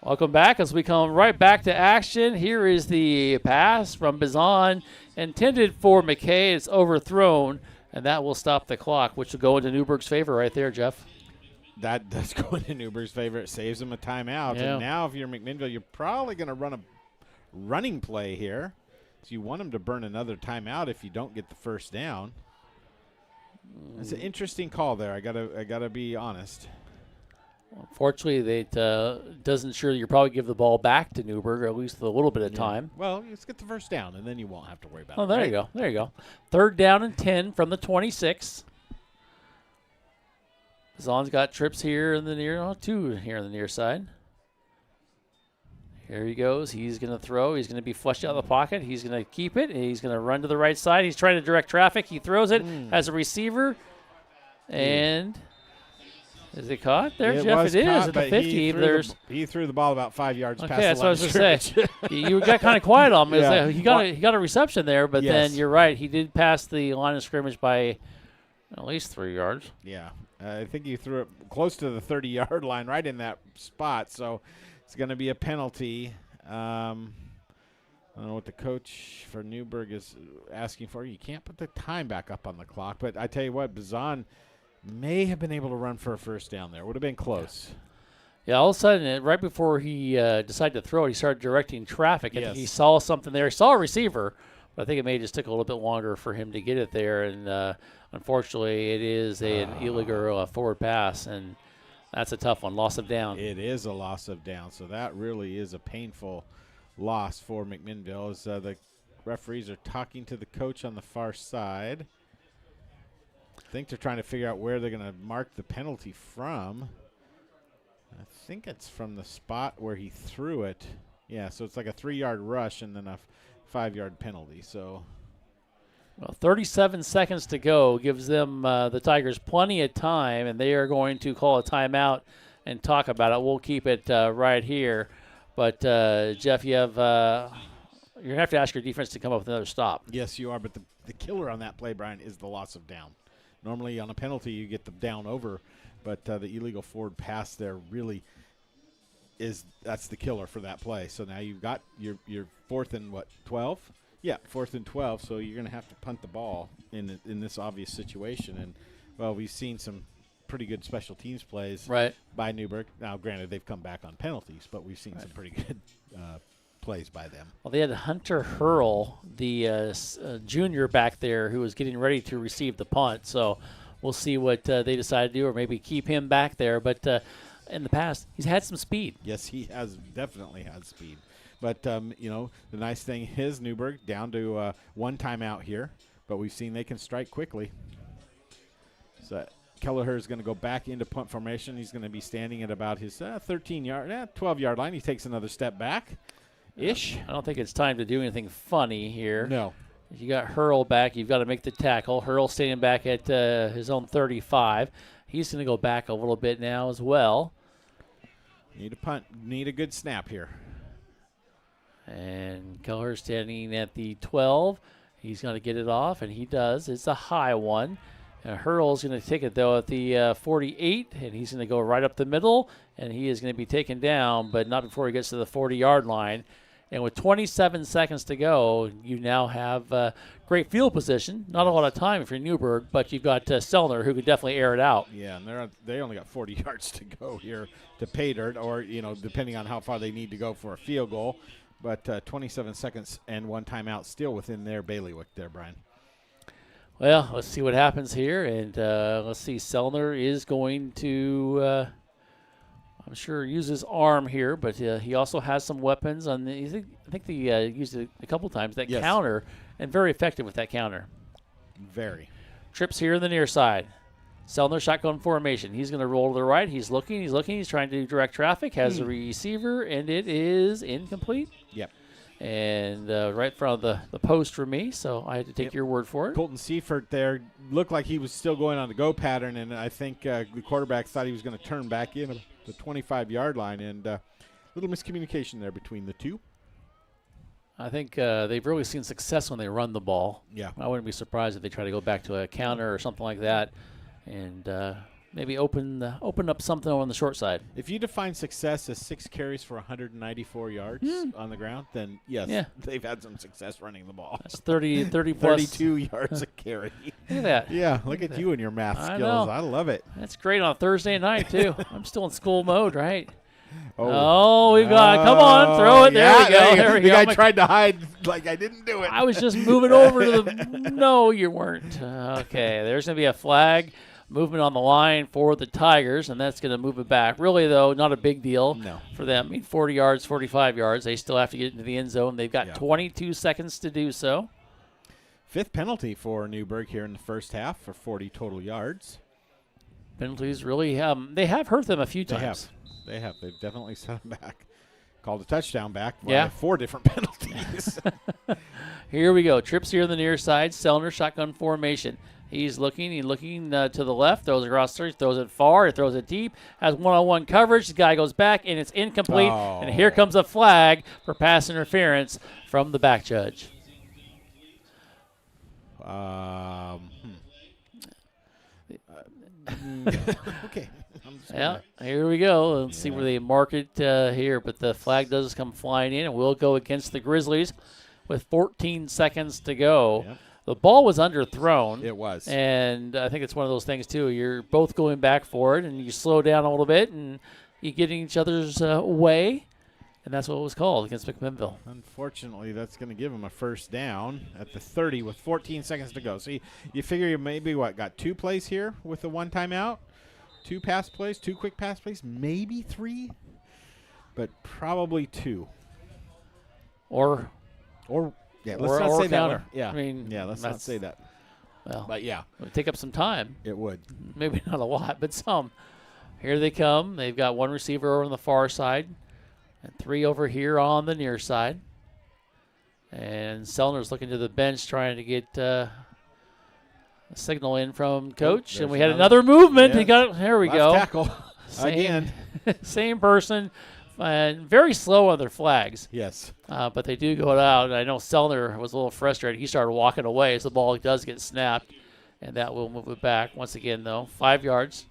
Welcome back as we come right back to action. Here is the pass from Bizon intended for McKay. It's overthrown, and that will stop the clock, which will go into Newberg's favor right there, Jeff. That does go into Newberg's favor. It saves him a timeout. Yeah. And now if you're McMinnville, you're probably going to run a running play here. So you want him to burn another timeout if you don't get the first down. It's an interesting call there. I gotta be honest. Unfortunately, it doesn't ensure you probably give the ball back to Newberg, or at least a little bit of time. Well, let's get the first down, and then you won't have to worry about it. Oh, there right? you go. There you go. 3rd down and 10 from the 26. Zon's got trips here in the near, 2 here on the near side. Here he goes. He's going to throw. He's going to be flushed out of the pocket. He's going to keep it, and he's going to run to the right side. He's trying to direct traffic. He throws it as a receiver, and is it caught there, Jeff? It is caught, at the 50. He threw the ball about 5 yards Okay, past that's the what I line was of going to scrimmage. say. You got kind of quiet on him. Yeah. He got a reception there, but Yes. then you're right. He did pass the line of scrimmage by at least 3 yards. Yeah. I think he threw it close to the 30-yard line, right in that spot. So it's going to be a penalty. I don't know what the coach for Newberg is asking for. You can't put the time back up on the clock. But I tell you what, Bizon may have been able to run for a first down there. Would have been close. Yeah, all of a sudden, right before he decided to throw it, he started directing traffic. And Yes. he saw something there. He saw a receiver, but I think it may just took a little bit longer for him to get it there. And unfortunately, it is an illegal forward pass. And That's a tough one. Loss of down. It is a loss of down, so that really is a painful loss for McMinnville as the referees are talking to the coach on the far side. I think they're trying to figure out where they're going to mark the penalty from. I think it's from the spot where he threw it. Yeah, so it's like a 3-yard rush and then a 5-yard penalty. So, well, 37 seconds to go gives them, the Tigers, plenty of time, and they are going to call a timeout and talk about it. We'll keep it right here. But, Jeff, you have you're going to have to ask your defense to come up with another stop. yes, you are, but the killer on that play, Brian, is the loss of down. Normally on a penalty you get the down over, but the illegal forward pass there really that's the killer for that play. So now you've got your 4th and 12? Yeah, 4th and 12, so you're going to have to punt the ball in this obvious situation. And, well, we've seen some pretty good special teams plays by Newberg. Now, granted, they've come back on penalties, but we've seen some pretty good plays by them. Well, they had Hunter Hurl, the junior back there, who was getting ready to receive the punt. So we'll see what they decide to do, or maybe keep him back there. But in the past, he's had some speed. Yes, he has definitely had speed. But, you know, the nice thing is Newberg down to 1 timeout here, but we've seen they can strike quickly. So Kelleher is going to go back into punt formation. He's going to be standing at about his 12-yard line. He takes another step back-ish. I don't think it's time to do anything funny here. No. You got Hurl back. You've got to make the tackle. Hurl standing back at his own 35. He's going to go back a little bit now as well. Need a punt. Need a good snap here. And Kelleher standing at the 12. He's going to get it off, and he does. It's a high one. Hurl's going to take it, though, at the 48, and he's going to go right up the middle, and he is going to be taken down, but not before he gets to the 40-yard line. And with 27 seconds to go, you now have great field position. Not a lot of time for Newberg, but you've got Sellner, who could definitely air it out. Yeah, and they only got 40 yards to go here to pay dirt, or, you know, depending on how far they need to go for a field goal. But 27 seconds and 1 timeout still within their bailiwick there, Brian. Well, let's see what happens here. And let's see, Sellner is going to, I'm sure, use his arm here, but he also has some weapons. I think they used it a couple times, that counter, and very effective with that counter. Very. Trips here in the near side. Sellner shotgun formation. He's going to roll to the right. He's looking. He's trying to direct traffic. Has a receiver, and it is incomplete. Yep. And right in front of the post for me, so I had to take your word for it. Colton Seifert there looked like he was still going on the go pattern, and I think the quarterback thought he was going to turn back in the 25-yard line, and a little miscommunication there between the two. I think they've really seen success when they run the ball. Yeah. I wouldn't be surprised if they try to go back to a counter or something like that, and maybe open up something on the short side. If you define success as 6 carries for 194 yards on the ground, then yes, they've had some success running the ball. That's 30 plus. 32 yards a carry. Look at that. Yeah, look at you and your math skills. I love it. That's great on a Thursday night, too. I'm still in school mode, right? We've got, come on, throw it. There we go. There we go. The guy tried to hide like I didn't do it. I was just moving over to the, no, you weren't. Okay, there's going to be a flag. Movement on the line for the Tigers, and that's going to move it back. Really, though, not a big deal for them. I mean, 40 yards, 45 yards. They still have to get into the end zone. They've got 22 seconds to do so. 5th penalty for Newberg here in the first half for 40 total yards. Penalties really, they have hurt them a few times. They have. They've definitely set them back. Called a touchdown back by 4 different penalties. Here we go. Trips here on the near side. Sellner, shotgun formation. He's looking to the left, throws across the throws it far, he throws it deep, has one-on-one coverage. The guy goes back, and it's incomplete. And here comes a flag for pass interference from the back judge. Okay. Here we go. Let's see where they mark it here. But the flag does come flying in, and we'll go against the Grizzlies with 14 seconds to go. Yep. The ball was underthrown. It was. And I think it's one of those things, too. You're both going back for it, and you slow down a little bit, and you get in each other's way. And that's what it was called against McMinnville. Unfortunately, that's going to give him a first down at the 30 with 14 seconds to go. So you figure you maybe, got 2 plays here with the 1 timeout? 2 pass plays, 2 quick pass plays, maybe 3, but probably 2. Or yeah, let's or- not or say that counter. one. Yeah, I mean, yeah, let's not that's- say that. Well, But yeah, it would take up some time. it would. Maybe not a lot, but some. Here they come. They've got 1 receiver over on the far side and 3 over here on the near side. And Sellner's looking to the bench trying to get a signal in from Coach. And there's we had another- another movement. Yeah. He got it. Here we Left go. tackle Same- again. Same person. And very slow on their flags. Yes. But they do go out. I know Sellner was a little frustrated. He started walking away as the ball does get snapped. And that will move it back. Once again, though, 5 yards.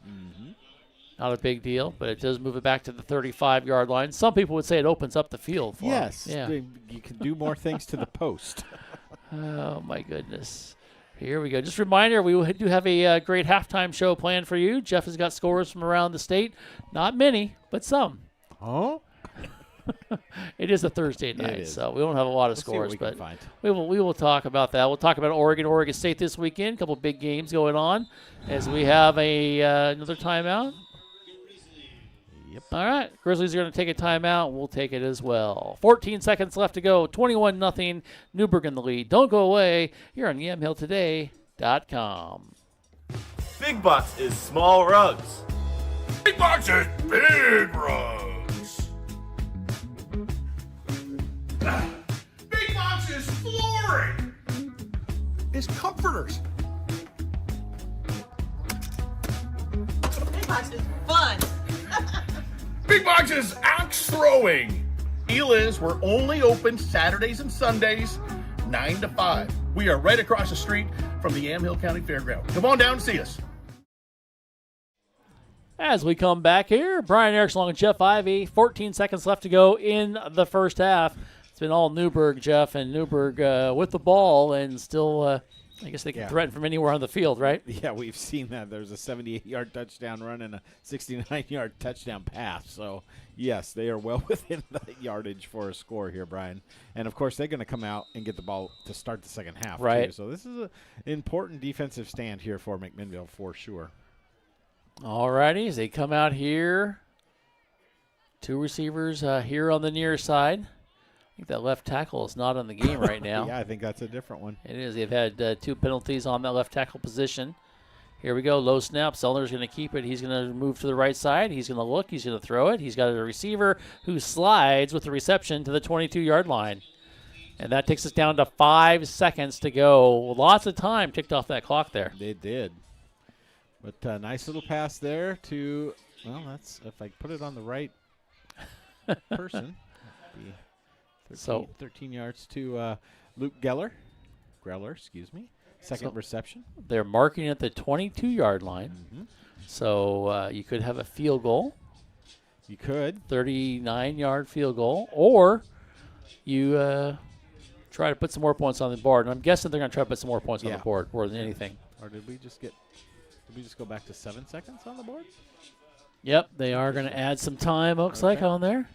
Not a big deal, but it does move it back to the 35-yard line. Some people would say it opens up the field for Yes. them. Yeah. You can do more things to the post. Oh, my goodness. Here we go. Just a reminder, we do have a great halftime show planned for you. Jeff has got scores from around the state. Not many, but some. Oh? It is a Thursday night, is. so we don't have a lot of We'll see what scores, we but can find. we will talk about that. We'll talk about Oregon State this weekend. A couple big games going on as we have another timeout. Yep. All right, Grizzlies are going to take a timeout. We'll take it as well. 14 seconds left to go. 21-0. Newberg in the lead. Don't go away. You're on YamhillToday.com. Big Box is small rugs. Big Box is big rugs. Big Box is flooring. Is comforters. Big Box is fun. Big Box is axe throwing. Elan's, we're only open Saturdays and Sundays, 9 to 5. We are right across the street from the Yamhill County Fairground. Come on down and see us. As we come back here, Brian Erickson along with Jeff Ivey. 14 seconds left to go in the first half. It's been all Newberg, Jeff, and Newberg with the ball, and still, I guess they can threaten from anywhere on the field, right? Yeah, we've seen that. There's a 78-yard touchdown run and a 69-yard touchdown pass. So, yes, they are well within the yardage for a score here, Brian. And, of course, they're going to come out and get the ball to start the second half, right? Too. So this is an important defensive stand here for McMinnville for sure. All righty, as they come out here. 2 receivers here on the near side. I think that left tackle is not on the game right now. Yeah, I think that's a different one. It is. They've had 2 penalties on that left tackle position. Here we go. Low snap. Sellner's going to keep it. He's going to move to the right side. He's going to look. He's going to throw it. He's got a receiver who slides with the reception to the 22-yard line. And that takes us down to 5 seconds to go. Lots of time ticked off that clock there. They did. But nice little pass there to, well, that's, if I put it on the right person, 13 yards to Luke Greller, excuse me. Second reception. They're marking at the 22-yard line. Mm-hmm. So you could have a field goal. You could. 39-yard field goal. Or you try to put some more points on the board. And I'm guessing they're going to try to put some more points on the board more than anything. Or did we just go back to 7 seconds on the board? Yep, they are going to add some time, looks like, on there.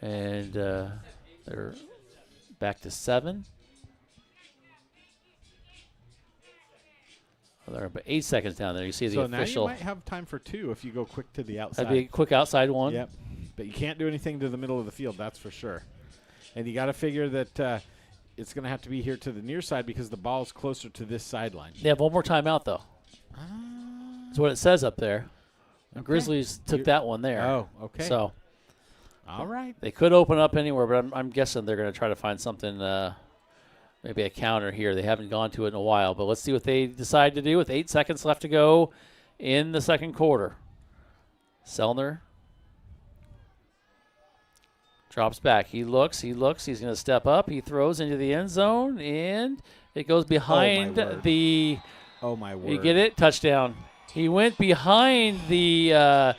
And they're back to 7. Well, they're about 8 seconds down there. You see the official. Now you might have time for 2 if you go quick to the outside. That'd be a quick outside one. Yep. But you can't do anything to the middle of the field, that's for sure. And you got to figure that it's going to have to be here to the near side because the ball's closer to this sideline. They have one more timeout, though. That's what it says up there. The Grizzlies took that one there. Oh, okay. So, all right. They could open up anywhere, but I'm guessing they're going to try to find something, maybe a counter here. They haven't gone to it in a while, but let's see what they decide to do with 8 seconds left to go in the second quarter. Sellner drops back. He looks. He's going to step up. He throws into the end zone, and it goes behind the. Oh, my word. You get it? Touchdown. He went behind the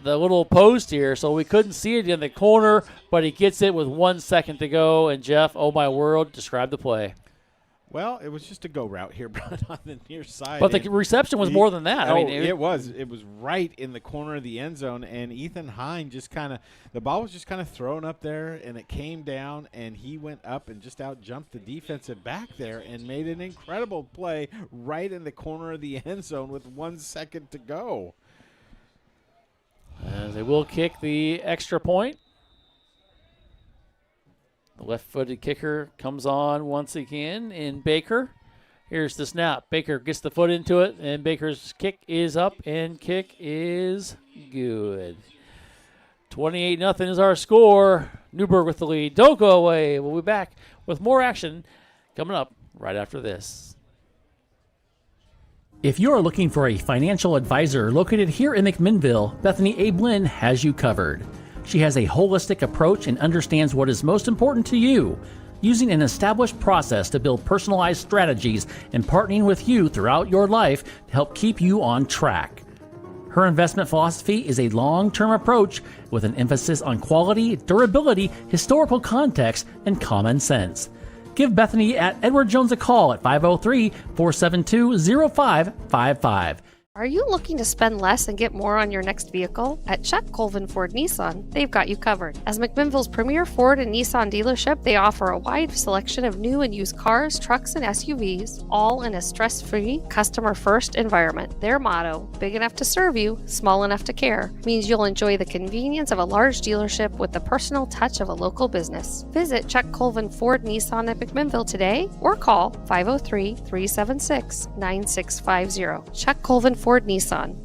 little post here, so we couldn't see it in the corner, but he gets it with 1 second to go. And, Jeff, oh, my word, describe the play. Well, it was just a go route here, but on the near side. But the reception was more than that. It was. It was right in the corner of the end zone, and Ethan Hine just the ball was just kind of thrown up there, and it came down, and he went up and just out-jumped the defensive back there and made an incredible play right in the corner of the end zone with 1 second to go. They will kick the extra point. The left-footed kicker comes on once again in Baker. Here's the snap. Baker gets the foot into it, and Baker's kick is up, and kick is good. 28-0 is our score. Newberg with the lead. Don't go away. We'll be back with more action coming up right after this. If you are looking for a financial advisor located here in McMinnville, Bethany A. Blinn has you covered. She has a holistic approach and understands what is most important to you, using an established process to build personalized strategies and partnering with you throughout your life to help keep you on track. Her investment philosophy is a long-term approach with an emphasis on quality, durability, historical context, and common sense. Give Bethany at Edward Jones a call at 503-472-0555. Are you looking to spend less and get more on your next vehicle? At Chuck Colvin Ford Nissan, they've got you covered. As McMinnville's premier Ford and Nissan dealership, they offer a wide selection of new and used cars, trucks, and SUVs, all in a stress-free, customer-first environment. Their motto, big enough to serve you, small enough to care, means you'll enjoy the convenience of a large dealership with the personal touch of a local business. Visit Chuck Colvin Ford Nissan at McMinnville today or call 503-376-9650. Chuck Colvin Ford Nissan.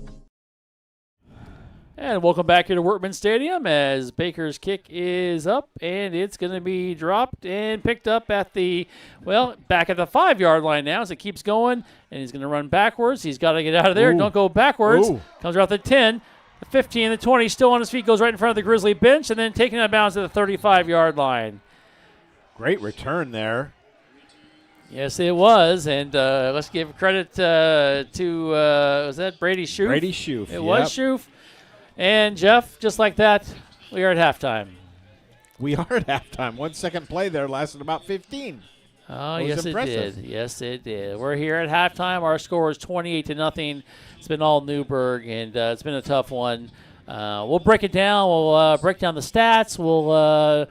And welcome back here to Workman Stadium as Baker's kick is up, and it's going to be dropped and picked up at back at the 5-yard line now as it keeps going, and he's going to run backwards. He's got to get out of there. Ooh. Don't go backwards. Ooh. Comes out the 10, the 15, the 20, still on his feet, goes right in front of the Grizzly bench, and then taking out of bounds at the 35-yard line. Great return there. Yes, it was, and let's give credit to was that Brady Schoof? Brady Schoof. It was Schoof. And Jeff, just like that, we are at halftime. We are at halftime. 1 second play there lasted about 15. Oh, yes, impressive. it did. Yes, it did. We're here at halftime. Our score is 28-0. It's been all Newberg, and it's been a tough one. We'll break it down. We'll break down the stats. We'll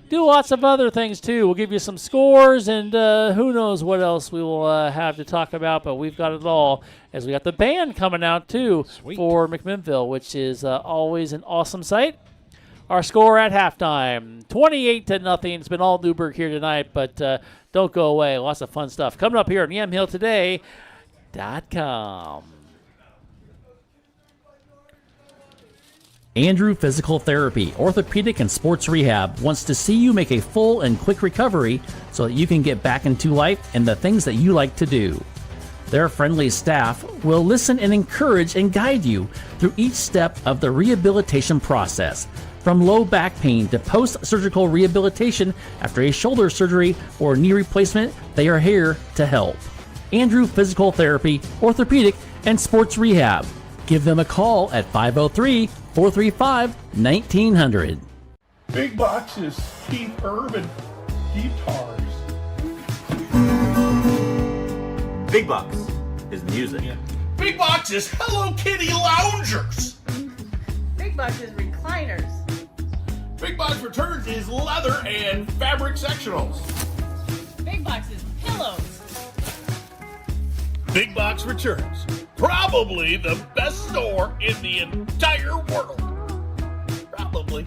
do lots of other things, too. We'll give you some scores, and who knows what else we will have to talk about, but we've got it all as we got the band coming out, too, Sweet. For McMinnville, which is always an awesome sight. Our score at halftime, 28-0. It's been all Newberg here tonight, but don't go away. Lots of fun stuff coming up here on YamHillToday.com. Andrew Physical Therapy, Orthopedic and Sports Rehab wants to see you make a full and quick recovery so that you can get back into life and the things that you like to do. Their friendly staff will listen and encourage and guide you through each step of the rehabilitation process. From low back pain to post-surgical rehabilitation after a shoulder surgery or knee replacement, they are here to help. Andrew Physical Therapy, Orthopedic and Sports Rehab. Give them a call at 503-435-1900. Big boxes, Keith Urban guitars. Big Bucks is music. Big boxes, Hello Kitty loungers. Big Box is recliners. Big Box Returns is leather and fabric sectionals. Big Box is pillows. Big Box Returns, probably the best store in the entire world. Probably.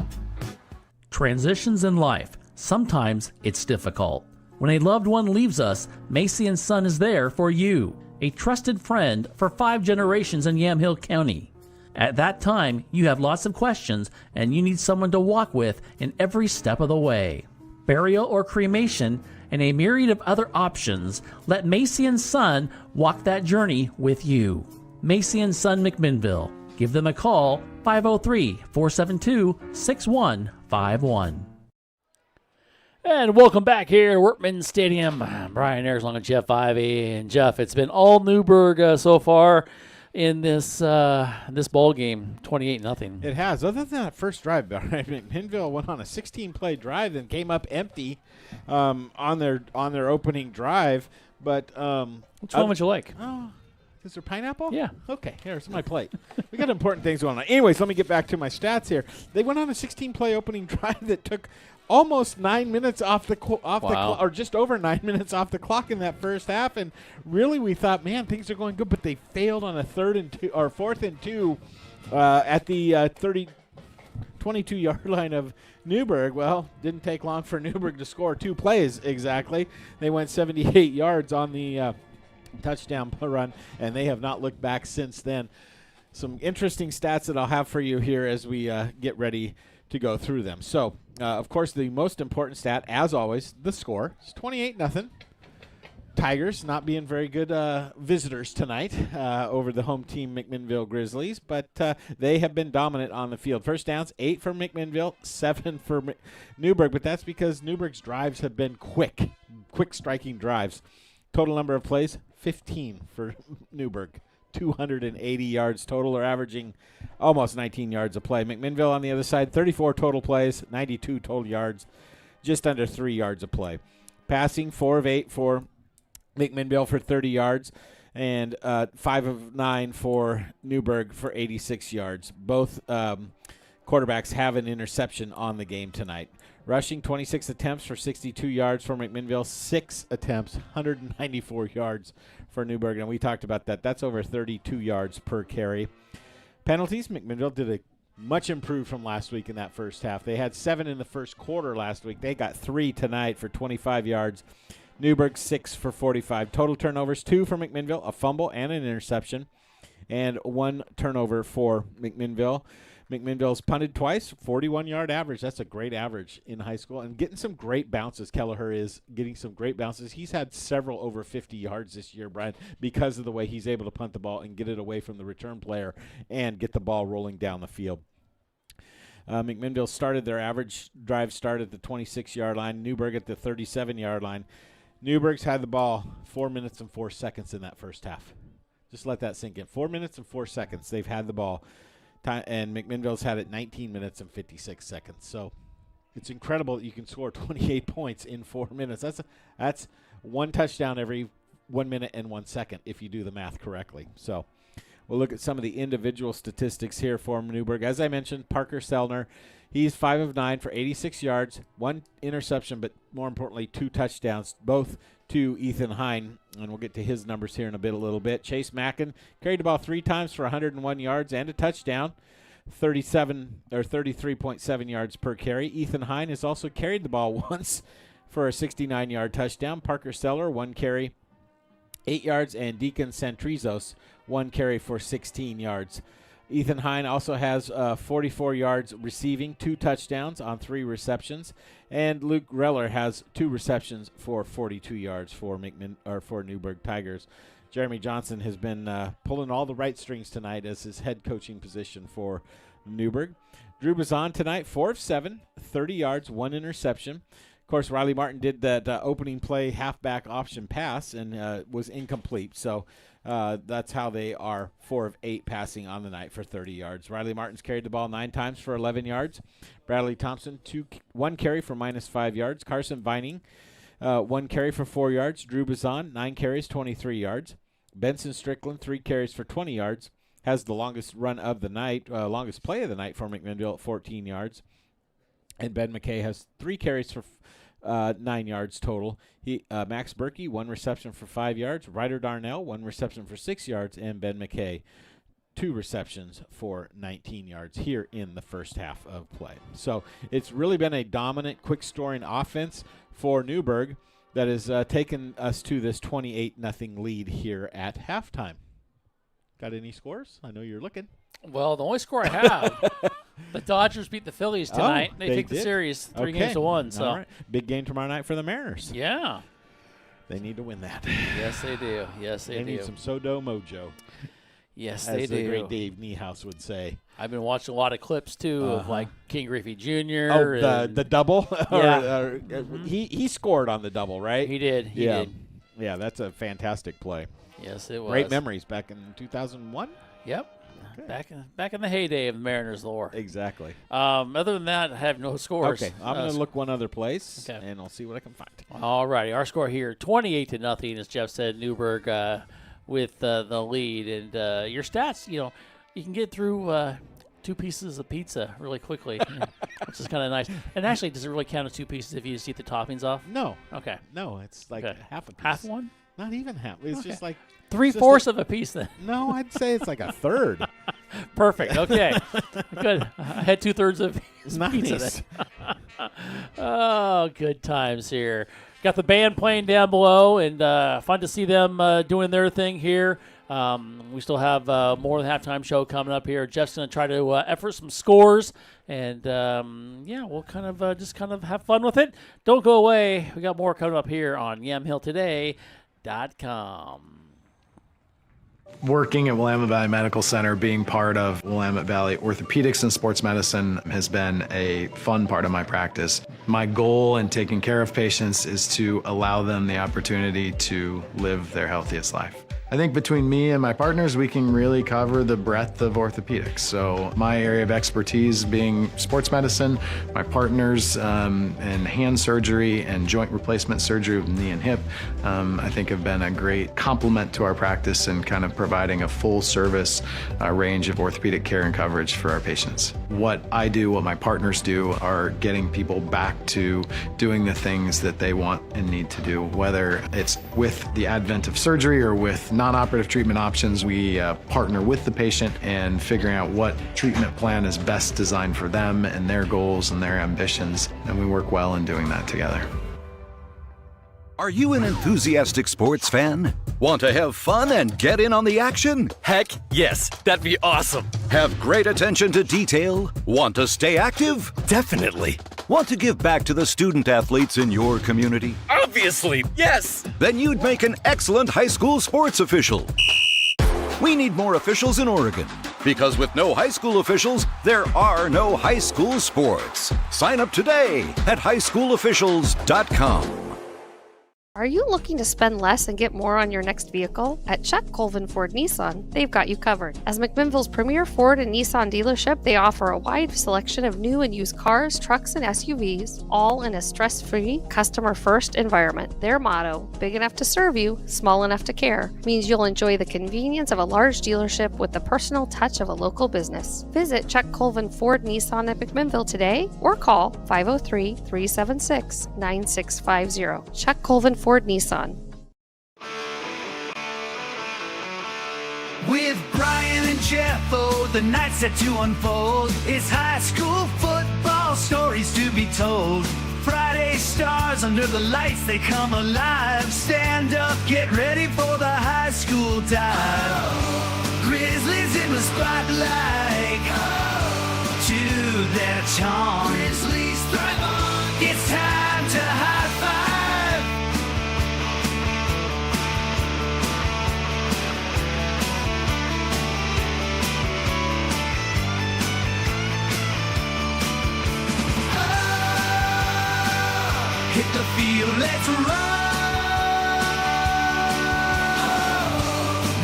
Transitions in life. Sometimes it's difficult. When a loved one leaves us, Macy & Son is there for you, a trusted friend for 5 generations in Yamhill County. At that time, you have lots of questions and you need someone to walk with in every step of the way. Burial or cremation and a myriad of other options, let Macy & Son walk that journey with you. Macy & Son McMinnville. Give them a call, 503-472-6151. And welcome back here at Workman Stadium. Brian Ayers along with Jeff Ivey. And Jeff, it's been all Newberg so far in this ball game, 28-0. It has. Other than that first drive, McMinnville went on a 16-play drive and came up empty on their opening drive. But Which one would you like? Oh, is there pineapple? Yeah. Okay, here's my plate. We got important things going on. Anyways, let me get back to my stats here. They went on a 16-play opening drive that took almost 9 minutes off the clock, or just over 9 minutes off the clock in that first half. And really, we thought, man, things are going good, but they failed on a 4th and 2 at the 22-yard line of Newberg. Well, didn't take long for Newberg to score 2 plays exactly. They went 78 yards on the touchdown run, and they have not looked back since then. Some interesting stats that I'll have for you here as we get ready to go through them. So, of course, the most important stat, as always, the score. It's 28-0. Tigers not being very good visitors tonight over the home team McMinnville Grizzlies, but they have been dominant on the field. First downs, 8 for McMinnville, 7 for Newberg, but that's because Newberg's drives have been quick striking drives. Total number of plays, 15 for Newberg. 280 yards total. They're averaging almost 19 yards a play. McMinnville on the other side, 34 total plays, 92 total yards, just under 3 yards a play. Passing, 4 of 8 for McMinnville for 30 yards, and 5 of 9 for Newberg for 86 yards. Both quarterbacks have an interception on the game tonight. Rushing, 26 attempts for 62 yards for McMinnville, 6 attempts, 194 yards for Newberg, and we talked about that. That's over 32 yards per carry. Penalties, McMinnville did a much improved from last week in that first half. They had 7 in the first quarter last week. They got 3 tonight for 25 yards. Newberg, 6 for 45. Total turnovers, 2 for McMinnville, a fumble and an interception, and 1 turnover for McMinnville. McMinnville's punted twice, 41-yard average. That's a great average in high school. And getting some great bounces. Kelleher is getting some great bounces. He's had several over 50 yards this year, Brian, because of the way he's able to punt the ball and get it away from the return player and get the ball rolling down the field. McMinnville started their average drive start at the 26-yard line. Newberg at the 37-yard line. Newberg's had the ball 4 minutes and 4 seconds in that first half. Just let that sink in. 4 minutes and 4 seconds they've had the ball. And McMinnville's had it 19 minutes and 56 seconds. So it's incredible that you can score 28 points in 4 minutes. That's 1 touchdown every 1 minute and 1 second if you do the math correctly. So we'll look at some of the individual statistics here for Newberg. As I mentioned, Parker Sellner, he's 5 of 9 for 86 yards, 1 interception, but more importantly, 2 touchdowns, both to Ethan Hine, and we'll get to his numbers here in a little bit. Chase Mackin carried the ball 3 times for 101 yards and a touchdown, 33.7 yards per carry. Ethan Hine has also carried the ball once for a 69-yard touchdown. Parker Seller, 1 carry, 8 yards, and Deacon Santrizos, 1 carry for 16 yards. Ethan Hine also has 44 yards receiving, 2 touchdowns on 3 receptions, and Luke Reller has 2 receptions for 42 yards for Newberg Tigers. Jeremy Johnson has been pulling all the right strings tonight as his head coaching position for Newberg. Drew Bazan tonight, 4 of 7, 30 yards, 1 interception. Of course, Riley Martin did that opening play halfback option pass and was incomplete. So that's how they are 4 of 8 passing on the night for 30 yards. Riley Martin's carried the ball 9 times for 11 yards. Bradley Thompson, 1 carry for -5 yards. Carson Vining, 1 carry for 4 yards. Drew Bazan, 9 carries, 23 yards. Benson Strickland, 3 carries for 20 yards. Has the longest run of the night, longest play of the night for McMinnville at 14 yards. And Ben McKay has 3 carries for 9 yards total. Max Berkey, 1 reception for 5 yards. Ryder Darnell, 1 reception for 6 yards. And Ben McKay, 2 receptions for 19 yards here in the first half of play. So it's really been a dominant, quick-scoring offense for Newberg that has taken us to this 28-0 lead here at halftime. Got any scores? I know you're looking. Well, the only score I have, the Dodgers beat the Phillies tonight. Oh, they take did? the series 3-1. So. All right. Big game tomorrow night for the Mariners. Yeah. They need to win that. Yes, they do. Yes, they do. They need some Sodo mojo. Yes, as they do. the great Dave Niehaus would say. I've been watching a lot of clips, too, of, like, King Griffey Jr. Oh, the double? Yeah. He scored on the double, right? He did. He did. Yeah, that's a fantastic play. Yes, it was. Great memories back in 2001. Yep. Back in the heyday of the Mariners lore. Exactly. Other than that, I have no scores. Okay, I'm going to look one other place, Okay. and I'll see what I can find. All righty. Our score here, 28-0, as Jeff said, Newberg with the lead. And your stats, you can get through 2 pieces of pizza really quickly, which is kind of nice. And actually, does it really count as 2 pieces if you just eat the toppings off? No. Okay. No, it's like Okay. half a piece. Half one? Not even half. It's just like 3/4 of a piece then. No, I'd say it's like a third. Perfect. Okay. Good. I had 2/3 of pizza Nice. then. Oh, good times here. Got the band playing down below, and fun to see them doing their thing here. We still have more than halftime show coming up here. Jeff's going to try to effort some scores, and we'll kind of just have fun with it. Don't go away. We got more coming up here on YamhillToday.com. Working at Willamette Valley Medical Center, being part of Willamette Valley Orthopedics and Sports Medicine has been a fun part of my practice. My goal in taking care of patients is to allow them the opportunity to live their healthiest life. I think between me and my partners, we can really cover the breadth of orthopedics. So my area of expertise being sports medicine, my partners in hand surgery and joint replacement surgery of knee and hip, I think have been a great complement to our practice and kind of providing a full service range of orthopedic care and coverage for our patients. What I do, what my partners do, are getting people back to doing the things that they want and need to do, whether it's with the advent of surgery or with non-operative treatment options. We partner with the patient and figuring out what treatment plan is best designed for them and their goals and their ambitions, and we work well in doing that together. Are you an enthusiastic sports fan? Want to have fun and get in on the action? Heck, yes, that'd be awesome. Have great attention to detail? Want to stay active? Definitely. Want to give back to the student athletes in your community? Obviously, yes. Then you'd make an excellent high school sports official. We need more officials in Oregon, because with no high school officials, there are no high school sports. Sign up today at highschoolofficials.com. Are you looking to spend less and get more on your next vehicle? At Chuck Colvin Ford Nissan, they've got you covered. As McMinnville's premier Ford and Nissan dealership, they offer a wide selection of new and used cars, trucks, and SUVs, all in a stress-free, customer-first environment. Their motto, big enough to serve you, small enough to care, means you'll enjoy the convenience of a large dealership with the personal touch of a local business. Visit Chuck Colvin Ford Nissan at McMinnville today or call 503-376-9650. Chuck Colvin Ford Nissan. With Brian and Jeff, oh, the night's set to unfold. It's high school football stories to be told. Friday stars under the lights, they come alive. Stand up, get ready for the high school dive. Grizzlies in the spotlight, to their charm. Grizzlies thrive on. It's time to high five. Hit the field, let's run.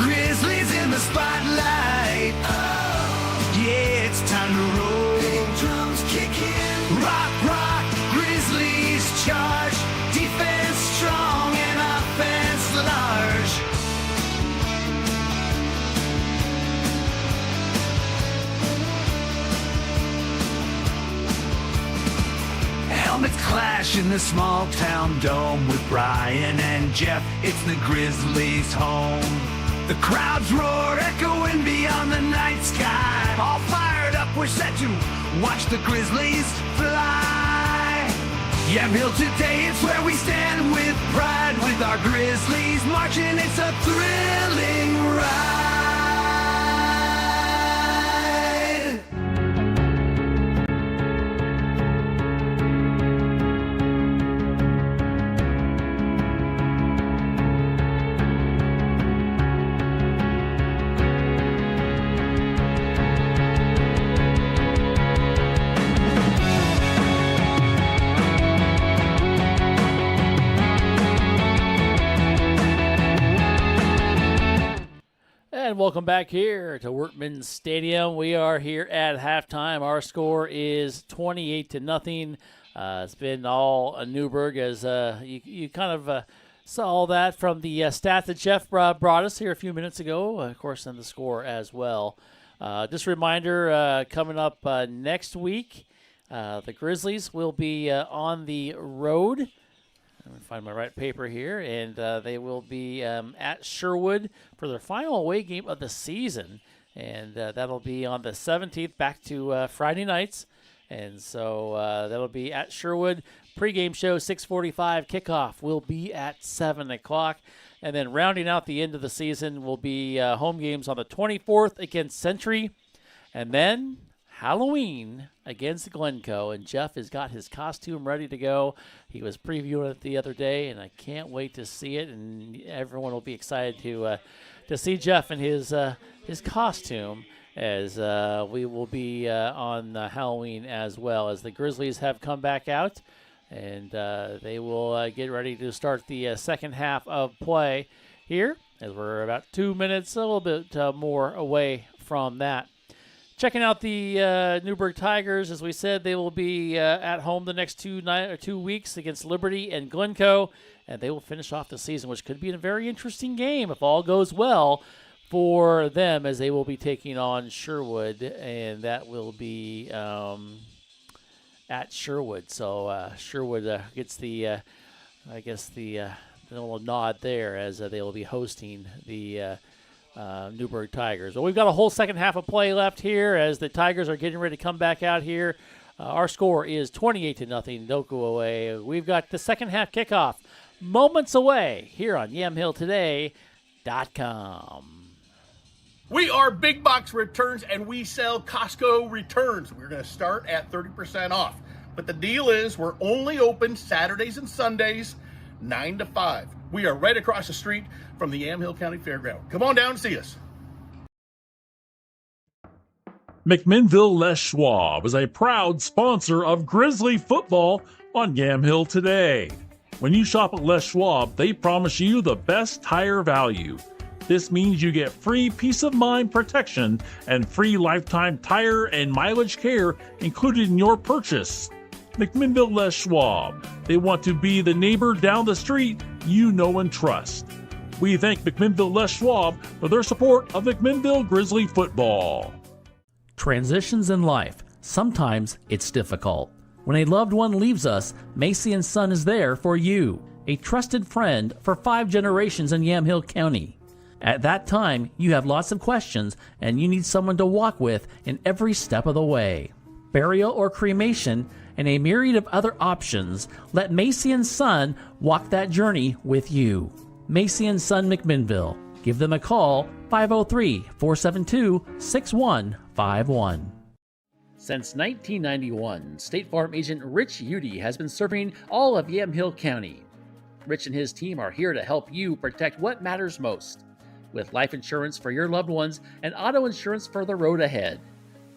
Grizzlies in the spotlight. Yeah, it's time to roll. Big drums kick in. Rock, rock, Grizzlies charge. Defense strong and offense large. Helmets clash in the small town dome with Brian and Jeff. It's the Grizzlies' home. The crowds roar, echoing beyond the night sky. All fired up, we're set to watch the Grizzlies fly. Yamhill today, it's where we stand with pride. With our Grizzlies marching, it's a thrilling ride. welcome back here to Workman Stadium. We are here at halftime. Our score is 28-0. It's been all Newberg, as you kind of saw that from the stats that Jeff brought us here a few minutes ago. Of course, and the score as well. Just a reminder, coming up next week, the Grizzlies will be on the road. Let me find my right paper here, and they will be at Sherwood for their final away game of the season, and that'll be on the 17th, back to Friday nights, and so that'll be at Sherwood. Pre-game show 6:45, kickoff will be at 7 o'clock, and then rounding out the end of the season will be home games on the 24th against Century, and then Halloween against Glencoe, and Jeff has got his costume ready to go. He was previewing it the other day, and I can't wait to see it, and everyone will be excited to see Jeff in his costume, as we will be on Halloween as well, as the Grizzlies have come back out, and they will get ready to start the second half of play here, as we're about 2 minutes, a little bit more away from that. Checking out the Newberg Tigers, as we said, they will be at home the next 2 weeks against Liberty and Glencoe, and they will finish off the season, which could be a very interesting game if all goes well for them, as they will be taking on Sherwood, and that will be at Sherwood. So Sherwood gets the little nod there, as they will be hosting the Newberg Tigers. Well, we've got a whole second half of play left here, as the Tigers are getting ready to come back out here. Our score is 28-0. Don't go away. We've got the second half kickoff moments away here on YamhillToday.com. We are Big Box Returns, and we sell Costco returns. We're going to start at 30% off. But the deal is we're only open Saturdays and Sundays, 9 to 5. We are right across the street from the Yamhill County Fairground. Come on down and see us. McMinnville Les Schwab is a proud sponsor of Grizzly football on Yamhill Today. When you shop at Les Schwab, they promise you the best tire value. This means you get free peace of mind protection and free lifetime tire and mileage care included in your purchase. McMinnville Les Schwab. They want to be the neighbor down the street you know and trust. We thank McMinnville Les Schwab for their support of McMinnville Grizzly football. Transitions in life. Sometimes it's difficult. When a loved one leaves us, Macy & Son is there for you, a trusted friend for 5 generations in Yamhill County. At that time, you have lots of questions, and you need someone to walk with in every step of the way. Burial or cremation, and a myriad of other options, let Macy & Son walk that journey with you. Macy & Son McMinnville. Give them a call, 503-472-6151. Since 1991, State Farm agent Rich Udy has been serving all of Yamhill County. Rich and his team are here to help you protect what matters most, with life insurance for your loved ones and auto insurance for the road ahead.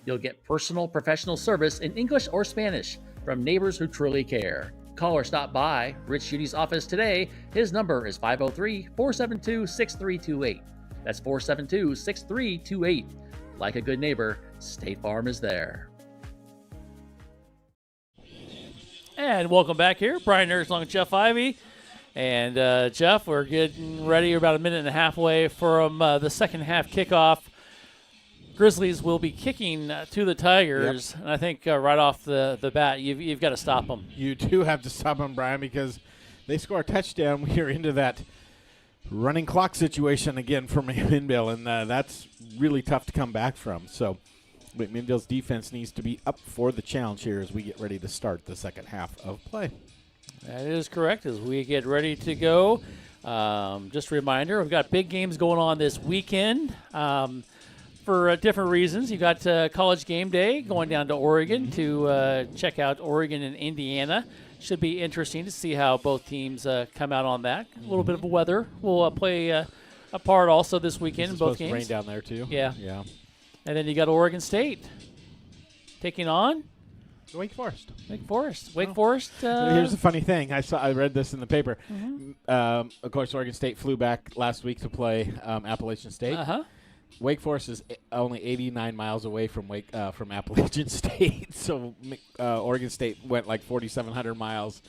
You'll get personal professional service in English or Spanish from neighbors who truly care. Call or stop by Rich Udy's office today. His number is 503-472-6328. That's 472-6328. Like a good neighbor, State Farm is there. And welcome back here. Brian Nurse along with Jeff Ivey. And Jeff, we're getting ready. We're about a minute and a half away from the second half kickoff. Grizzlies will be kicking to the Tigers, Yep. and I think right off the bat, you've got to stop them. You do have to stop them, Brian, because they score a touchdown. We are into that running clock situation again for McMinnville, and that's really tough to come back from. So McMinnville's defense needs to be up for the challenge here as we get ready to start the second half of play. That is correct. As we get ready to go, just a reminder, we've got big games going on this weekend. For different reasons. You got College Game Day going down to Oregon to check out Oregon and Indiana. Should be interesting to see how both teams come out on that. A little bit of weather will play a part also this weekend in both games. Rain down there too. Yeah. Yeah. And then you got Oregon State taking on Wake Forest. Wake Forest. Here's the funny thing. I read this in the paper. Of course, Oregon State flew back last week to play Appalachian State. Wake Forest is only 89 miles away from from Appalachian State, so Oregon State went like 4,700 miles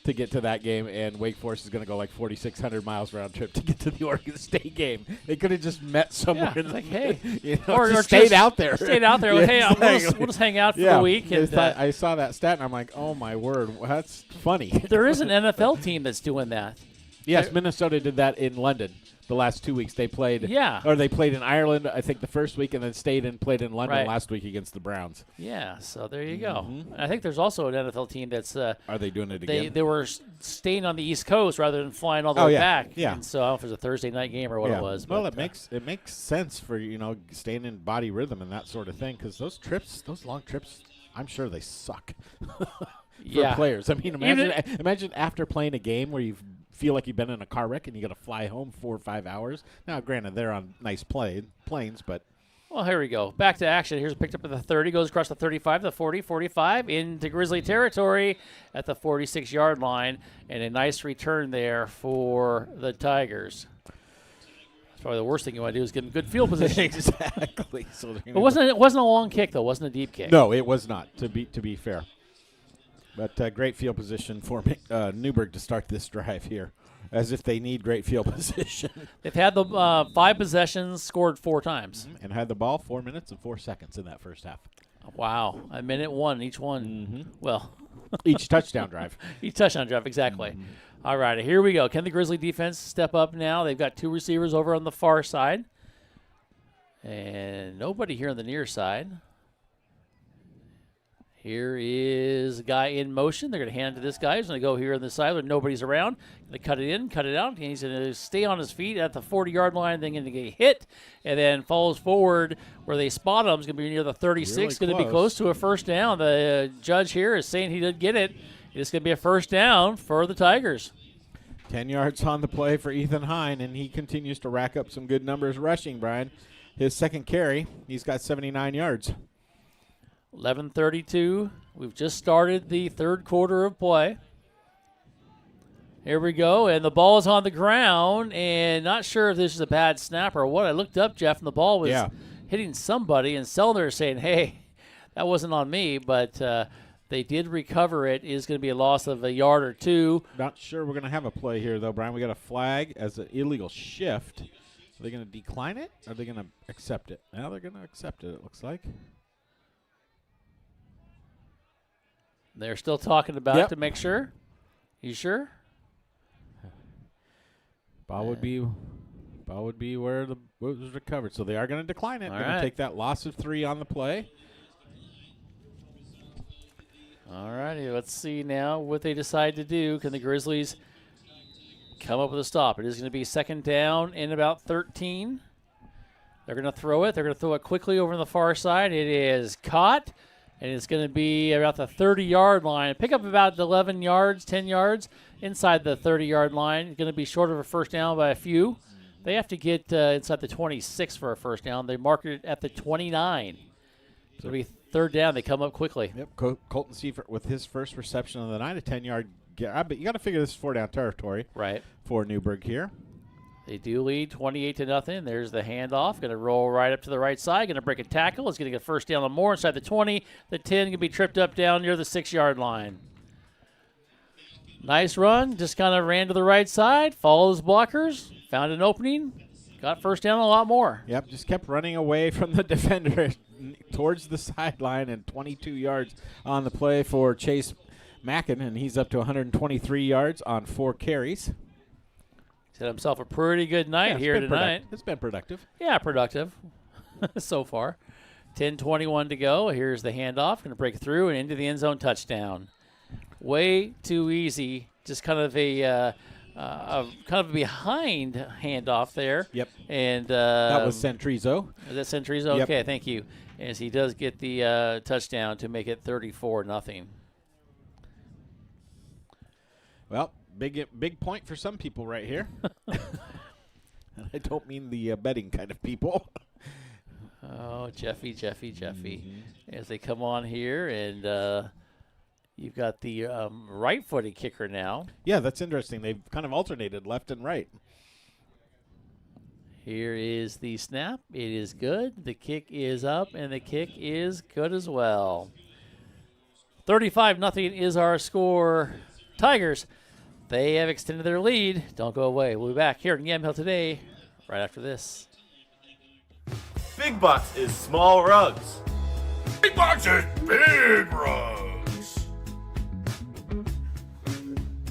to get to that game, and Wake Forest is going to go like 4,600 miles round trip to get to the Oregon State game. They could have just met somewhere. Yeah, like, hey, or just stayed out there. Stayed out there. Yeah, hey, exactly. we'll just hang out for the week. And, I saw that stat, and I'm like, oh, my word, that's funny. There is an NFL team that's doing that. Yes, Minnesota did that in London. The last 2 weeks they played, or they played in Ireland, I think the first week, and then stayed and played in London last week against the Browns. Yeah, so there you go. I think there's also an NFL team that's. Are they doing it again? They were staying on the East Coast rather than flying all the way back. Yeah. And so I don't know if it was a Thursday night game or what it was. Well, but, it makes sense for staying in body rhythm and that sort of thing, because those long trips, I'm sure they suck for players. I mean, imagine after playing a game where you feel like you've been in a car wreck and you got to fly home 4 or 5 hours. Now, granted, they're on nice planes, but. Well, here we go. Back to action. Here's picked up at the 30, goes across the 35, the 40, 45, into Grizzly territory at the 46-yard line, and a nice return there for the Tigers. That's probably the worst thing you want to do is give them good field position. Exactly. So it wasn't a long kick, though. It wasn't a deep kick. No, it was not, to be fair. But great field position for Newberg to start this drive here, as if they need great field position. They've had the 5 possessions, scored 4 times. And had the ball 4 minutes and 4 seconds in that first half. Wow. A minute one, each one. Mm-hmm. Well. Each touchdown drive. Each touchdown drive, exactly. Mm-hmm. All right, here we go. Can the Grizzly defense step up now? They've got 2 receivers over on the far side. And nobody here on the near side. Here is a guy in motion. They're going to hand it to this guy. He's going to go here on the side where nobody's around. They cut it in, cut it out. And he's going to stay on his feet at the 40-yard line. Then going to get hit and then falls forward where they spot him. It's going to be near the 36. Really going to be close to a first down. The judge here is saying he did get it. It's going to be a first down for the Tigers. 10 yards on the play for Ethan Hine, and he continues to rack up some good numbers rushing, Brian. His second carry, he's got 79 yards. 11:32. We've just started the third quarter of play. Here we go, and the ball is on the ground, and not sure if this is a bad snap or what. I looked up, Jeff, and the ball was hitting somebody, and Sellner is saying, hey, that wasn't on me, but they did recover it. It is going to be a loss of a yard or 2. Not sure we're going to have a play here, though, Brian. We got a flag as an illegal shift. Are they going to decline it, or are they going to accept it? Now they're going to accept it, it looks like. They're still talking about it to make sure. You sure? Ball would be where the boot was recovered. So they are going to decline it. They're going to take that loss of 3 on the play. All righty, let's see now what they decide to do. Can the Grizzlies come up with a stop? It is going to be second down in about 13. They're going to throw it. They're going to throw it quickly over on the far side. It is caught. And it's going to be about the 30-yard line. Pick up about 11 yards, 10 yards inside the 30-yard line. It's going to be short of a first down by a few. They have to get inside the 26 for a first down. They mark it at the 29. So it'll be third down. They come up quickly. Yep, Colton Seifert with his first reception of the night, a 10-yard get. But you got to figure this is 4-down territory for Newberg here. They do lead 28-0. There's the handoff. Going to roll right up to the right side. Going to break a tackle. It's going to get first down on more inside the 20. The 10 going to be tripped up down near the 6-yard line. Nice run. Just kind of ran to the right side. Follows blockers. Found an opening. Got first down a lot more. Yep, just kept running away from the defender towards the sideline, and 22 yards on the play for Chase Mackin, and he's up to 123 yards on 4 carries. He's had himself a pretty good night here tonight. It's been productive. Yeah, productive so far. 10:21 to go. Here's the handoff. Going to break through and into the end zone touchdown. Way too easy. Just kind of a behind handoff there. Yep. And that was Centrizo. Is that Centrizo? Yep. Okay, thank you. As he does get the touchdown to make it 34-0. Well, big point for some people right here. I don't mean the betting kind of people. Oh, Jeffy. Mm-hmm. As they come on here, and you've got the right-footed kicker now. Yeah, that's interesting. They've kind of alternated left and right. Here is the snap. It is good. The kick is up, and the kick is good as well. 35-0 is our score. Tigers, they have extended their lead. Don't go away. We'll be back here in Yamhill today right after this. Big Box is small rugs. Big Box is big rugs.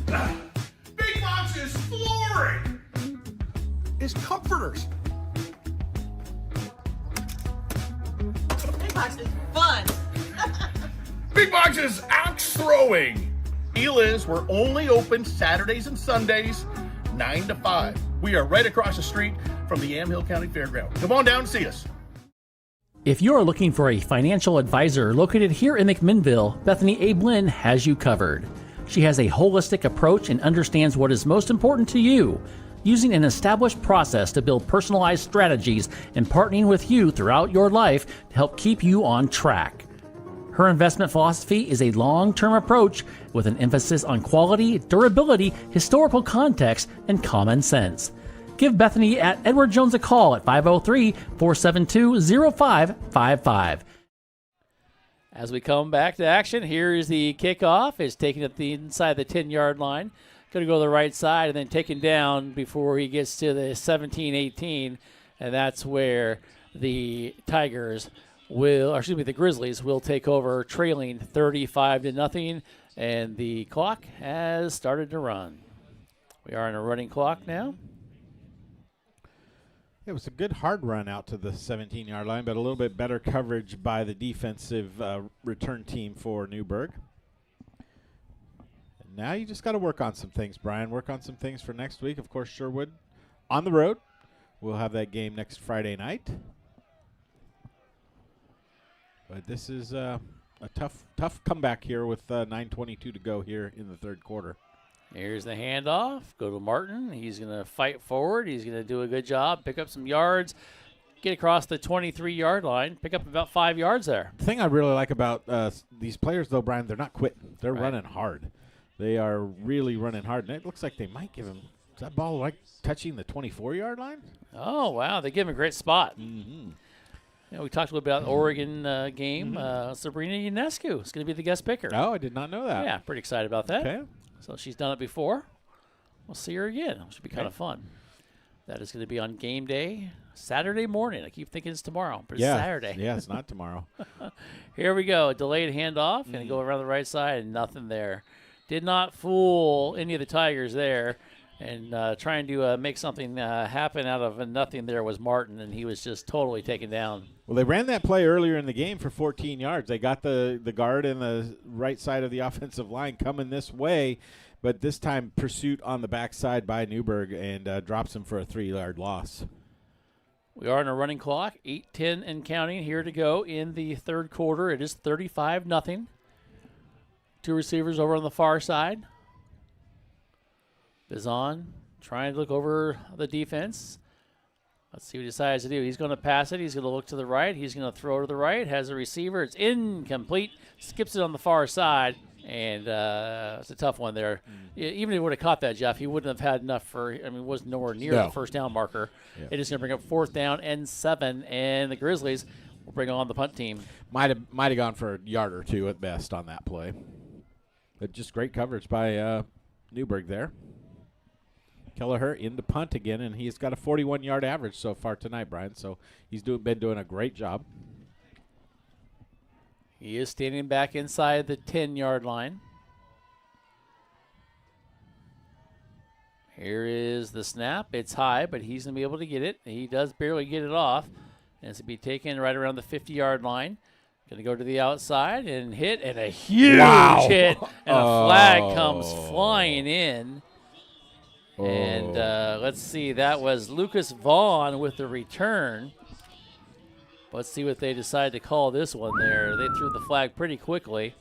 Big Box is flooring. Is comforters. Big Box is fun. Big Box is axe throwing. Elan's, we're only open Saturdays and Sundays, 9 to 5. We are right across the street from the Yamhill County Fairground. Come on down and see us. If you are looking for a financial advisor located here in McMinnville, Bethany A. Blinn has you covered. She has a holistic approach and understands what is most important to you, using an established process to build personalized strategies and partnering with you throughout your life to help keep you on track. Her investment philosophy is a long-term approach with an emphasis on quality, durability, historical context, and common sense. Give Bethany at Edward Jones a call at 503-472-0555. As we come back to action, here is the kickoff. It's taken at the inside the 10-yard line. Going to go to the right side and then taken down before he gets to the 17-18, and that's where the Grizzlies will take over, trailing 35-0, and the clock has started to run. We are in a running clock now. It was a good hard run out to the 17-yard line, but a little bit better coverage by the defensive return team for Newberg. And now you just got to work on some things, Brian. Work on some things for next week. Of course, Sherwood on the road. We'll have that game next Friday night. But this is a tough comeback here with 9:22 to go here in the third quarter. Here's the handoff. Go to Martin. He's going to fight forward. He's going to do a good job, pick up some yards, get across the 23-yard line, pick up about 5 yards there. The thing I really like about these players, though, Brian, they're not quitting. They're Right. running hard. They are really running hard. And it looks like they might give him – is that ball like touching the 24-yard line? Oh, wow. They give him a great spot. Mm-hmm. You know, we talked a little bit about the Oregon game. Sabrina Ionescu is going to be the guest picker. Oh, I did not know that. Yeah, pretty excited about that. Okay. So she's done it before. We'll see her again. It should be kind of fun. That is going to be on game day, Saturday morning. I keep thinking it's tomorrow, but it's Saturday. Yeah, it's not tomorrow. Here we go. Delayed handoff. Going to go around the right side, and nothing there. Did not fool any of the Tigers there. And trying to make something happen out of nothing there was Martin, and he was just totally taken down. Well, they ran that play earlier in the game for 14 yards. They got the guard in the right side of the offensive line coming this way, but this time pursuit on the backside by Newberg and drops him for a 3-yard loss. We are on a running clock, 8:10 and counting here to go in the third quarter. It is 35-0. Two receivers over on the far side. Bizon trying to look over the defense. Let's see what he decides to do. He's going to pass it. He's going to look to the right. He's going to throw to the right. Has a receiver. It's incomplete. Skips it on the far side. And it's a tough one there. Even if he would have caught that, Jeff, he wouldn't have had enough wasn't nowhere near the first down marker. Yeah. It is going to bring up 4th down and 7. And the Grizzlies will bring on the punt team. Might have gone for a yard or two at best on that play. But just great coverage by Newberg there. Kelleher in the punt again, and he's got a 41-yard average so far tonight, Brian. So he's been doing a great job. He is standing back inside the 10-yard line. Here is the snap. It's high, but he's going to be able to get it. He does barely get it off. And it's going to be taken right around the 50-yard line. Going to go to the outside and hit, and a huge hit. And a flag comes flying in. And let's see, that was Lucas Vaughn with the return. Let's see what they decide to call this one there. They threw the flag pretty quickly.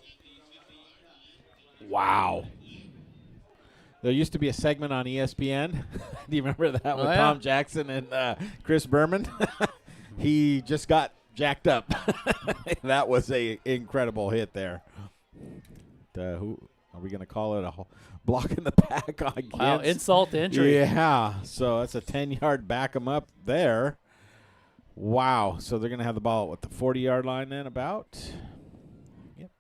Wow. There used to be a segment on ESPN. Do you remember that with Tom Jackson and Chris Berman? He just got jacked up. That was a incredible hit there. Are we going to call it a block in the back against? Wow, insult to injury. Yeah, so that's a 10-yard back 'em up there. Wow, so they're going to have the ball at the 40-yard line then about. Yep,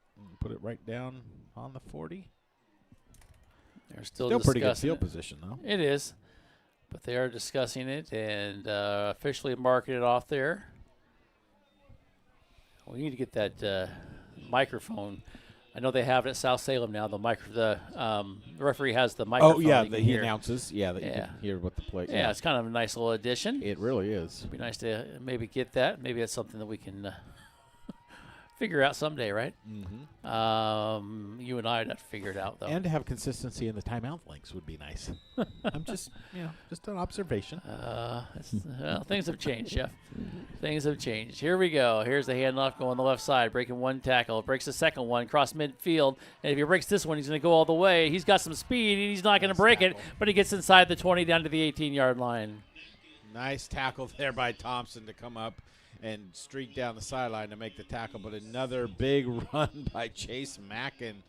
put it right down on the 40. They're still pretty good discussing field it. position, though. It is, but they are discussing it and officially marking it off there. We need to get that microphone. I know they have it at South Salem now. The referee has the microphone. Oh, yeah, that he announces. Yeah, that you Yeah. can hear what the play. Yeah, it's kind of a nice little addition. It really is. It'd be nice to maybe get that. Maybe that's something that we can figure out someday, right? Mm-hmm. You and I would have to figure it out, though. And to have consistency in the timeout lengths would be nice. I'm just, just an observation. Well, things have changed, Jeff. Things have changed. Here we go. Here's the handoff going on the left side, breaking one tackle. Breaks the second one, across midfield. And if he breaks this one, he's going to go all the way. He's got some speed, and he's not going to break it, but he gets inside the 20 down to the 18-yard line. Nice tackle there by Thompson to come up and streak down the sideline to make the tackle, but another big run by Chase Mackin.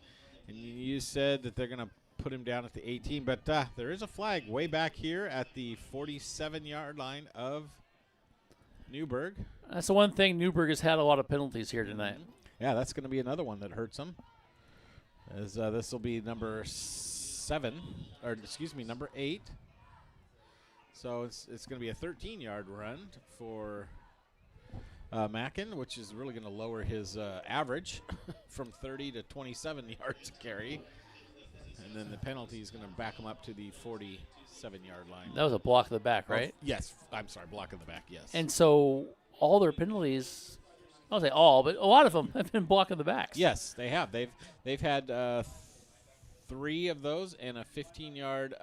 And you said that they're going to put him down at the 18, but there is a flag way back here at the 47-yard line of Newberg. That's the one thing. Newberg has had a lot of penalties here tonight. Yeah, that's going to be another one that hurts them. As this will be number 8. So it's going to be a 13-yard run for Mackin, which is really going to lower his average from 30 to 27 yards carry. And then the penalty is going to back him up to the 47-yard line. That was a block of the back, right? Yes. I'm sorry, block of the back, yes. And so all their penalties, I don't say all, but a lot of them have been block of the backs. Yes, they have. They've had 3 of those and a 15-yard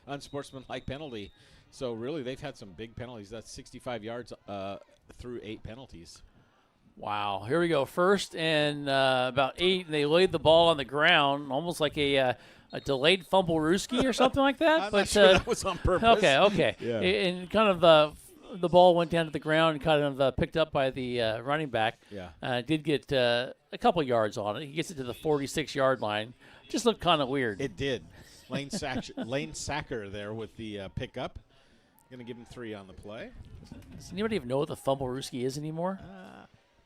unsportsmanlike penalty. So really, they've had some big penalties. That's 65 yards through 8 penalties. Wow. Here we go. First and about 8, and they laid the ball on the ground, almost like a delayed fumble-rooski or something like that. I'm but not sure that was on purpose. Okay. Yeah. And kind of the ball went down to the ground and kind of picked up by the running back. Yeah. Did get a couple yards on it. He gets it to the 46-yard line. Just looked kind of weird. It did. Lane Sacker there with the pickup. Going to give him 3 on the play. Does anybody even know what the fumble-rooski is anymore?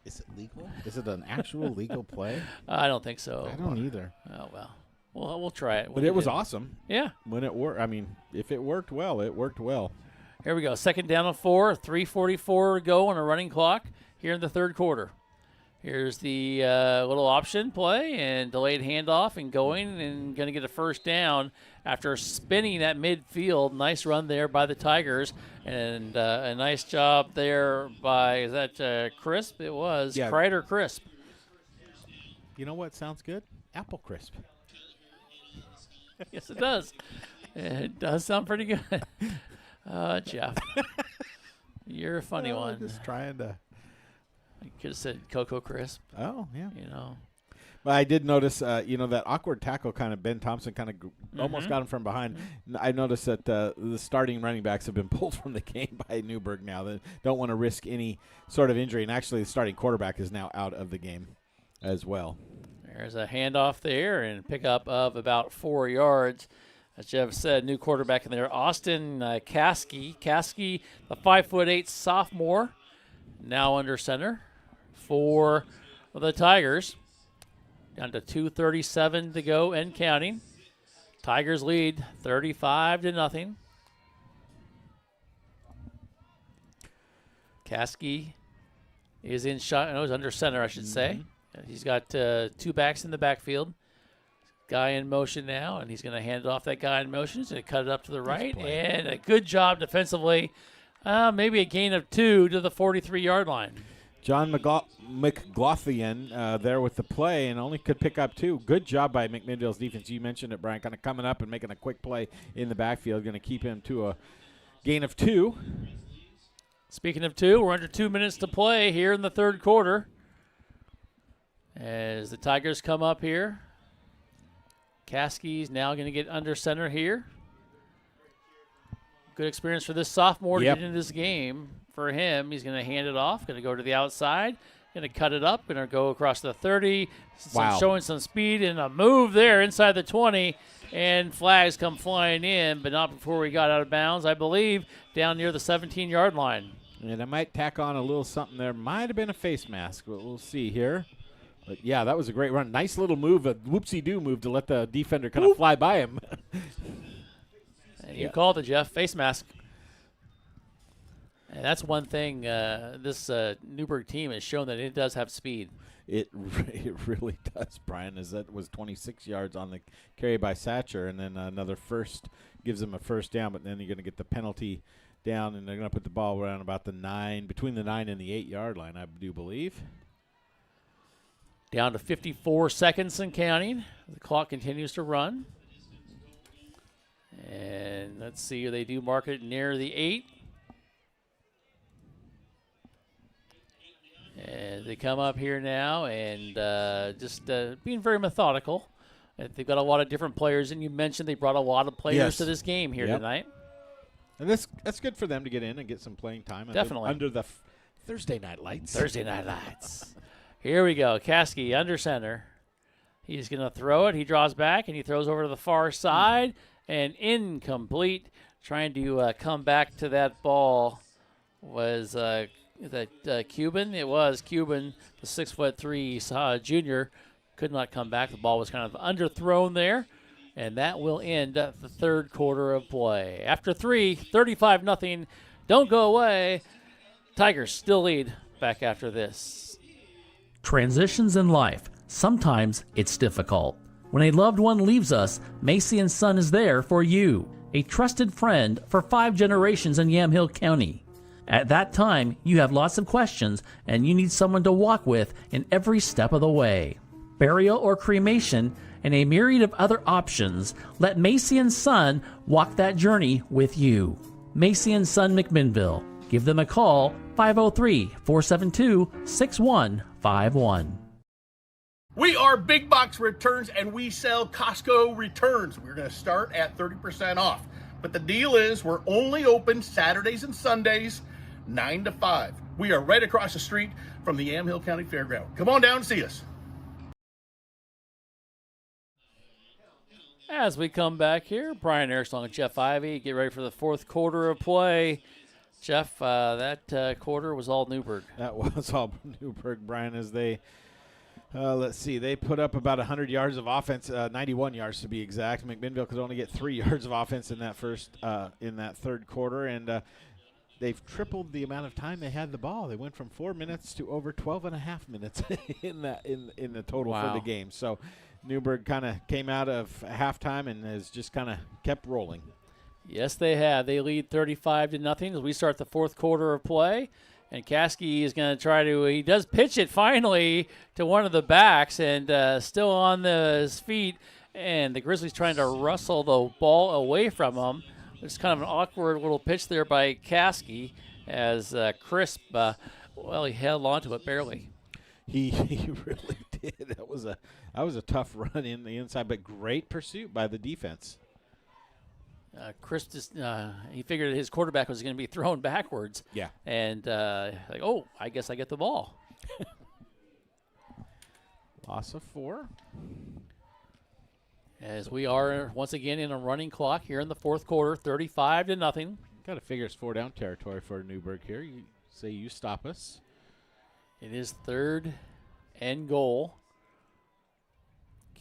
Is it legal? Is it an actual legal play? I don't think so. I don't either. Oh, well. We'll try it. But it was awesome. Yeah. When it worked. I mean, if it worked well, it worked well. Here we go. Second down and 4. 3:44 to go on a running clock here in the third quarter. Here's the little option play and delayed handoff and going and going to get a first down after spinning at midfield. Nice run there by the Tigers and a nice job there by, is that Crisp? It was. Yeah. Kreider Crisp. You know what sounds good? Apple Crisp. Yes, it does. It does sound pretty good. Jeff, you're a funny one. Just trying to. You could have said Cocoa Crisp. Oh, yeah. You know. But I did notice, that awkward tackle kind of Ben Thompson kind of almost got him from behind. I noticed that the starting running backs have been pulled from the game by Newberg now. They don't want to risk any sort of injury. And actually, the starting quarterback is now out of the game as well. There's a handoff there and pickup of about 4 yards. As Jeff said, new quarterback in there, Austin Caskey. Caskey, the 5'8" sophomore, now under center for the Tigers. Down to 2:37 to go and counting. Tigers lead 35-0. Caskey is in shot. No, he's under center, I should say. He's got 2 backs in the backfield. Guy in motion now, and he's going to hand it off that guy in motion. He's going to cut it up to the right, and a good job defensively. Maybe a gain of 2 to the 43-yard line. John McLaughlin there with the play and only could pick up 2. Good job by McMinnville's defense. You mentioned it, Brian, kind of coming up and making a quick play in the backfield. Going to keep him to a gain of 2. Speaking of 2, we're under 2 minutes to play here in the third quarter. As the Tigers come up here. Caskey's now going to get under center here. Good experience for this sophomore to get into this game. For him, he's going to hand it off, going to go to the outside, Going to cut it up. Going to go across the 30. Wow. Showing some speed and a move there inside the 20. And flags come flying in, but not before we got out of bounds, I believe, down near the 17-yard line. And I might tack on a little something there. Might have been a face mask, but we'll see here. But, yeah, that was a great run. Nice little move, a whoopsie-doo move to let the defender kind of fly by him. And you called it, Jeff. Face mask. And that's one thing this Newberg team has shown, that it does have speed. It really does, Brian, as that was 26 yards on the carry by Satcher, and then another first gives them a first down, but then you're going to get the penalty down, and they're going to put the ball around about between the 9 and the 8-yard line, I do believe. Down to 54 seconds and counting. The clock continues to run. And let's see, they do mark it near the 8. And they come up here now and just being very methodical. They've got a lot of different players, and you mentioned they brought a lot of players to this game here tonight. And that's good for them to get in and get some playing time. Definitely. Under the Thursday night lights. Thursday night lights. Here we go. Caskey under center. He's going to throw it. He draws back, and he throws over to the far side, and incomplete. Trying to come back to that ball was Cuban? It was Cuban, the 6'3" junior. Could not come back. The ball was kind of underthrown there, and that will end the third quarter of play. After 3, 35-0. Don't go away. Tigers still lead back after this. Transitions in life. Sometimes it's difficult. When a loved one leaves us, Macy & Son is there for you, a trusted friend for 5 generations in Yamhill County. At that time, you have lots of questions, and you need someone to walk with in every step of the way. Burial or cremation, and a myriad of other options, let Macy & Son walk that journey with you. Macy & Son McMinnville. Give them a call, 503-472-6151. We are Big Box Returns, and we sell Costco returns. We're going to start at 30% off. But the deal is we're only open Saturdays and Sundays, 9 to 5. We are right across the street from the Yamhill County Fairground. Come on down and see us. As we come back here, Brian Erickson and Jeff Ivey get ready for the fourth quarter of play. Jeff, that quarter was all Newberg. That was all Newberg, Brian, as they, let's see, they put up about 100 yards of offense, 91 yards to be exact. McMinnville could only get 3 yards of offense in that third quarter, and they've tripled the amount of time they had the ball. They went from 4 minutes to over 12 and a half minutes in the total for the game. So Newberg kind of came out of halftime and has just kind of kept rolling. Yes, they have. They lead 35-0 as we start the fourth quarter of play. And Caskey is going to try to, he does pitch it finally to one of the backs, and still on his feet. And the Grizzlies trying to wrestle the ball away from him. It's kind of an awkward little pitch there by Caskey as Crisp, he held on to it barely. He really did. That was a tough run in the inside, but great pursuit by the defense. Crisp just he figured his quarterback was going to be thrown backwards. Yeah. And I guess I get the ball. Loss of 4. As we are once again in a running clock here in the fourth quarter, 35-0. Got to figure it's 4 down territory for Newberg here. You say you stop us. It is 3rd and goal.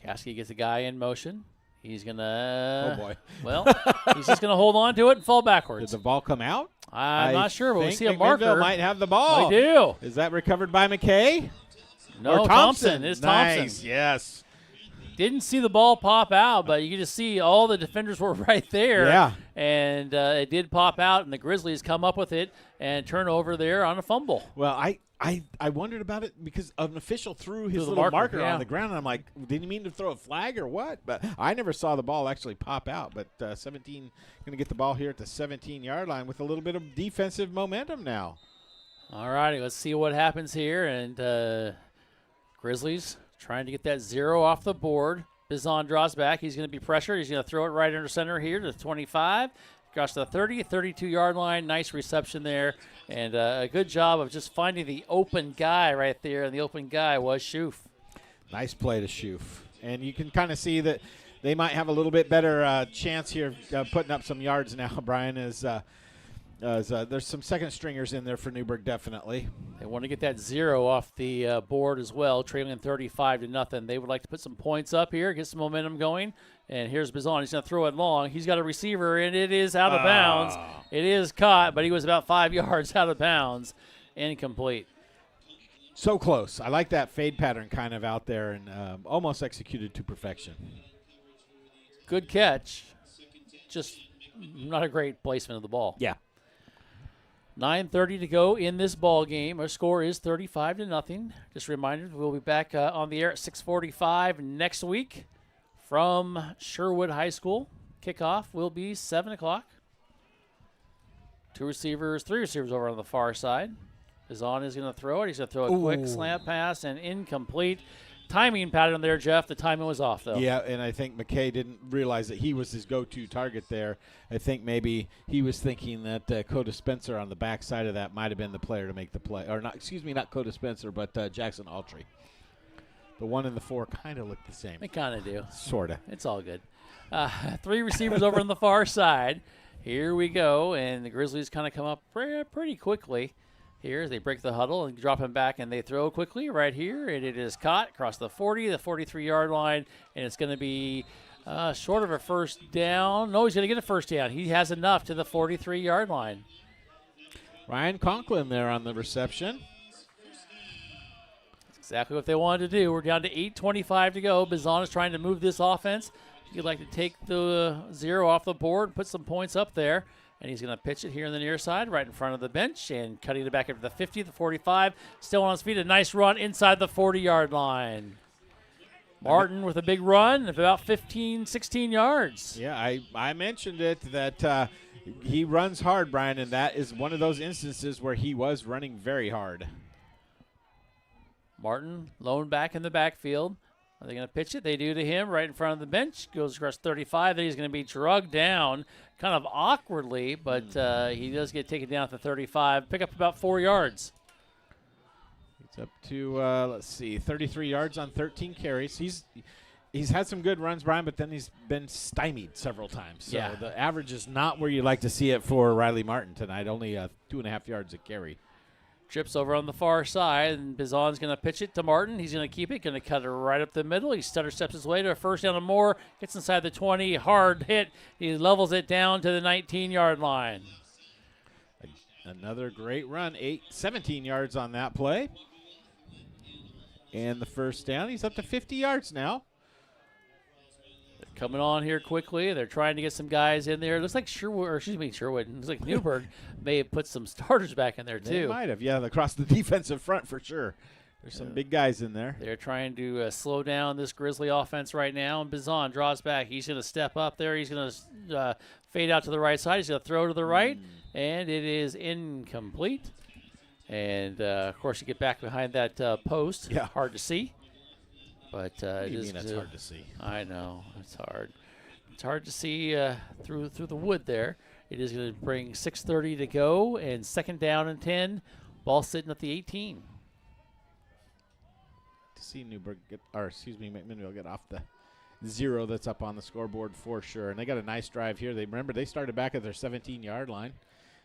Caskey gets a guy in motion. He's going to... Oh, boy. Well, he's just going to hold on to it and fall backwards. Did the ball come out? I'm not sure, but we see a McMinnville marker. Might have the ball. They do. Is that recovered by McKay? No, or Thompson. It's Nice. Thompson. Yes. Didn't see the ball pop out, but you can just see all the defenders were right there. Yeah. And it did pop out, and the Grizzlies come up with it and turn over there on a fumble. Well, I wondered about it because an official threw his little marker yeah. on the ground, and I'm like, did he mean to throw a flag or what? But I never saw the ball actually pop out. But 17 going to get the ball here at the 17-yard line with a little bit of defensive momentum now. All righty, let's see what happens here. And Grizzlies trying to get that 0 off the board. Bizon draws back. He's going to be pressured. He's going to throw it right under center here to 25. across the 30, 32-yard line. Nice reception there, and a good job of just finding the open guy right there, and the open guy was Schoof. Nice play to Schoof. And you can kind of see that they might have a little bit better chance here putting up some yards now, Brian, as there's some second stringers in there for Newberg, definitely. They want to get that 0 off the board as well, trailing 35-0. They would like to put some points up here, get some momentum going. And here's Bizon. He's going to throw it long. He's got a receiver, and it is out of bounds. It is caught, but he was about 5 yards out of bounds. Incomplete. So close. I like that fade pattern kind of out there, and almost executed to perfection. Good catch. Just not a great placement of the ball. Yeah. 9:30 to go in this ball game. Our score is 35-0. Just a reminder, we'll be back on the air at 6:45 next week from Sherwood High School. Kickoff will be 7 o'clock. Three receivers over on the far side. Bizon is going to throw it. He's going to throw a quick slant pass and incomplete. Timing pattern there, Jeff. The timing was off, though. Yeah, and I think McKay didn't realize that he was his go-to target there. I think maybe he was thinking that Coda Spencer on the back side of that might have been the player to make the play. Or not, excuse me, not Coda Spencer, but Jackson Autry. The 1 and the 4 kind of look the same. They kind of do. Sort of. It's all good. Three receivers over on the far side. Here we go, and the Grizzlies kind of come up pretty quickly. Here, they break the huddle and drop him back, and they throw quickly right here, and it is caught across the 40, the 43-yard line, and it's going to be short of a first down. No, he's going to get a first down. He has enough to the 43-yard line. Ryan Conklin there on the reception. That's exactly what they wanted to do. We're down to 8:25 to go. Bizon is trying to move this offense. He'd like to take the 0 off the board and put some points up there. And he's going to pitch it here on the near side, right in front of the bench, and cutting it back up to the 50, the 45. Still on his feet, a nice run inside the 40-yard line. Martin with a big run of about 15, 16 yards. Yeah, I mentioned it that he runs hard, Brian, and that is one of those instances where he was running very hard. Martin, lone back in the backfield. Are they going to pitch it? They do to him right in front of the bench. Goes across 35. Then he's going to be drugged down kind of awkwardly, but he does get taken down at the 35. Pick up about 4 yards. It's up to, let's see, 33 yards on 13 carries. He's had some good runs, Brian, but then he's been stymied several times. So yeah. The average is not where you like to see it for Riley Martin tonight, only 2.5 yards a carry. Trips over on the far side, and Bizon's going to pitch it to Martin. He's going to keep it, going to cut it right up the middle. He stutter steps his way to a first down and more. Gets inside the 20, hard hit. He levels it down to the 19-yard line. Another great run, 17 yards on that play. And the first down, he's up to 50 yards now. Coming on here quickly. They're trying to get some guys in there. It looks like Sherwood. It looks like Newberg may have put some starters back in there, too. They might have, yeah, across the defensive front for sure. There's some big guys in there. They're trying to slow down this Grizzly offense right now, and Bizon draws back. He's going to step up there. He's going to fade out to the right side. He's going to throw to the right, and it is incomplete. And, of course, you get back behind that post. Yeah. Hard to see. But what do you mean that's hard to see? I know. It's hard. It's hard to see through the wood there. It is going to bring 6:30 to go, and second down and 10. Ball sitting at the 18. To see McMinnville get off the 0 that's up on the scoreboard for sure. And they got a nice drive here. They started back at their 17-yard line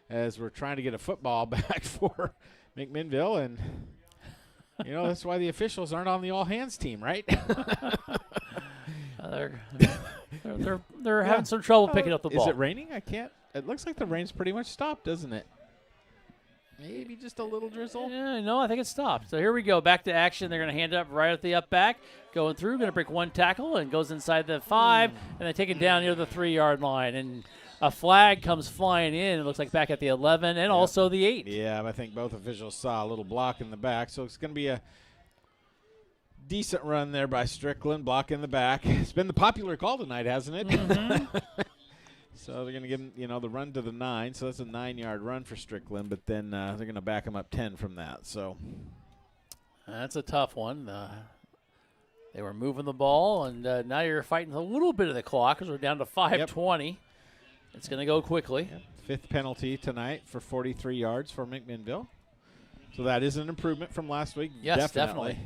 as we're trying to get a football back for McMinnville, and that's why the officials aren't on the all-hands team, right? They're having some trouble picking up the ball. Is it raining? It looks like the rain's pretty much stopped, doesn't it? Maybe just a little drizzle. Yeah, no, I think it stopped. So here we go. Back to action. They're going to hand it up right at the up back. Going through, going to break one tackle and goes inside the 5, and they take it down near the 3-yard line. And a flag comes flying in. It looks like back at the 11 and also the 8. Yeah, I think both officials saw a little block in the back. So it's going to be a decent run there by Strickland, block in the back. It's been the popular call tonight, hasn't it? Mm-hmm. So they're going to give him, the run to the 9. So that's a 9-yard run for Strickland, but then they're going to back him up 10 from that. So that's a tough one. They were moving the ball, and now you're fighting a little bit of the clock because we're down to 5:20. It's going to go quickly. Yep. 5th penalty tonight for 43 yards for McMinnville. So that is an improvement from last week. Yes, definitely.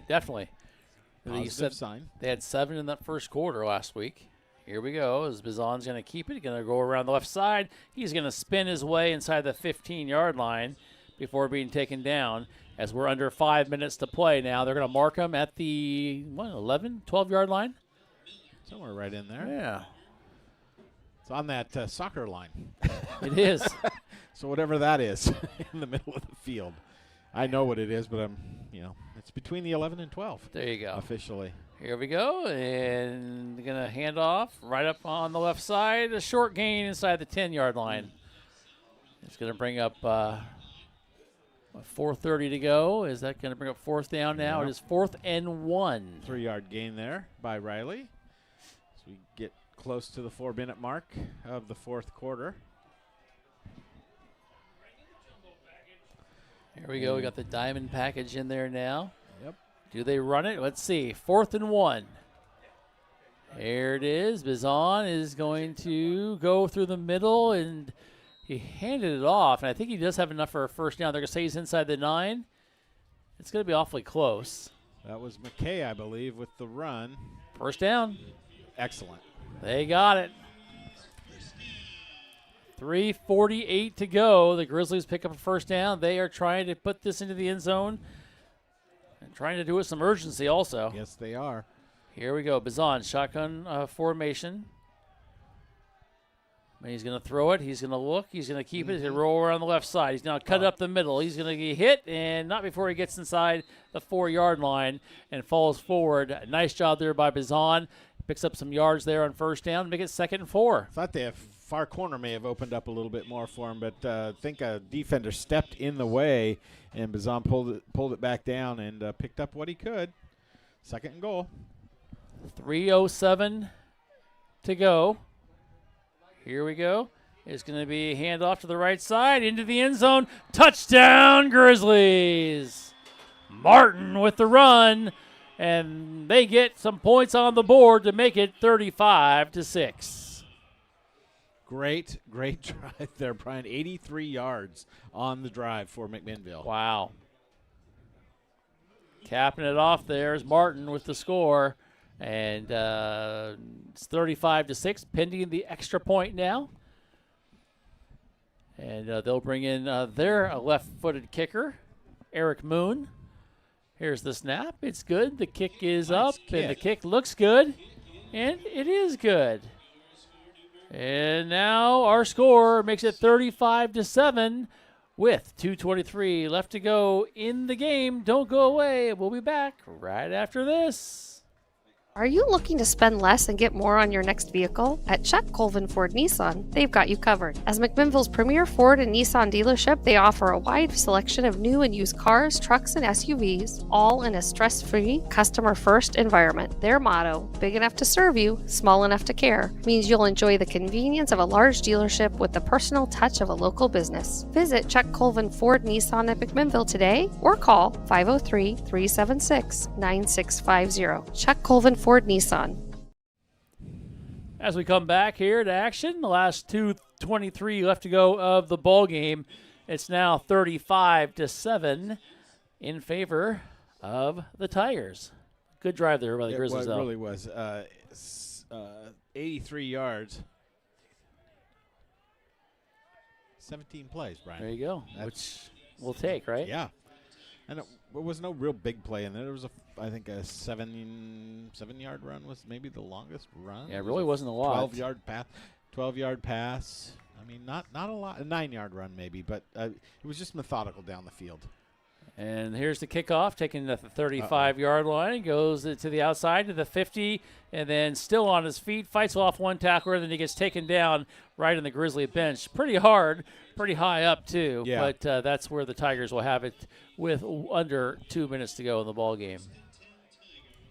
Positive sign. They had 7 in that first quarter last week. Here we go. As Bizon's going to keep it. Going to go around the left side. He's going to spin his way inside the 15-yard line before being taken down. As we're under 5 minutes to play now, they're going to mark him at the 11, 12-yard line. Somewhere right in there. Yeah. It's on that soccer line. It is. So whatever that is in the middle of the field. I know what it is, but it's between the 11 and 12. There you go. Officially. Here we go, and they're going to hand off right up on the left side. A short gain inside the 10-yard line. It's going to bring up 4:30 to go. Is that going to bring up 4th down now? Yeah. It is 4th and 1. 3-yard gain there by Riley. So we get close to the 4-minute mark of the 4th quarter. Here we go. We got the diamond package in there now. Yep. Do they run it? Let's see. 4th and 1. There it is. Bizon is going to go through the middle, and he handed it off, and I think he does have enough for a first down. They're going to say he's inside the 9. It's going to be awfully close. That was McKay, I believe, with the run. First down. Excellent. They got it. 3:48 to go. The Grizzlies pick up a first down. They are trying to put this into the end zone and trying to do it with some urgency also. Yes, they are. Here we go. Bizon, shotgun formation. And he's going to throw it. He's going to look. He's going to keep it. He's going to roll around the left side. He's now cut it up the middle. He's going to get hit, and not before he gets inside the 4-yard line and falls forward. Nice job there by Bizon. Picks up some yards there on first down to make it 2nd and 4. Thought the far corner may have opened up a little bit more for him, but I think a defender stepped in the way, and Bizon pulled it back down and picked up what he could. 2nd and goal. 3:07 to go. Here we go. It's going to be a handoff to the right side into the end zone. Touchdown, Grizzlies. Martin with the run, and they get some points on the board to make it 35-6. Great drive there, Brian. 83 yards on the drive for McMinnville. Wow. Capping it off there is Martin with the score. And it's 35-6, pending the extra point now. And they'll bring in their left-footed kicker, Eric Moon. Here's the snap. It's good. The kick is up, and the kick looks good. And it is good. And now our score makes it 35-7 with 2:23 left to go in the game. Don't go away. We'll be back right after this. Are you looking to spend less and get more on your next vehicle? At Chuck Colvin Ford Nissan, they've got you covered. As McMinnville's premier Ford and Nissan dealership, they offer a wide selection of new and used cars, trucks, and SUVs, all in a stress-free, customer-first environment. Their motto, big enough to serve you, small enough to care, means you'll enjoy the convenience of a large dealership with the personal touch of a local business. Visit Chuck Colvin Ford Nissan at McMinnville today or call 503-376-9650. Chuck Colvin Ford Nissan. As we come back here to action, the last 2:23 left to go of the ball game. It's now 35-7 in favor of the Tigers. Good drive there by the Grizzlies, though. It really was. 83 yards. 17 plays, Brian. There you go, which we'll take, right? Yeah. And it was no real big play in there. There was, I think, a 7-yard run was maybe the longest run. Yeah, it really wasn't a lot. 12-yard pass. I mean, not a lot. A 9-yard run maybe, but it was just methodical down the field. And here's the kickoff, taking the 35-yard line, goes to the outside to the 50, and then still on his feet, fights off one tackler, and then he gets taken down right in the Grizzly bench. Pretty hard, pretty high up too, but that's where the Tigers will have it with under 2 minutes to go in the ball game.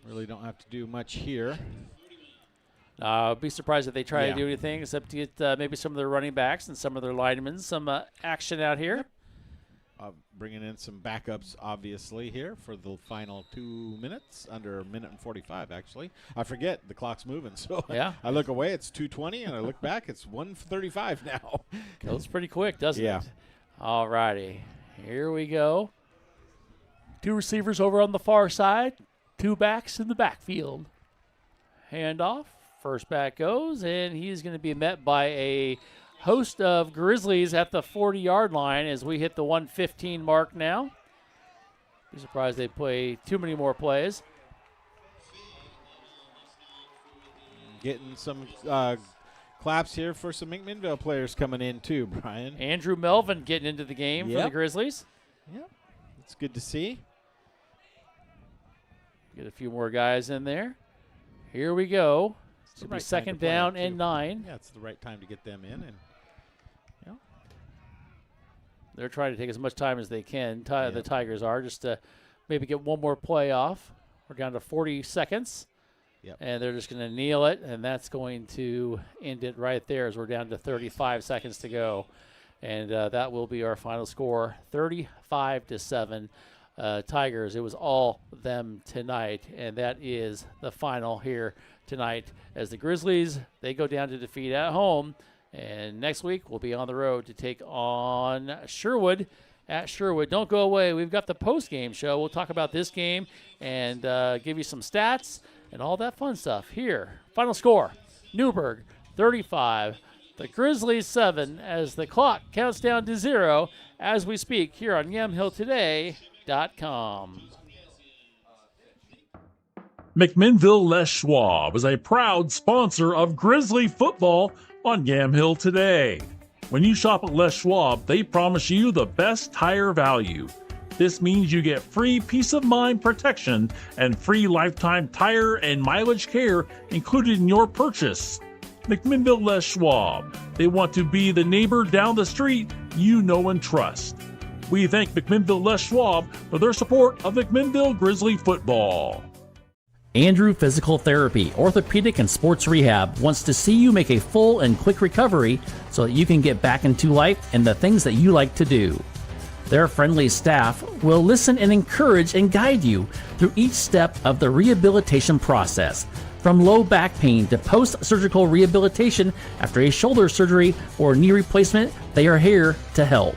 Really don't have to do much here. I'd be surprised if they try to do anything except to get maybe some of their running backs and some of their linemen some action out here. bringing in some backups, obviously, here for the final 2 minutes, under a minute and 45, actually. I forget, the clock's moving, so yeah. I look away, it's 2:20, and I look back, it's 1:35 now. Goes pretty quick, doesn't yeah. it? All righty, here we go. 2 receivers over on the far side, 2 backs in the backfield. Handoff, first back goes, and he's going to be met by a host of Grizzlies at the 40-yard line as we hit the 1:15 mark now. Be surprised they play too many more plays. Getting some claps here for some McMinnville players coming in too, Brian. Andrew Melvin getting into the game for the Grizzlies. Yep, it's good to see. Get a few more guys in there. Here we go. It's going to be second down and 9. Yeah, it's the right time to get them in. And they're trying to take as much time as they can, the Tigers are, just to maybe get one more play off. We're down to 40 seconds. Yep. And they're just going to kneel it, and that's going to end it right there as we're down to 35 seconds to go. And that will be our final score, 35-7. Tigers, it was all them tonight, and that is the final here tonight as the Grizzlies, they go down to defeat at home, and next week we'll be on the road to take on Sherwood at Sherwood. Don't go away. We've got the post-game show. We'll talk about this game and give you some stats and all that fun stuff here. Final score, Newberg 35, the Grizzlies 7 as the clock counts down to 0 as we speak here on YamhillToday.com. McMinnville Les Schwab is a proud sponsor of Grizzly football on Yamhill Today. When you shop at Les Schwab, they promise you the best tire value. This means you get free peace of mind protection and free lifetime tire and mileage care included in your purchase. McMinnville Les Schwab. They want to be the neighbor down the street you know and trust. We thank McMinnville Les Schwab for their support of McMinnville Grizzly football. Andrew Physical Therapy, Orthopedic and Sports Rehab wants to see you make a full and quick recovery so that you can get back into life and the things that you like to do. Their friendly staff will listen and encourage and guide you through each step of the rehabilitation process. From low back pain to post-surgical rehabilitation after a shoulder surgery or knee replacement, they are here to help.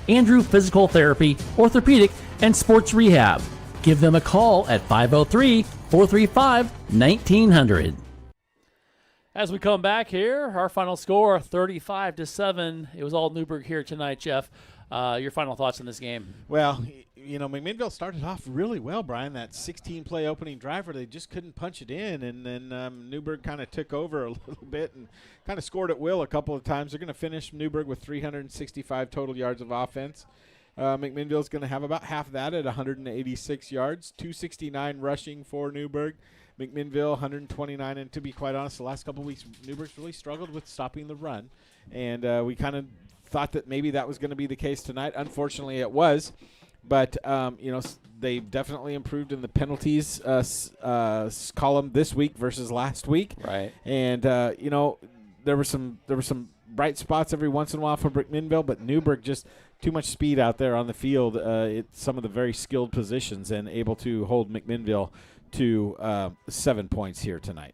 Andrew Physical Therapy, Orthopedic and Sports Rehab. Give them a call at 503-435-1900. As we come back here, our final score, 35-7. It was all Newberg here tonight, Jeff. Your final thoughts on this game? Well, you know, McMinnville started off really well, Brian. That 16-play opening drive where they just couldn't punch it in, and then Newberg kind of took over a little bit and kind of scored at will a couple of times. They're going to finish Newberg with 365 total yards of offense. McMinnville's going to have about half that at 186 yards, 269 rushing for Newberg. McMinnville 129, and to be quite honest, the last couple of weeks Newberg's really struggled with stopping the run, and we kind of thought that maybe that was going to be the case tonight. Unfortunately, it was, but you know, they definitely improved in the penalties column this week versus last week. Right. And you know, there were some bright spots every once in a while for McMinnville, but Newberg just too much speed out there on the field at some of the very skilled positions, and able to hold McMinnville to 7 points here tonight.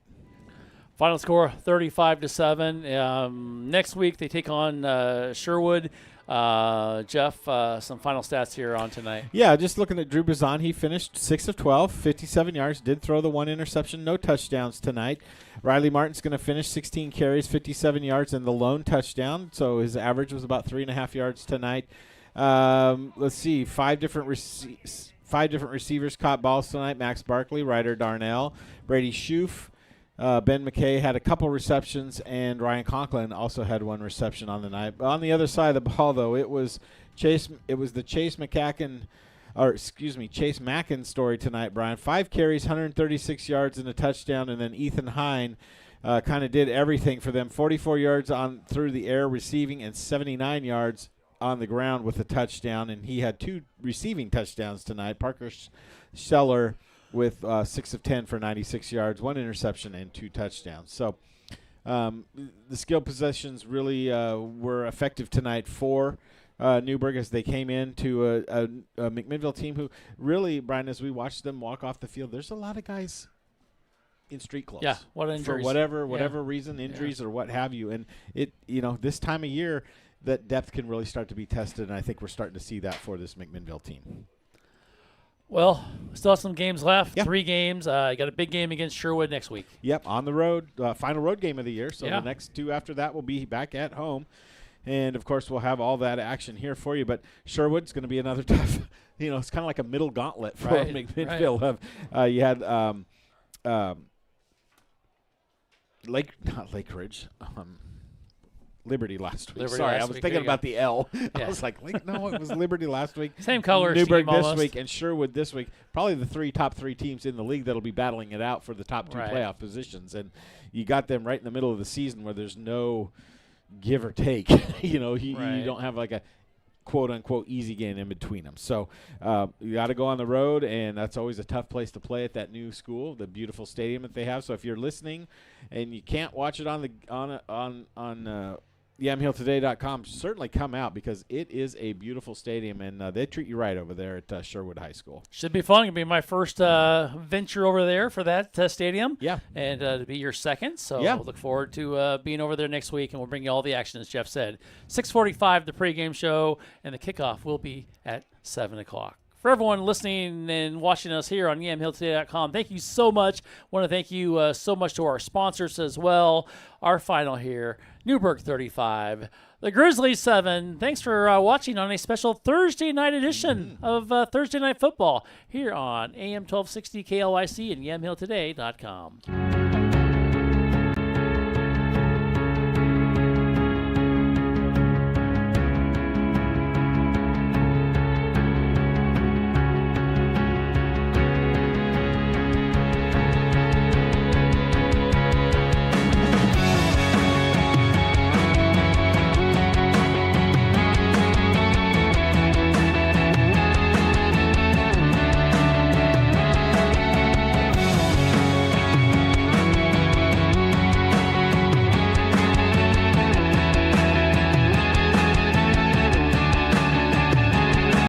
Final score, 35-7. Next week they take on Sherwood. Jeff, some final stats here on tonight. Yeah, just looking at Drew Bazan, he finished 6 of 12, 57 yards, did throw the 1 interception, no touchdowns tonight. Riley Martin's going to finish 16 carries, 57 yards, and the lone touchdown, so his average was about 3.5 yards tonight. Let's see, 5 different receivers caught balls tonight. Max Barkley, Ryder Darnell, Brady Schoof, Ben McKay had a couple receptions, and Ryan Conklin also had 1 reception on the night. But on the other side of the ball, though, it was the Chase Mackin story tonight, Brian. 5 carries, 136 yards and a touchdown, and then Ethan Hine kind of did everything for them. 44 yards on through the air receiving, and 79 yards on the ground with a touchdown, and he had 2 receiving touchdowns tonight. Parker Scheller with 6 of 10 for 96 yards, 1 interception, and 2 touchdowns. So the skill possessions really were effective tonight for Newberg as they came into a McMinnville team who really, Brian, as we watched them walk off the field, there's a lot of guys in street clothes. Yeah, what injuries. For whatever reason, injuries or what have you. And this time of year, that depth can really start to be tested, and I think we're starting to see that for this McMinnville team. Well, still have some games left. Yeah. 3 games. You got a big game against Sherwood next week. Yep, on the road, final road game of the year. So Yeah. the next 2 after that will be back at home. And, of course, we'll have all that action here for you. But Sherwood's going to be another tough, it's kind of like a middle gauntlet for Right, McMinnville. You had not Lake Ridge, Liberty last week. Liberty Sorry, last I was week. thinking There you about the L. Yeah. I was like, no, it was Liberty last week. Same color Newberg scheme this almost. week and Sherwood this week. Probably the top three teams in the league that'll be battling it out for the top 2 Right. playoff positions. And you got them right in the middle of the season where there's no give or take. You don't have like a quote-unquote easy game in between them. So you got to go on the road, and that's always a tough place to play at that new school, the beautiful stadium that they have. So if you're listening and you can't watch it on YamHillToday.com, certainly come out because it is a beautiful stadium, and they treat you right over there at Sherwood High School. Should be fun. It'll be my first venture over there for that stadium. Yeah. And to be your second. So Yeah. we'll look forward to being over there next week, and we'll bring you all the action, as Jeff said. 6:45, the pregame show, and the kickoff will be at 7 o'clock. For everyone listening and watching us here on YamHillToday.com, thank you so much. Want to thank you so much to our sponsors as well. Our final here, Newberg 35, the Grizzlies 7. Thanks for watching on a special Thursday night edition of Thursday Night Football here on AM 1260 KLYC and YamHillToday.com.